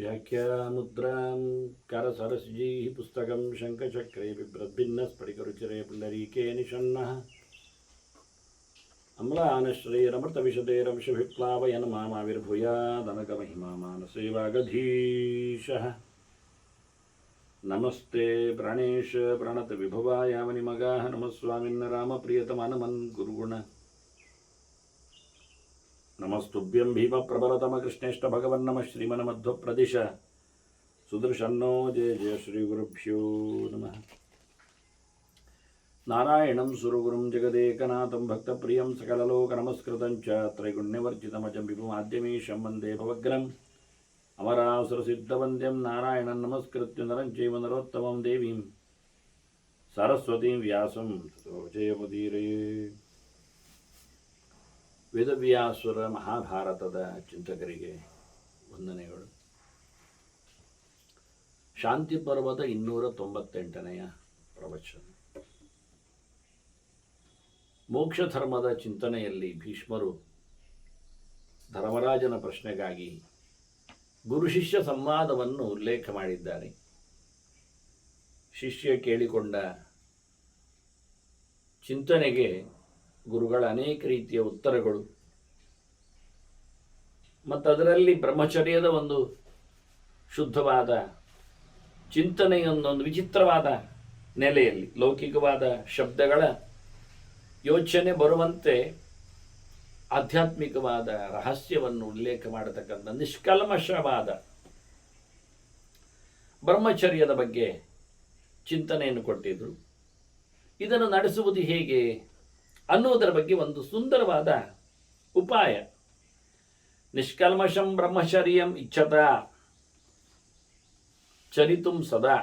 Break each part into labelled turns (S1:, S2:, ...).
S1: व्याख्यामुद्रां करसरसिजैः पुस्तकं शङ्खचक्रे बिभ्रद्भिन्नस्फटिकरुचिरे पुण्डरीके निषण्णः अम्लानश्रीरमृतविशदेरंशभिप्लावयन् मामाविर्भूयादनगमहिमा मानसे वागधीशः नमस्ते प्राणेश प्रणतविभवायामनिमगाः नमः स्वामिन् रामप्रियतमानमन् गुरुगुण नमस्तुभ्यं भीमप्रबलतमकृष्णेष्ट भगवन्नमः श्रीमन्मध्वप्रदिश सुदर्शन्नो जय जय श्रीगुरुभ्यो नमः नारायणं सुरगुरुं जगदेकनाथं भक्तप्रियं सकललोकनमस्कृतं च त्रैगुण्यवर्जितमजं विभुमाद्यमीशं वन्दे भवग्रम् अमरासुरसिद्धवन्द्यं नारायणं नमस्कृत्य नरं चैव नरोत्तमं देवीं सरस्वतीं व्यासं ततो जयमुदीरये ವೇದವ್ಯಾಸುರ ಮಹಾಭಾರತದ ಚಿಂತಕರಿಗೆ ವಂದನೆಗಳು. ಶಾಂತಿ ಪರ್ವದ 298ನೆಯ ಪ್ರವಚನ. ಮೋಕ್ಷ ಧರ್ಮದ ಚಿಂತನೆಯಲ್ಲಿ ಭೀಷ್ಮರು ಧರ್ಮರಾಜನ ಪ್ರಶ್ನೆಗಾಗಿ ಗುರು ಶಿಷ್ಯ ಸಂವಾದವನ್ನು ಉಲ್ಲೇಖ ಮಾಡಿದ್ದಾರೆ. ಶಿಷ್ಯ ಕೇಳಿಕೊಂಡ ಚಿಂತನೆಗೆ ಗುರುಗಳ ಅನೇಕ ರೀತಿಯ ಉತ್ತರಗಳು ಮತ್ತು ಅದರಲ್ಲಿ ಬ್ರಹ್ಮಚರ್ಯದ ಒಂದು ಶುದ್ಧವಾದ ಚಿಂತನೆಯೊಂದೊಂದು ವಿಚಿತ್ರವಾದ ನೆಲೆಯಲ್ಲಿ ಲೌಕಿಕವಾದ ಶಬ್ದಗಳ ಯೋಚನೆ ಬರುವಂತೆ ಆಧ್ಯಾತ್ಮಿಕವಾದ ರಹಸ್ಯವನ್ನು ಉಲ್ಲೇಖ ಮಾಡತಕ್ಕಂಥ ನಿಷ್ಕಲ್ಮಶವಾದ ಬ್ರಹ್ಮಚರ್ಯದ ಬಗ್ಗೆ ಚಿಂತನೆಯನ್ನು ಕೊಟ್ಟಿದ್ರು. ಇದನ್ನು ನಡೆಸುವುದು ಹೇಗೆ ಅನ್ನುವುದರ ಬಗ್ಗೆ ಒಂದು ಸುಂದರವಾದ ಉಪಾಯ. ನಿಷ್ಕಲ್ಮಷಂ ಬ್ರಹ್ಮಚರ್ಯಂ ಇಚ್ಛತ ಚರಿತುಂ ಸದಾ.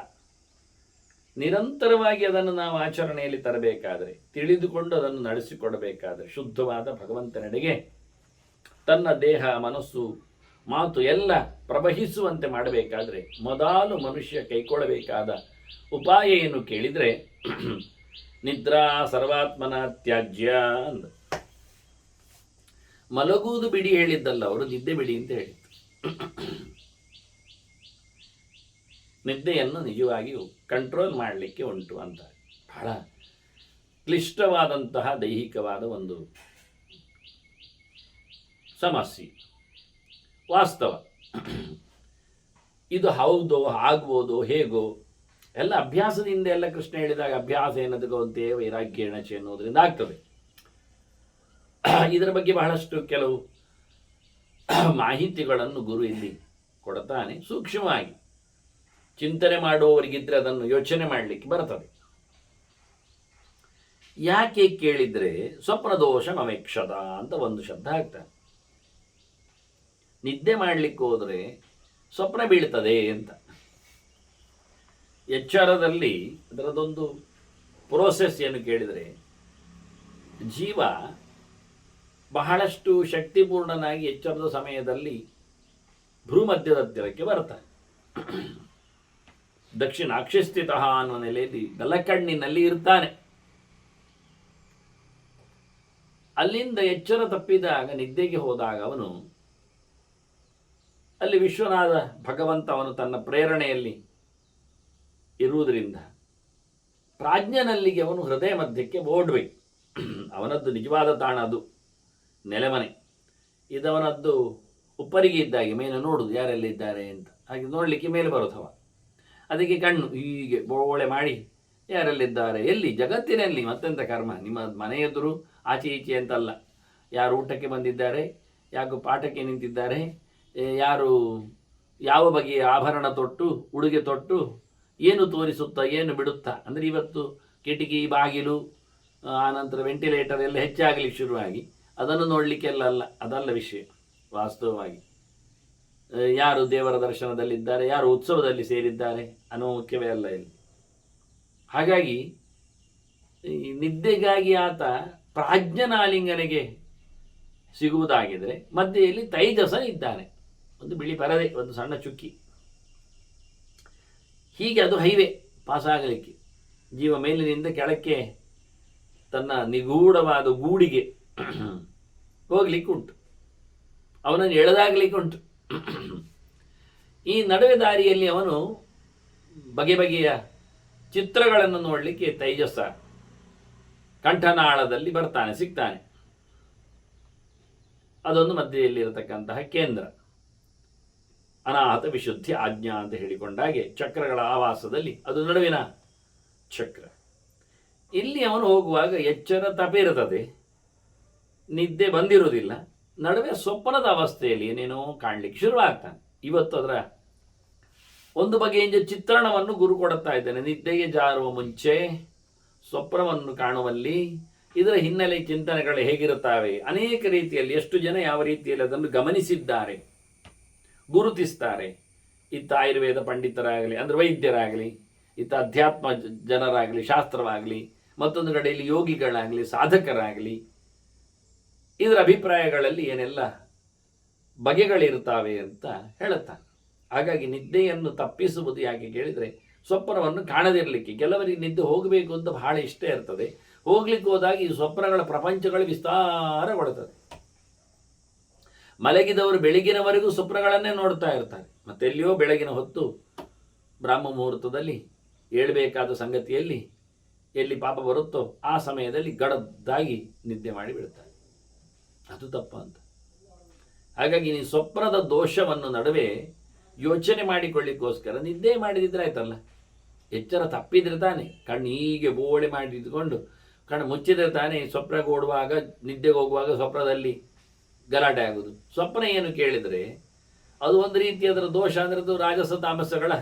S1: ನಿರಂತರವಾಗಿ ಅದನ್ನು ನಾವು ಆಚರಣೆಯಲ್ಲಿ ತರಬೇಕಾದರೆ, ತಿಳಿದುಕೊಂಡು ಅದನ್ನು ನಡೆಸಿಕೊಡಬೇಕಾದರೆ, ಶುದ್ಧವಾದ ಭಗವಂತನೆಡೆಗೆ ತನ್ನ ದೇಹ ಮನಸ್ಸು ಮಾತು ಎಲ್ಲ ಪ್ರವಹಿಸುವಂತೆ ಮಾಡಬೇಕಾದರೆ ಮೊದಲು ಮನುಷ್ಯ ಕೈಗೊಳ್ಳಬೇಕಾದ ಉಪಾಯ ಏನು ಕೇಳಿದರೆ ನಿದ್ರಾ ಸರ್ವಾತ್ಮನ ತ್ಯಾಜ್ಯ ಅಂದ. ಮಲಗುವುದು ಬಿಡಿ ಹೇಳಿದ್ದಲ್ಲ, ಅವರು ನಿದ್ದೆ ಬಿಡಿ ಅಂತ ಹೇಳಿದ್ರು. ನಿದ್ದೆಯನ್ನು ನಿಜವಾಗಿ ಕಂಟ್ರೋಲ್ ಮಾಡಲಿಕ್ಕೆ ಉಂಟು ಅಂತ. ಬಹಳ ಕ್ಲಿಷ್ಟವಾದಂತಹ ದೈಹಿಕವಾದ ಒಂದು ಸಮಸ್ಯೆ, ವಾಸ್ತವ. ಇದು ಹೌದೋ ಆಗ್ಬೋದೋ ಹೇಗೋ ಎಲ್ಲ ಅಭ್ಯಾಸದಿಂದ ಎಲ್ಲ ಕೃಷ್ಣ ಹೇಳಿದಾಗ ಅಭ್ಯಾಸ ಏನದಕ್ಕೆ ವೈರಾಗ್ಯೇಣ ಚ ಅನ್ನೋದ್ರಿಂದ ಆಗ್ತದೆ. ಇದರ ಬಗ್ಗೆ ಬಹಳಷ್ಟು ಕೆಲವು ಮಾಹಿತಿಗಳನ್ನು ಗುರು ಇಲ್ಲಿ ಕೊಡ್ತಾನೆ. ಸೂಕ್ಷ್ಮವಾಗಿ ಚಿಂತನೆ ಮಾಡುವವರಿಗಿದ್ರೆ ಅದನ್ನು ಯೋಚನೆ ಮಾಡಲಿಕ್ಕೆ ಬರ್ತದೆ. ಯಾಕೆ ಕೇಳಿದರೆ ಸ್ವಪ್ನ ದೋಷ ಮಮೇಕ್ಷದ ಅಂತ ಒಂದು ಶಬ್ದ ಆಗ್ತದೆ. ನಿದ್ದೆ ಮಾಡಲಿಕ್ಕೆ ಹೋದರೆ ಸ್ವಪ್ನ ಬೀಳ್ತದೆ ಅಂತ. ಎಚ್ಚರದಲ್ಲಿ ಅದರದೊಂದು ಪ್ರೋಸೆಸ್ ಏನು ಕೇಳಿದರೆ, ಜೀವ ಬಹಳಷ್ಟು ಶಕ್ತಿಪೂರ್ಣನಾಗಿ ಎಚ್ಚರದ ಸಮಯದಲ್ಲಿ ಭ್ರೂಮಧ್ಯದ ಹತ್ತಿರಕ್ಕೆ ಬರ್ತಾನೆ. ದಕ್ಷಿಣಾಕ್ಷಿ ಸ್ಥಿತ ಅನ್ನುವ ನೆಲೆಯಲ್ಲಿ ಬಲಕಣ್ಣಿನಲ್ಲಿ ಇರ್ತಾನೆ. ಅಲ್ಲಿಂದ ಎಚ್ಚರ ತಪ್ಪಿದಾಗ ನಿದ್ದೆಗೆ ಹೋದಾಗ ಅವನು ಅಲ್ಲಿ ವಿಶ್ವನಾಥ ಭಗವಂತ ಅವನು ತನ್ನ ಪ್ರೇರಣೆಯಲ್ಲಿ ಇರುವುದರಿಂದ ಪ್ರಾಜ್ಞನಲ್ಲಿಗೆ ಅವನು ಹೃದಯ ಮಧ್ಯಕ್ಕೆ ಓಡಬೇಕು. ಅವನದ್ದು ನಿಜವಾದ ತಾಣ ಅದು ನೆಲೆಮನೆ. ಇದವನದ್ದು ಉಪ್ಪರಿಗೆ ಇದ್ದಾಗೆ ಮೇಲೆ ನೋಡುದು ಯಾರೆಲ್ಲಿದ್ದಾರೆ ಅಂತ. ಹಾಗೆ ನೋಡಲಿಕ್ಕೆ ಮೇಲೆ ಬರುತ್ತವ. ಅದಕ್ಕೆ ಕಣ್ಣು ಹೀಗೆ ಬೋಳೆ ಮಾಡಿ ಯಾರೆಲ್ಲಿದ್ದಾರೆ, ಎಲ್ಲಿ ಜಗತ್ತಿನಲ್ಲಿ, ಮತ್ತೆಂತ ಕರ್ಮ, ನಿಮ್ಮ ಮನೆ ಎದುರು ಆಚೆ ಈಚೆ ಅಂತಲ್ಲ. ಯಾರು ಊಟಕ್ಕೆ ಬಂದಿದ್ದಾರೆ, ಯಾರು ಪಾಠಕ್ಕೆ ನಿಂತಿದ್ದಾರೆ, ಯಾರು ಯಾವ ಬಗೆಯ ಆಭರಣ ತೊಟ್ಟು ಉಡುಗೆ ತೊಟ್ಟು ಏನು ತೋರಿಸುತ್ತಾ ಏನು ಬಿಡುತ್ತಾ. ಅಂದರೆ ಇವತ್ತು ಕಿಟಕಿ ಬಾಗಿಲು ಆನಂತರ ವೆಂಟಿಲೇಟರ್ ಎಲ್ಲ ಹೆಚ್ಚಾಗಲಿಕ್ಕೆ ಶುರುವಾಗಿ ಅದನ್ನು ನೋಡಲಿಕ್ಕೆಲ್ಲ ಅದಲ್ಲ ವಿಷಯ. ವಾಸ್ತವವಾಗಿ ಯಾರು ದೇವರ ದರ್ಶನದಲ್ಲಿದ್ದಾರೆ, ಯಾರು ಉತ್ಸವದಲ್ಲಿ ಸೇರಿದ್ದಾರೆ ಅನ್ನೋ ಮುಖ್ಯವೇ ಅಲ್ಲ ಇಲ್ಲಿ. ಹಾಗಾಗಿ ನಿದ್ದೆಗಾಗಿ ಆತ ಪ್ರಾಜ್ಞನಾಲಿಂಗನಿಗೆ ಸಿಗುವುದಾಗಿದ್ರೆ ಮಧ್ಯೆಯಲ್ಲಿ ತೈಜಸ ಇದ್ದಾನೆ, ಒಂದು ಬಿಳಿ ಪರದೆ, ಒಂದು ಸಣ್ಣ ಚುಕ್ಕಿ. ಹೀಗೆ ಅದು ಹೈವೇ ಪಾಸಾಗಲಿಕ್ಕೆ ಜೀವ ಮೇಲಿನಿಂದ ಕೆಳಕ್ಕೆ ತನ್ನ ನಿಗೂಢವಾದ ಗೂಡಿಗೆ ಹೋಗ್ಲಿಕ್ಕೆ ಉಂಟು, ಅವನನ್ನು ಎಳೆದಾಗಲಿಕ್ಕೆ ಉಂಟು. ಈ ನಡುವೆ ದಾರಿಯಲ್ಲಿ ಅವನು ಬಗೆ ಬಗೆಯ ಚಿತ್ರಗಳನ್ನು ನೋಡಲಿಕ್ಕೆ ತೈಜಸ ಕಂಠನಾಳದಲ್ಲಿ ಬರ್ತಾನೆ, ಸಿಗ್ತಾನೆ. ಅದೊಂದು ಮಧ್ಯೆಯಲ್ಲಿರತಕ್ಕಂತಹ ಕೇಂದ್ರ, ಅನಾಹತ ವಿಶುದ್ಧಿ ಆಜ್ಞಾ ಅಂತ ಹೇಳಿಕೊಂಡಾಗೆ ಚಕ್ರಗಳ ಆವಾಸದಲ್ಲಿ ಅದು ನಡುವಿನ ಚಕ್ರ. ಇಲ್ಲಿ ಅವನು ಹೋಗುವಾಗ ಎಚ್ಚರ ತಪಿರುತ್ತದೆ, ನಿದ್ದೆ ಬಂದಿರುವುದಿಲ್ಲ, ನಡುವೆ ಸ್ವಪ್ನದ ಅವಸ್ಥೆಯಲ್ಲಿ ಏನೇನೋ ಕಾಣಲಿಕ್ಕೆ ಶುರುವಾಗ್ತಾನೆ. ಇವತ್ತು ಅದರ ಒಂದು ಬಗೆಯ ಚಿತ್ರಣವನ್ನು ಗುರು ಕೊಡುತ್ತಾ ಇದ್ದಾನೆ. ನಿದ್ದೆಗೆ ಜಾರುವ ಮುಂಚೆ ಸ್ವಪ್ನವನ್ನು ಕಾಣುವಲ್ಲಿ ಇದರ ಹಿನ್ನೆಲೆ ಚಿಂತನೆಗಳು ಹೇಗಿರುತ್ತವೆ, ಅನೇಕ ರೀತಿಯಲ್ಲಿ ಎಷ್ಟು ಜನ ಯಾವ ರೀತಿಯಲ್ಲಿ ಅದನ್ನು ಗಮನಿಸಿದ್ದಾರೆ, ಗುರುತಿಸ್ತಾರೆ. ಇತ್ತ ಆಯುರ್ವೇದ ಪಂಡಿತರಾಗಲಿ, ಅಂದರೆ ವೈದ್ಯರಾಗಲಿ, ಇತ್ತ ಅಧ್ಯಾತ್ಮ ಜನರಾಗಲಿ, ಶಾಸ್ತ್ರವಾಗಲಿ, ಮತ್ತೊಂದು ಕಡೆಯಲ್ಲಿ ಯೋಗಿಗಳಾಗಲಿ, ಸಾಧಕರಾಗಲಿ, ಇದರ ಅಭಿಪ್ರಾಯಗಳಲ್ಲಿ ಏನೆಲ್ಲ ಬಗೆಗಳಿರ್ತಾವೆ ಅಂತ ಹೇಳುತ್ತಾನೆ. ಹಾಗಾಗಿ ನಿದ್ದೆಯನ್ನು ತಪ್ಪಿಸುವುದು ಯಾಕೆ ಕೇಳಿದರೆ, ಸ್ವಪ್ನವನ್ನು ಕಾಣದಿರಲಿಕ್ಕೆ. ಕೆಲವರಿಗೆ ನಿದ್ದೆ ಹೋಗಬೇಕು ಅಂತ ಬಹಳ ಇಷ್ಟ ಇರ್ತದೆ, ಹೋಗ್ಲಿಕ್ಕೆ ಹೋದಾಗ ಈ ಸ್ವಪ್ನಗಳ ಪ್ರಪಂಚಗಳು ವಿಸ್ತಾರಗೊಳ್ಳುತ್ತದೆ. ಮಲಗಿದವರು ಬೆಳಗಿನವರೆಗೂ ಸ್ವಪ್ನಗಳನ್ನೇ ನೋಡ್ತಾ ಇರ್ತಾರೆ. ಮತ್ತೆಲ್ಲಿಯೋ ಬೆಳಗಿನ ಹೊತ್ತು ಬ್ರಾಹ್ಮ ಮುಹೂರ್ತದಲ್ಲಿ ಏಳಬೇಕಾದ ಸಂಗತಿಯಲ್ಲಿ ಎಲ್ಲಿ ಪಾಪ ಬರುತ್ತೋ ಆ ಸಮಯದಲ್ಲಿ ಗಡದ್ದಾಗಿ ನಿದ್ದೆ ಮಾಡಿ ಬಿಡ್ತಾರೆ. ಅದು ತಪ್ಪ ಅಂತ. ಹಾಗಾಗಿ ನೀವು ಸ್ವಪ್ನದ ದೋಷವನ್ನು ನಡುವೆ ಯೋಚನೆ ಮಾಡಿಕೊಳ್ಳಿಕ್ಕೋಸ್ಕರ ನಿದ್ದೆ ಮಾಡಿದಿದ್ರೆ ಆಯ್ತಲ್ಲ. ಎಚ್ಚರ ತಪ್ಪಿದ್ರೆ ತಾನೆ, ಕಣ್ಣು ಹೀಗೆ ಬೋಳೆ ಮಾಡಿದ್ಕೊಂಡು ಕಣ್ಣು ಮುಚ್ಚಿದ್ರೆ ತಾನೆ ಸ್ವಪ್ನಕ್ಕೆ ಓಡುವಾಗ, ನಿದ್ದೆಗೆ ಹೋಗುವಾಗ ಸ್ವಪ್ನದಲ್ಲಿ ಗಲಾಟೆ ಆಗುವುದು. ಸ್ವಪ್ನ ಏನು ಕೇಳಿದರೆ ಅದು ಒಂದು ರೀತಿ ಅದರ ದೋಷ ಅಂದರೆ ಅದು ರಾಜಸ ತಾಮಸಗಳ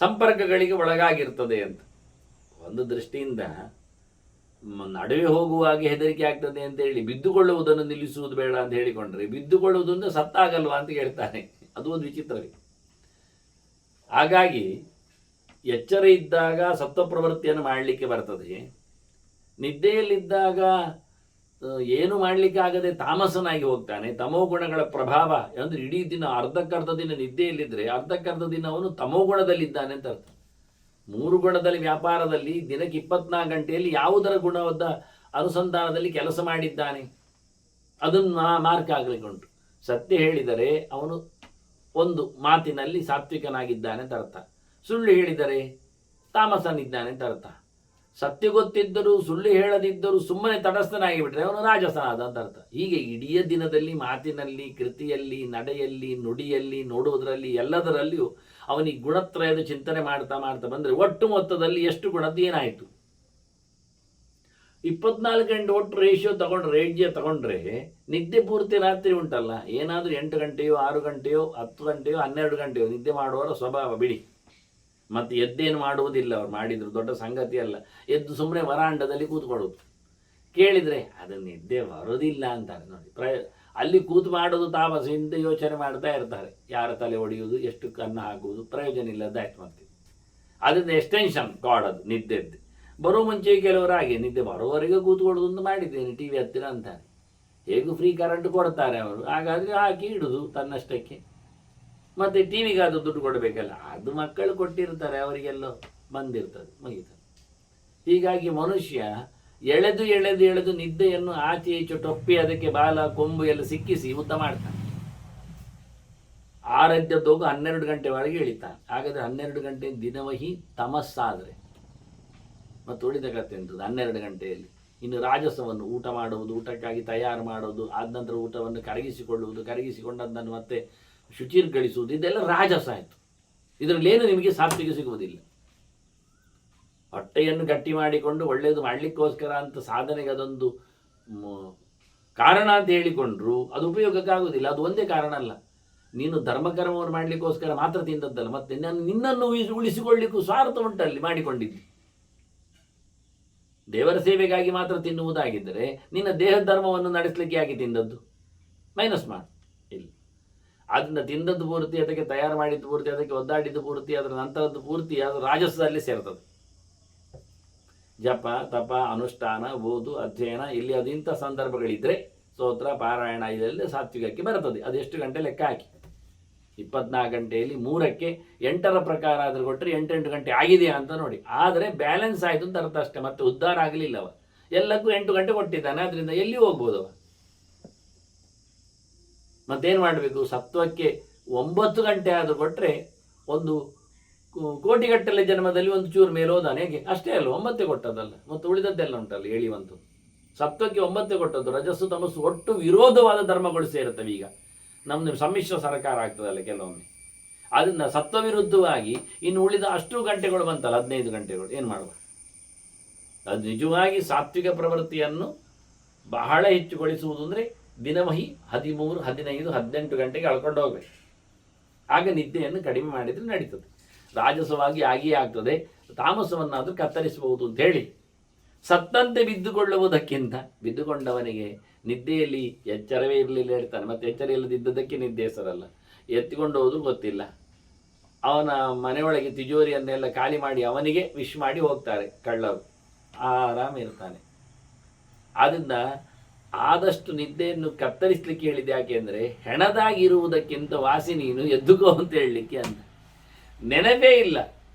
S1: ಸಂಪರ್ಕಗಳಿಗೆ ಒಳಗಾಗಿರ್ತದೆ ಅಂತ. ಒಂದು ದೃಷ್ಟಿಯಿಂದ ನಡುವೆ ಹೋಗುವಾಗ ಹೆದರಿಕೆ ಆಗ್ತದೆ ಅಂತ ಹೇಳಿ ಬಿದ್ದುಕೊಳ್ಳುವುದನ್ನು ನಿಲ್ಲಿಸುವುದು ಬೇಡ ಅಂತ ಹೇಳಿಕೊಂಡ್ರೆ, ಬಿದ್ದುಕೊಳ್ಳುವುದು ಅಂದರೆ ಸತ್ತಾಗಲ್ವಾ ಅಂತ ಹೇಳ್ತಾನೆ. ಅದು ಒಂದು ವಿಚಿತ್ರವೇ. ಹಾಗಾಗಿ ಎಚ್ಚರ ಇದ್ದಾಗ ಸತ್ವ ಪ್ರವೃತ್ತಿಯನ್ನು ಮಾಡಲಿಕ್ಕೆ ಬರ್ತದೆ, ನಿದ್ದೆಯಲ್ಲಿದ್ದಾಗ ಏನು ಮಾಡಲಿಕ್ಕೆ ಆಗದೆ ತಾಮಸನಾಗಿ ಹೋಗ್ತಾನೆ. ತಮೋಗುಣಗಳ ಪ್ರಭಾವ ಅಂದರೆ ಇಡೀ ದಿನ ಅರ್ಧಕ್ಕರ್ಧ ದಿನ ನಿದ್ದೆಯಲ್ಲಿದ್ದರೆ ಅರ್ಧಕ್ಕರ್ಧ ದಿನ ಅವನು ತಮೋಗುಣದಲ್ಲಿದ್ದಾನೆ ಅಂತ ಅರ್ಥ. 3 ಗುಣದಲ್ಲಿ ವ್ಯಾಪಾರದಲ್ಲಿ ದಿನಕ್ಕೆ 24 ಗಂಟೆಯಲ್ಲಿ ಯಾವುದರ ಗುಣವಾದ ಅನುಸಂಧಾನದಲ್ಲಿ ಕೆಲಸ ಮಾಡಿದ್ದಾನೆ ಅದನ್ನು ಮಾರ್ಕ್ ಆಗಲಿಕ್ಕೆ ಉಂಟು. ಸತ್ಯ ಹೇಳಿದರೆ ಅವನು ಒಂದು ಮಾತಿನಲ್ಲಿ ಸಾತ್ವಿಕನಾಗಿದ್ದಾನೆ ಅಂತ ಅರ್ಥ, ಸುಳ್ಳು ಹೇಳಿದರೆ ತಾಮಸನಿದ್ದಾನೆ ಅಂತ ಅರ್ಥ. ಸತ್ಯ ಗೊತ್ತಿದ್ದರೂ ಸುಳ್ಳು ಹೇಳದಿದ್ದರೂ ಸುಮ್ಮನೆ ತಟಸ್ಥನಾಗಿ ಬಿಟ್ಟರೆ ಅವನು ರಾಜಸನಾದ ಅಂತ ಅರ್ಥ. ಹೀಗೆ ಇಡೀ ದಿನದಲ್ಲಿ ಮಾತಿನಲ್ಲಿ, ಕೃತಿಯಲ್ಲಿ, ನಡೆಯಲ್ಲಿ, ನುಡಿಯಲ್ಲಿ, ನೋಡುವುದರಲ್ಲಿ ಎಲ್ಲದರಲ್ಲಿಯೂ ಅವನಿಗೆ ಗುಣತ್ರಯದ ಚಿಂತನೆ ಮಾಡ್ತಾ ಮಾಡ್ತಾ ಬಂದರೆ ಒಟ್ಟು ಮೊತ್ತದಲ್ಲಿ ಎಷ್ಟು ಗುಣದ್ದು ಏನಾಯಿತು. 24 ಗಂಟೆ ಒಟ್ಟು ರೇಷಿಯೋ ತಗೊಂಡ್ರೆ ನಿದ್ದೆ ಪೂರ್ತಿ ರಾತ್ರಿ ಉಂಟಲ್ಲ, ಏನಾದರೂ 8 ಗಂಟೆಯೋ 6 ಗಂಟೆಯೋ 10 ಗಂಟೆಯೋ 12 ಗಂಟೆಯೋ ನಿದ್ದೆ ಮಾಡುವವರ ಸ್ವಭಾವ ಬಿಡಿ. ಮತ್ತು ಎದ್ದೇನು ಮಾಡುವುದಿಲ್ಲ, ಅವ್ರು ಮಾಡಿದ್ರು ದೊಡ್ಡ ಸಂಗತಿ ಅಲ್ಲ. ಎದ್ದು ಸುಮ್ಮನೆ ವರಾಂಡದಲ್ಲಿ ಕೂತ್ಕೊಳ್ಳೋದು. ಕೇಳಿದರೆ ಅದು ನಿದ್ದೆ ಬರೋದಿಲ್ಲ ಅಂತಾರೆ ನೋಡಿ. ಅಲ್ಲಿ ಕೂತು ಮಾಡೋದು ತಾಮಸ, ಇಂಥ ಯೋಚನೆ ಮಾಡ್ತಾ ಇರ್ತಾರೆ. ಯಾರ ತಲೆ ಹೊಡೆಯುವುದು, ಎಷ್ಟು ಕಣ್ಣು ಹಾಕುವುದು, ಪ್ರಯೋಜನ ಇಲ್ಲದಾಯ್ತು ಮಾಡ್ತೀವಿ. ಅದರಿಂದ ಎಕ್ಸ್ಟೆನ್ಷನ್ ಕಾಡೋದು ನಿದ್ದೆದ್ದು. ಬರೋ ಮುಂಚೆ ಕೆಲವರು ಹಾಗೆ ನಿದ್ದೆ ಬರೋವರೆಗೆ ಕೂತ್ಕೊಳ್ಳೋದೊಂದು ಮಾಡಿದ್ದೇನೆ ಟಿ ವಿ ಹತ್ತಿರ ಅಂತಾರೆ. ಹೇಗೂ ಫ್ರೀ ಕರೆಂಟ್ ಕೊಡ್ತಾರೆ ಅವರು, ಹಾಗಾದರೆ ಹಾಕಿ ಇಡುದು ತನ್ನಷ್ಟಕ್ಕೆ. ಮತ್ತು ಟಿ ವಿಗೆ ಅದು ದುಡ್ಡು ಕೊಡಬೇಕಲ್ಲ, ಅದು ಮಕ್ಕಳು ಕೊಟ್ಟಿರ್ತಾರೆ, ಅವರಿಗೆಲ್ಲೋ ಬಂದಿರ್ತದೆ, ಮುಗಿತದೆ. ಹೀಗಾಗಿ ಮನುಷ್ಯ ಎಳೆದು ಎಳೆದು ಎಳೆದು ನಿದ್ದೆಯನ್ನು ಆಚೆ ಈಚೆ ಟೊಪ್ಪಿ ಅದಕ್ಕೆ ಬಾಲ ಕೊಂಬು ಎಲ್ಲ ಸಿಕ್ಕಿಸಿ ಊಟ ಮಾಡ್ತಾನೆ. ಆರದ್ಯದ್ದೋಗು 12 ಗಂಟೆವರೆಗೆ ಇಳಿತಾನೆ. ಹಾಗಾದರೆ 12 ಗಂಟೆ ದಿನವಹಿ ತಮಸ್ಸಾದರೆ ಮತ್ತು ಉಳಿದ ಕಥೆ ಎಂಥದ್ದು 12 ಗಂಟೆಯಲ್ಲಿ. ಇನ್ನು ರಾಜಸವನ್ನು ಊಟ ಮಾಡುವುದು, ಊಟಕ್ಕಾಗಿ ತಯಾರು ಮಾಡೋದು, ಆದ ನಂತರ ಊಟವನ್ನು ಕರಗಿಸಿಕೊಳ್ಳುವುದು, ಕರಗಿಸಿಕೊಂಡದ್ದನ್ನು ಮತ್ತೆ ಶುಚಿರ್ಗಳಿಸುವುದು, ಇದೆಲ್ಲ ರಾಜಸ ಆಯಿತು. ಇದರಲ್ಲೇನು ನಿಮಗೆ ಸಾತ್ವಿಕ ಸಿಗುವುದಿಲ್ಲ. ಹೊಟ್ಟೆಯನ್ನು ಗಟ್ಟಿ ಮಾಡಿಕೊಂಡು ಒಳ್ಳೆಯದು ಮಾಡಲಿಕ್ಕೋಸ್ಕರ ಅಂತ ಸಾಧನೆಗೆ ಅದೊಂದು ಕಾರಣ ಅಂತ ಹೇಳಿಕೊಂಡ್ರು ಅದು ಉಪಯೋಗಕ್ಕಾಗುವುದಿಲ್ಲ. ಅದು ಒಂದೇ ಕಾರಣ ಅಲ್ಲ, ನೀನು ಧರ್ಮಕರ್ಮವನ್ನು ಮಾಡಲಿಕ್ಕೋಸ್ಕರ ಮಾತ್ರ ತಿಂದದ್ದಲ್ಲ, ಮತ್ತೆ ನಿನ್ನನ್ನು ಉಳಿಸಿಕೊಳ್ಳಿಕ್ಕೂ ಸ್ವಾರ್ಥ ಉಂಟಲ್ಲಿ ಮಾಡಿಕೊಂಡಿದ್ದು. ದೇವರ ಸೇವೆಗಾಗಿ ಮಾತ್ರ ತಿನ್ನುವುದಾಗಿದ್ದರೆ ನಿನ್ನ ದೇಹದ ಧರ್ಮವನ್ನು ನಡೆಸಲಿಕ್ಕೆ ಯಾಕೆ ತಿಂದದ್ದು? ಮೈನಸ್ ಮಾಡಿ ಇಲ್ಲ. ಅದನ್ನು ತಿಂದದ್ದು ಪೂರ್ತಿ, ಅದಕ್ಕೆ ತಯಾರು ಮಾಡಿದ್ದು ಪೂರ್ತಿ, ಅದಕ್ಕೆ ಒದ್ದಾಡಿದ್ದು ಪೂರ್ತಿ, ಅದರ ನಂತರದ್ದು ಪೂರ್ತಿ ಅದು ರಾಜಸದಲ್ಲಿ ಸೇರ್ತದೆ. ಜಪ, ತಪ, ಅನುಷ್ಠಾನ, ಓದು, ಅಧ್ಯಯನ, ಇಲ್ಲಿ ಅದಿಂಥ ಸಂದರ್ಭಗಳಿದ್ದರೆ ಸ್ತೋತ್ರ, ಪಾರಾಯಣ ಇದೆಲ್ಲ ಸಾತ್ವಿಕಕ್ಕೆ ಬರ್ತದೆ. ಅದೆಷ್ಟು ಗಂಟೆ ಲೆಕ್ಕ ಹಾಕಿ. 24 ಗಂಟೆಯಲ್ಲಿ 3ಕ್ಕೆ 8ರ ಪ್ರಕಾರ ಆದರೂ ಕೊಟ್ಟರೆ 8 ಗಂಟೆ ಆಗಿದೆಯಾ ಅಂತ ನೋಡಿ. ಆದರೆ ಬ್ಯಾಲೆನ್ಸ್ ಆಯಿತು ಅಂತ ಅರ್ಥ ಅಷ್ಟೇ, ಮತ್ತೆ ಉದ್ಧಾರ ಆಗಲಿಲ್ಲವ. ಎಲ್ಲಕ್ಕೂ 8 ಗಂಟೆ ಕೊಟ್ಟಿದ್ದಾನೆ, ಅದರಿಂದ ಎಲ್ಲಿ ಹೋಗ್ಬೋದವ? ಮತ್ತೇನು ಮಾಡಬೇಕು? ಸತ್ವಕ್ಕೆ 9 ಗಂಟೆ ಆದರೂ ಕೊಟ್ಟರೆ ಒಂದು ಕೋಟಿಗಟ್ಟಲೆ ಜನ್ಮದಲ್ಲಿ ಒಂದು ಚೂರು ಮೇಲೆ ಹೋದಾನೆ, ಹೇಗೆ ಅಷ್ಟೇ ಅಲ್ಲ, 9 ಕೊಟ್ಟದಲ್ಲ, ಮತ್ತು ಉಳಿದದ್ದೆಲ್ಲ ಉಂಟಲ್ಲ ಎಳಿಯುವಂಥದ್ದು. ಸತ್ವಕ್ಕೆ 9 ಕೊಟ್ಟದ್ದು, ರಜಸ್ಸು ತಮಸ್ಸು ಒಟ್ಟು ವಿರೋಧವಾದ ಧರ್ಮಗಳು ಸೇರುತ್ತವೆ. ಈಗ ನಮ್ಮದು ಸಮ್ಮಿಶ್ರ ಸರ್ಕಾರ ಆಗ್ತದಲ್ಲ ಕೆಲವೊಮ್ಮೆ, ಅದನ್ನು ಸತ್ವ ವಿರುದ್ಧವಾಗಿ ಇನ್ನು ಉಳಿದ ಅಷ್ಟು ಗಂಟೆಗಳು ಬಂತಲ್ಲ 15 ಗಂಟೆಗಳು ಏನು ಮಾಡುವ. ಅದು ನಿಜವಾಗಿ ಸಾತ್ವಿಕ ಪ್ರವೃತ್ತಿಯನ್ನು ಬಹಳ ಹೆಚ್ಚುಗೊಳಿಸುವುದು ಅಂದರೆ ದಿನವಹಿ 13, 15, 18 ಗಂಟೆಗೆ ಅಳ್ಕೊಂಡು ಹೋಗಬೇಕು. ಆಗ ನಿದ್ದೆಯನ್ನು ಕಡಿಮೆ ಮಾಡಿದರೆ ನಡೀತದೆ. ರಾಜಸವಾಗಿ ಆಗಿಯೇ ಆಗ್ತದೆ, ತಾಮಸವನ್ನಾದರೂ ಕತ್ತರಿಸಬಹುದು ಅಂತ ಹೇಳಿ ಸತ್ತಂತೆ ಬಿದ್ದುಕೊಳ್ಳುವುದಕ್ಕಿಂತ ಬಿದ್ದುಕೊಂಡವನಿಗೆ ನಿದ್ದೆಯಲ್ಲಿ ಎಚ್ಚರವೇ ಇರಲಿಲ್ಲ ಹೇಳ್ತಾನೆ. ಮತ್ತು ಎಚ್ಚರ ಇಲ್ಲದಿದ್ದದಕ್ಕೆ ನಿದ್ದೆ ಹೆಸರಲ್ಲ. ಎತ್ತಿಕೊಂಡು ಹೋದ್ರು ಗೊತ್ತಿಲ್ಲ, ಅವನ ಮನೆಯೊಳಗೆ ತಿಜೋರಿಯನ್ನೆಲ್ಲ ಖಾಲಿ ಮಾಡಿ ಅವನಿಗೆ ವಿಶ್ ಮಾಡಿ ಹೋಗ್ತಾರೆ ಕಳ್ಳರು, ಆರಾಮಿರ್ತಾನೆ. ಆದ್ದರಿಂದ ಆದಷ್ಟು ನಿದ್ದೆಯನ್ನು ಕತ್ತರಿಸಲಿಕ್ಕೆ ಹೇಳಿದೆ. ಯಾಕೆ ಅಂದರೆ ಹೆಣದಾಗಿರುವುದಕ್ಕಿಂತ ವಾಸಿ ನೀನು ಎದ್ದುಕೋ ಅಂತ ಹೇಳಲಿಕ್ಕೆ. ಅಂತ ನೆನಪೇ ಇಲ್ಲ,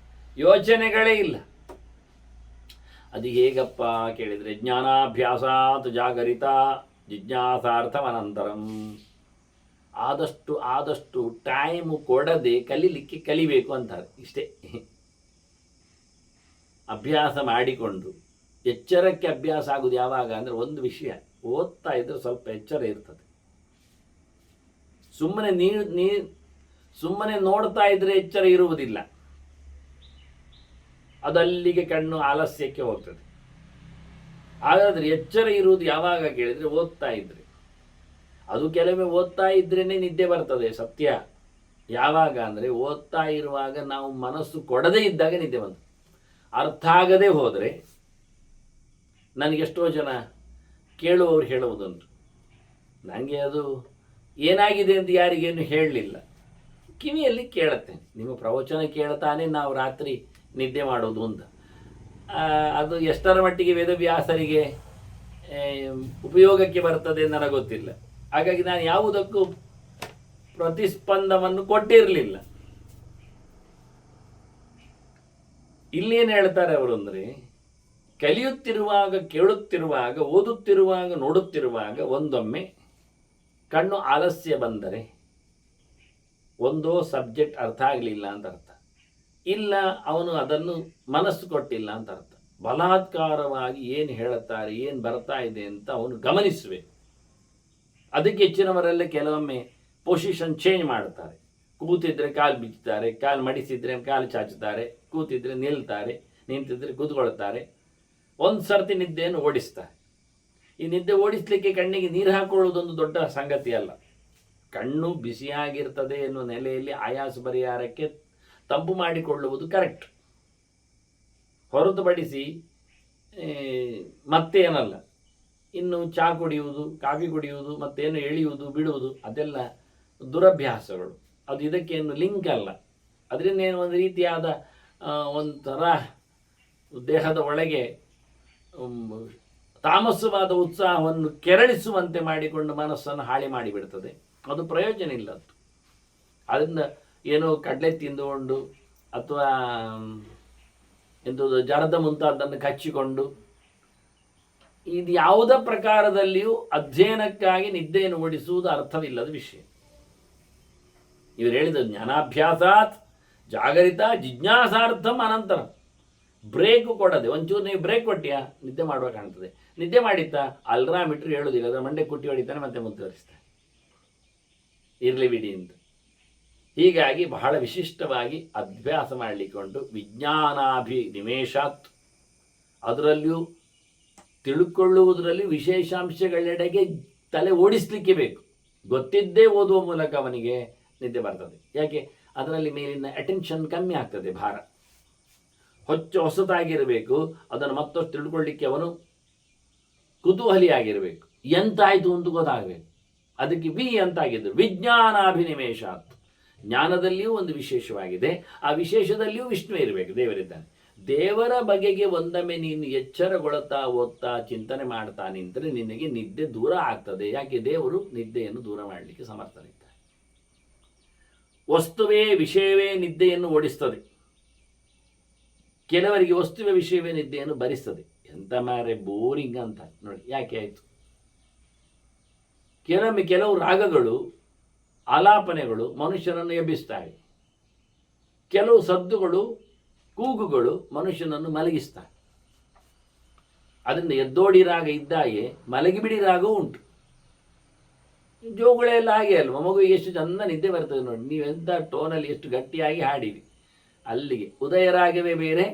S1: ಯೋಚನೆಗಳೇ ಇಲ್ಲ. ಅದು ಹೇಗಪ್ಪ ಕೇಳಿದರೆ ಜ್ಞಾನಾಭ್ಯಾಸಾತ್ ಜಾಗರಿತ ಜಿಜ್ಞಾಸಾರ್ಥಮನಂತರಂ. ಆದಷ್ಟು ಟೈಮು ಕೊಡದೆ ಕಲೀಲಿಕ್ಕೆ ಕಲಿಬೇಕು ಅಂತಾರೆ. ಇಷ್ಟೇ. ಅಭ್ಯಾಸ ಮಾಡಿಕೊಂಡು ಎಚ್ಚರಕ್ಕೆ ಅಭ್ಯಾಸ ಆಗುವುದು ಯಾವಾಗ ಅಂದರೆ ಒಂದು ವಿಷಯ ಓದ್ತಾ ಇದ್ರೆ ಸ್ವಲ್ಪ ಎಚ್ಚರ ಇರ್ತದೆ. ಸುಮ್ಮನೆ ನೋಡ್ತಾ ಇದ್ರೆ ಎಚ್ಚರ ಇರುವುದಿಲ್ಲ, ಅದಲ್ಲಿಗೆ ಕಣ್ಣು ಆಲಸ್ಯಕ್ಕೆ ಹೋಗ್ತದೆ. ಹಾಗಾದರೆ ಎಚ್ಚರ ಇರುವುದು ಯಾವಾಗ ಕೇಳಿದರೆ ಓದ್ತಾ ಇದ್ರೆ. ಅದು ಕೆಲವೊಮ್ಮೆ ಓದ್ತಾ ಇದ್ರೇನೆ ನಿದ್ದೆ ಬರ್ತದೆ, ಸತ್ಯ. ಯಾವಾಗ ಅಂದರೆ ಓದ್ತಾ ಇರುವಾಗ ನಾವು ಮನಸ್ಸು ಕೊಡದೇ ಇದ್ದಾಗ ನಿದ್ದೆ ಬಂತು. ಅರ್ಥ ಆಗದೆ ಹೋದರೆ, ನನಗೆಷ್ಟೋ ಜನ ಕೇಳುವವರು ಹೇಳುವುದುಂಟು, ನನಗೆ ಅದು ಏನಾಗಿದೆ ಅಂತ ಯಾರಿಗೇನು ಹೇಳಲಿಲ್ಲ, ಕಿವಿಯಲ್ಲಿ ಕೇಳುತ್ತೇನೆ, ನಿಮ್ಮ ಪ್ರವಚನ ಕೇಳ್ತಾನೆ ನಾವು ರಾತ್ರಿ ನಿದ್ದೆ ಮಾಡೋದು ಅಂತ. ಅದು ಎಷ್ಟರ ಮಟ್ಟಿಗೆ ವೇದವ್ಯಾಸರಿಗೆ ಉಪಯೋಗಕ್ಕೆ ಬರ್ತದೆ ನನಗೆ ಗೊತ್ತಿಲ್ಲ. ಹಾಗಾಗಿ ನಾನು ಯಾವುದಕ್ಕೂ ಪ್ರತಿಸ್ಪಂದವನ್ನು ಕೊಟ್ಟಿರಲಿಲ್ಲ. ಇಲ್ಲೇನು ಹೇಳ್ತಾರೆ ಅವರು ಅಂದರೆ, ಕಲಿಯುತ್ತಿರುವಾಗ, ಕೇಳುತ್ತಿರುವಾಗ, ಓದುತ್ತಿರುವಾಗ, ನೋಡುತ್ತಿರುವಾಗ ಒಂದೊಮ್ಮೆ ಕಣ್ಣು ಆಲಸ್ಯ ಬಂದರೆ ಒಂದೋ ಸಬ್ಜೆಕ್ಟ್ ಅರ್ಥ ಆಗಲಿಲ್ಲ ಅಂತ ಅರ್ಥ, ಇಲ್ಲ ಅವನು ಅದನ್ನು ಮನಸ್ಸು ಕೊಟ್ಟಿಲ್ಲ ಅಂತ ಅರ್ಥ. ಬಲಾತ್ಕಾರವಾಗಿ ಏನು ಹೇಳುತ್ತಾರೆ, ಏನು ಬರ್ತಾ ಇದೆ ಅಂತ ಅವನು ಗಮನಿಸಬೇಕು. ಅದಕ್ಕೆ ಹೆಚ್ಚಿನವರೆಲ್ಲ ಕೆಲವೊಮ್ಮೆ ಪೊಸಿಷನ್ ಚೇಂಜ್ ಮಾಡ್ತಾರೆ. ಕೂತಿದ್ರೆ ಕಾಲು ಬಿಚ್ಚುತ್ತಾರೆ, ಕಾಲು ಮಡಿಸಿದ್ರೆ ಕಾಲು ಚಾಚುತ್ತಾರೆ, ಕೂತಿದ್ರೆ ನಿಲ್ತಾರೆ, ನಿಂತಿದ್ರೆ ಕೂತ್ಕೊಳ್ತಾರೆ. ಒಂದು ಸರ್ತಿ ನಿದ್ದೆಯನ್ನು ಓಡಿಸ್ತಾರೆ. ಈ ನಿದ್ದೆ ಓಡಿಸಲಿಕ್ಕೆ ಕಣ್ಣಿಗೆ ನೀರು ಹಾಕೊಳ್ಳುವುದೊಂದು ದೊಡ್ಡ ಸಂಗತಿ ಅಲ್ಲ. ಕಣ್ಣು ಬಿಸಿಯಾಗಿರ್ತದೆ ಎನ್ನುವ ನೆಲೆಯಲ್ಲಿ ಆಯಾಸ ಪರಿಹಾರಕ್ಕೆ ತಂಪು ಮಾಡಿಕೊಳ್ಳುವುದು ಕರೆಕ್ಟ್, ಹೊರತುಪಡಿಸಿ ಮತ್ತೇನಲ್ಲ. ಇನ್ನು ಚಹಾ ಕುಡಿಯುವುದು, ಕಾಫಿ ಕುಡಿಯುವುದು, ಮತ್ತೇನು ಎಳೆಯುವುದು ಬಿಡುವುದು ಅದೆಲ್ಲ ದುರಭ್ಯಾಸಗಳು. ಅದು ಇದಕ್ಕೇನು ಲಿಂಕ್ ಅಲ್ಲ. ಅದರಿಂದ ಏನು ಒಂದು ರೀತಿಯಾದ ಒಂಥರ ದೇಹದ ಒಳಗೆ ತಾಮಸವಾದ ಉತ್ಸಾಹವನ್ನು ಕೆರಳಿಸುವಂತೆ ಮಾಡಿಕೊಂಡು ಮನಸ್ಸನ್ನು ಹಾಳಿ ಮಾಡಿಬಿಡ್ತದೆ. ಅದು ಪ್ರಯೋಜನ ಇಲ್ಲ. ಅದು ಅದರಿಂದ ಏನೋ ಕಡಲೆ ತಿಂದುಕೊಂಡು ಅಥವಾ ಎಂಥದ್ದು ಜರದ ಮುಂತಾದನ್ನು ಕಚ್ಚಿಕೊಂಡು ಇದು ಯಾವುದೇ ಪ್ರಕಾರದಲ್ಲಿಯೂ ಅಧ್ಯಯನಕ್ಕಾಗಿ ನಿದ್ದೆಯನ್ನು ಓಡಿಸುವುದು ಅರ್ಥವಿಲ್ಲದ ವಿಷಯ. ಇವರು ಹೇಳಿದ ಜ್ಞಾನಾಭ್ಯಾಸಾತ್ ಜಾಗರಿತ ಜಿಜ್ಞಾಸಾರ್ಥಂ ಅನಂತರಂ. ಬ್ರೇಕು ಕೊಡದೆ, ಒಂಚೂರು ನೀವು ಬ್ರೇಕ್ ಕೊಟ್ಟಿಯಾ ನಿದ್ದೆ ಮಾಡುವ ಕಾಣ್ತದೆ, ನಿದ್ದೆ ಮಾಡಿತ್ತಾ ಅಲ್ರಾಮ್ ಇಟ್ಟರು ಹೇಳುವುದಿಲ್ಲ, ಅದರ ಮಂಡೆ ಕುಟ್ಟಿ ಹೊಡಿತಾನೆ ಮತ್ತೆ ಮುಂದುವರಿಸ್ತಾನೆ, ಇರಲಿ ಬಿಡಿ ಅಂತ. ಹೀಗಾಗಿ ಬಹಳ ವಿಶಿಷ್ಟವಾಗಿ ಅಭ್ಯಾಸ ಮಾಡಲಿಕ್ಕೊಂಡು ವಿಜ್ಞಾನಾಭಿನಿವೇಶಾತ್, ಅದರಲ್ಲಿಯೂ ತಿಳ್ಕೊಳ್ಳುವುದರಲ್ಲಿ ವಿಶೇಷಾಂಶಗಳೆಡೆಗೆ ತಲೆ ಓಡಿಸಲಿಕ್ಕೆ ಬೇಕು. ಗೊತ್ತಿದ್ದೇ ಓದುವ ಮೂಲಕ ಅವನಿಗೆ ನಿದ್ದೆ ಬರ್ತದೆ. ಯಾಕೆ? ಅದರಲ್ಲಿ ಮೇಲಿನ ಅಟೆನ್ಷನ್ ಕಮ್ಮಿ ಆಗ್ತದೆ, ಭಾರ ಹೊಸತಾಗಿರಬೇಕು. ಅದನ್ನು ಮತ್ತಷ್ಟು ತಿಳ್ಕೊಳ್ಳಿಕ್ಕೆ ಅವನು ಕುತೂಹಲಿಯಾಗಿರಬೇಕು. ಎಂತಾಯಿತು ಅಂತ ಗೊತ್ತಾಗಬೇಕು. ಅದಕ್ಕೆ ಅಂತಾಗಿದ್ದು ವಿಜ್ಞಾನಾಭಿನಿವೇಶಾತ್. ಜ್ಞಾನದಲ್ಲಿಯೂ ಒಂದು ವಿಶೇಷವಾಗಿದೆ, ಆ ವಿಶೇಷದಲ್ಲಿಯೂ ವಿಷ್ಣು ಇರಬೇಕು, ದೇವರಿದ್ದಾನೆ. ದೇವರ ಬಗೆಗೆ ಒಂದೊಮ್ಮೆ ನೀನು ಎಚ್ಚರಗೊಳ್ಳುತ್ತಾ ಓದ್ತಾ ಚಿಂತನೆ ಮಾಡ್ತಾ ನಿಂತರೆ ನಿನಗೆ ನಿದ್ದೆ ದೂರ ಆಗ್ತದೆ. ಯಾಕೆ? ದೇವರು ನಿದ್ದೆಯನ್ನು ದೂರ ಮಾಡಲಿಕ್ಕೆ ಸಮರ್ಥರಿದ್ದಾರೆ. ವಸ್ತುವೇ ವಿಷಯವೇ ನಿದ್ದೆಯನ್ನು ಓಡಿಸ್ತದೆ, ಕೆಲವರಿಗೆ ವಸ್ತುವೇ ವಿಷಯವೇ ನಿದ್ದೆಯನ್ನು ಭರಿಸ್ತದೆ. ಎಂತ ಮಾರೆ ಬೋರಿಂಗ್ ಅಂತ ನೋಡಿ. ಯಾಕೆ ಆಯಿತು? ಕೆಲವು ರಾಗಗಳು ಆಲಾಪನೆಗಳು ಮನುಷ್ಯನನ್ನು ಎಬ್ಬಿಸ್ತವೆ. ಕೆಲವು ಸದ್ದುಗಳು, ಕೂಗುಗಳು ಮನುಷ್ಯನನ್ನು ಮಲಗಿಸ್ತವೆ. ಅದರಿಂದ ಎದ್ದೋಡಿ ರಾಗ ಇದ್ದಾಗೆ ಮಲಗಿಬಿಡಿ ರಾಗವೂ ಉಂಟು. ಜೋಗುಳೆಲ್ಲ ಹಾಗೆ ಅಲ್ವ, ಮಗುವಿಗೆ ಎಷ್ಟು ಚಂದ ನಿದ್ದೆ ಬರ್ತದೆ ನೋಡಿ. ನೀವೆಂಥ ಟೋನಲ್ಲಿ ಎಷ್ಟು ಗಟ್ಟಿಯಾಗಿ ಹಾಡಿರಿ. ಅಲ್ಲಿಗೆ ಉದಯ ರಾಗವೇ ಬೇರೆ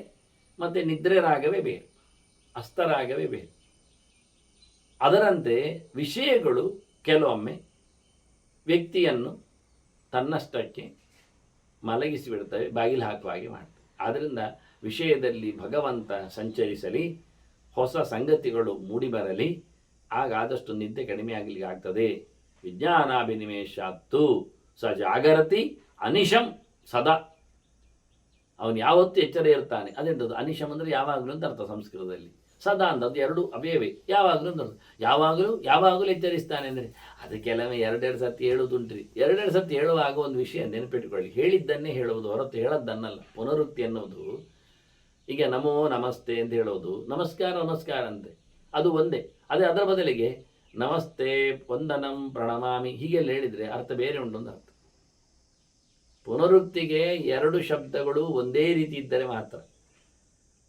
S1: ಮತ್ತು ನಿದ್ರೆ ರಾಗವೇ ಬೇರೆ, ಅಸ್ತರಾಗವೇ ಬೇರೆ. ಅದರಂತೆ ವಿಷಯಗಳು ಕೆಲವೊಮ್ಮೆ ವ್ಯಕ್ತಿಯನ್ನು ತನ್ನಷ್ಟಕ್ಕೆ ಮಲಗಿಸಿಬಿಡ್ತವೆ, ಬಾಗಿಲು ಹಾಕುವ ಹಾಗೆ ಮಾಡ್ತವೆ. ಆದ್ದರಿಂದ ವಿಷಯದಲ್ಲಿ ಭಗವಂತ ಸಂಚರಿಸಲಿ, ಹೊಸ ಸಂಗತಿಗಳು ಮೂಡಿಬರಲಿ, ಆಗ ಆದಷ್ಟು ನಿದ್ದೆ ಕಡಿಮೆ ಆಗಲಿಕ್ಕೆ ಆಗ್ತದೆ. ವಿಜ್ಞಾನಾಭಿನಿವೇಶಾತ್ತು ಸ ಜಾಗರತಿ ಅನಿಶಂ ಸದಾ. ಅವನು ಯಾವತ್ತೂ ಎಚ್ಚರ ಇರ್ತಾನೆ. ಅದೆಂಥದ್ದು ಅನಿಶಂ ಅಂದರೆ ಯಾವಾಗಲೂ ಅಂತ ಅರ್ಥ ಸಂಸ್ಕೃತದಲ್ಲಿ. ಸದಾ ಅಂತದ್ದು ಎರಡು ಅವ್ಯವೇ, ಯಾವಾಗಲೂ ಅಂತ ಯಾವಾಗಲೂ ಎಚ್ಚರಿಸ್ತಾನೆ ಅಂದರೆ ಅದು ಕೆಲವೇ ಎರಡೆರಡು ಸತಿ ಹೇಳುವುದುಂಟ್ರಿ. ಎರಡೆರಡು ಸತಿ ಹೇಳುವಾಗ ಒಂದು ವಿಷಯ ನೆನಪಿಟ್ಟುಕೊಳ್ಳಿ, ಹೇಳಿದ್ದನ್ನೇ ಹೇಳುವುದು ಹೊರತು ಹೇಳದ್ದನ್ನಲ್ಲ. ಪುನರುಕ್ತಿ ಅನ್ನೋದು, ಈಗ ನಮೋ ನಮಸ್ತೆ ಅಂತ ಹೇಳೋದು, ನಮಸ್ಕಾರ ಅಂತೆ, ಅದು ಒಂದೇ. ಅದೇ ಅದರ ಬದಲಿಗೆ ನಮಸ್ತೆ, ವಂದನಂ, ಪ್ರಣಮಾಮಿ ಹೀಗೆಲ್ಲ ಹೇಳಿದರೆ ಅರ್ಥ ಬೇರೆ ಉಂಟು ಅಂತ ಅರ್ಥ. ಪುನರುಕ್ತಿಗೆ ಎರಡು ಶಬ್ದಗಳು ಒಂದೇ ರೀತಿ ಇದ್ದರೆ ಮಾತ್ರ.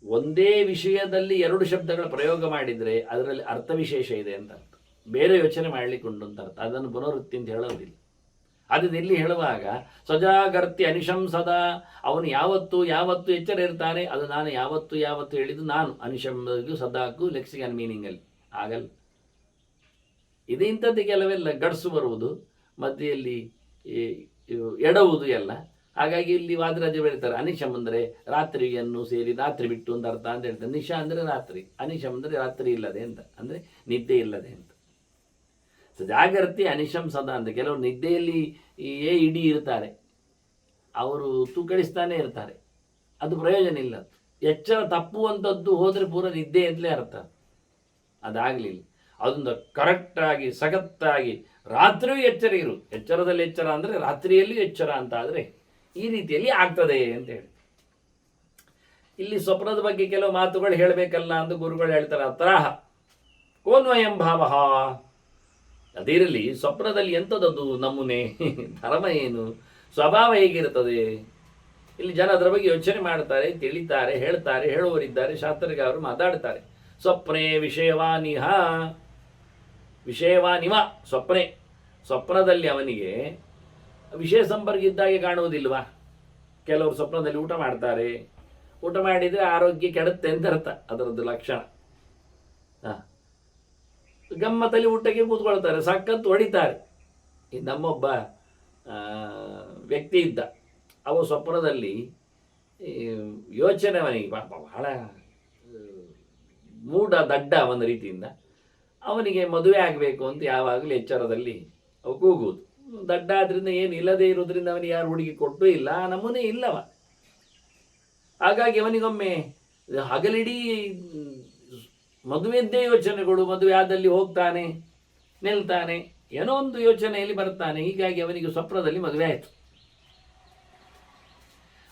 S1: ಒಂದೇ ವಿಷಯದಲ್ಲಿ ಎರಡು ಶಬ್ದಗಳ ಪ್ರಯೋಗ ಮಾಡಿದರೆ ಅದರಲ್ಲಿ ಅರ್ಥ ವಿಶೇಷ ಇದೆ ಅಂತ ಅರ್ಥ, ಬೇರೆ ಯೋಚನೆ ಮಾಡಲಿಕ್ಕೆ ಉಂಟು ಅಂತ ಅರ್ಥ. ಅದನ್ನು ಪುನರುಕ್ತಿ ಅಂತ ಹೇಳೋದಿಲ್ಲ. ಅದನ್ನು ಇಲ್ಲಿ ಹೇಳುವಾಗ ಸಜಾಗರ್ತಿ ಅನಿಶಂ ಸದಾ, ಅವನು ಯಾವತ್ತೂ ಎಚ್ಚರ ಇರ್ತಾನೆ. ಅದು ನಾನು ಯಾವತ್ತು ಹೇಳಿದ್ದು ನಾನು. ಅನಿಶಂಗೂ ಸದಾಕ್ಕೂ ಲೆಕ್ಸಿಕಲ್ ಮೀನಿಂಗಲ್ಲಿ ಆಗಲ್ಲ. ಇದು ಇಂಥದ್ದು ಕೆಲವೆಲ್ಲ ಗಡ್ಸು ಬರುವುದು, ಮಧ್ಯೆಯಲ್ಲಿ ಎಡವುದು ಎಲ್ಲ. ಹಾಗಾಗಿ ಇಲ್ಲಿ ವಾದರಾಜ ಹೇಳ್ತಾರೆ ಅನಿಶಂ ಅಂದರೆ ರಾತ್ರಿಯನ್ನು ಸೇರಿ ರಾತ್ರಿ ಬಿಟ್ಟು ಅಂತ ಅರ್ಥ ಅಂತ ಹೇಳ್ತಾರೆ. ನಿಶಾ ಅಂದರೆ ರಾತ್ರಿ, ಅನಿಶಂ ಅಂದರೆ ರಾತ್ರಿ ಇಲ್ಲದೆ ಅಂತ, ಅಂದರೆ ನಿದ್ದೆ ಇಲ್ಲದೆ ಅಂತ. ಜಾಗೃತಿ ಅನಿಶಂ ಸದಾ ಅಂತ. ಕೆಲವರು ನಿದ್ದೆಯಲ್ಲಿ ಇಡೀ ಇರ್ತಾರೆ, ಅವರು ತೂಕಡಿಸ್ತಾನೆ ಇರ್ತಾರೆ, ಅದು ಪ್ರಯೋಜನ ಇಲ್ಲ. ಎಚ್ಚರ ತಪ್ಪುವಂಥದ್ದು ಹೋದರೆ ಪೂರ ನಿದ್ದೆ ಅಂತಲೇ ಅರ್ಥ. ಅದಾಗಲಿಲ್ಲ. ಅದೊಂದು ಕರೆಕ್ಟಾಗಿ ಸಖತ್ತಾಗಿ ರಾತ್ರಿಯೂ ಎಚ್ಚರ ಇರು. ಎಚ್ಚರದಲ್ಲಿ ಎಚ್ಚರ ಅಂದರೆ ರಾತ್ರಿಯಲ್ಲಿಯೂ ಎಚ್ಚರ ಅಂತ ಆದರೆ ಈ ರೀತಿಯಲ್ಲಿ ಆಗ್ತದೆ ಅಂತ ಹೇಳಿ. ಇಲ್ಲಿ ಸ್ವಪ್ನದ ಬಗ್ಗೆ ಕೆಲವು ಮಾತುಗಳು ಹೇಳಬೇಕಲ್ಲ ಅಂತ ಗುರುಗಳು ಹೇಳ್ತಾರೆ. ಅತರಹ ಕೋನ್ವಯಂ ಭಾವ, ಅದಿರಲಿ ಸ್ವಪ್ನದಲ್ಲಿ ಎಂಥದ್ದು ನಮೂನೆ, ಧರ್ಮ ಏನು, ಸ್ವಭಾವ ಹೇಗಿರ್ತದೆ. ಇಲ್ಲಿ ಜನ ಅದರ ಬಗ್ಗೆ ಯೋಚನೆ ಮಾಡ್ತಾರೆ, ತಿಳಿತಾರೆ, ಹೇಳ್ತಾರೆ, ಹೇಳುವವರಿದ್ದಾರೆ, ಶಾಸ್ತ್ರಗಾರರು ಮಾತಾಡ್ತಾರೆ. ಸ್ವಪ್ನೇ ವಿಷಯವಾನಿವ ಸ್ವಪ್ನದಲ್ಲಿ ಅವನಿಗೆ ವಿಷಯ ಸಂಪರ್ಕ ಇದ್ದಾಗೆ ಕಾಣುವುದಿಲ್ವಾ. ಕೆಲವರು ಸ್ವಪ್ನದಲ್ಲಿ ಊಟ ಮಾಡ್ತಾರೆ, ಊಟ ಮಾಡಿದರೆ ಆರೋಗ್ಯ ಕೆಡುತ್ತೆ ಅಂತ ಅರ್ಥ, ಅದರದ್ದು ಲಕ್ಷಣ. ಗಮ್ಮತ್ತಲ್ಲಿ ಊಟಕ್ಕೆ ಕೂತ್ಕೊಳ್ತಾರೆ, ಸಖತ್ತು ಹೊಡಿತಾರೆ. ನಮ್ಮೊಬ್ಬ ವ್ಯಕ್ತಿ ಇದ್ದ, ಅವ ಸ್ವಪ್ನದಲ್ಲಿ ಯೋಚನೆ ಅವನಿಗೆ ಬಹಳ ಮೂಢ ದಡ್ಡ ಒಂದು ರೀತಿಯಿಂದ. ಅವನಿಗೆ ಮದುವೆ ಆಗಬೇಕು ಅಂತ ಯಾವಾಗಲೂ ಎಚ್ಚರದಲ್ಲಿ ಅವು ಕೂಗುವುದು. ದಡ್ಡ ಆದ್ರಿಂದ ಏನು ಇಲ್ಲದೆ ಇರೋದ್ರಿಂದ ಅವನಿಗೆ ಯಾರು ಹುಡುಗಿ ಕೊಟ್ಟು ಇಲ್ಲ, ನಮೂನೆ ಇಲ್ಲವ. ಹಾಗಾಗಿ ಅವನಿಗೊಮ್ಮೆ ಹಗಲಿಡೀ ಮದುವೆದ್ದೇ ಯೋಚನೆಗಳು, ಮದುವೆ ಆದಲ್ಲಿ ಹೋಗ್ತಾನೆ, ನಿಲ್ತಾನೆ, ಏನೋ ಒಂದು ಯೋಚನೆಯಲ್ಲಿ ಬರ್ತಾನೆ. ಹೀಗಾಗಿ ಅವನಿಗೆ ಸ್ವಪ್ನದಲ್ಲಿ ಮದುವೆ ಆಯಿತು.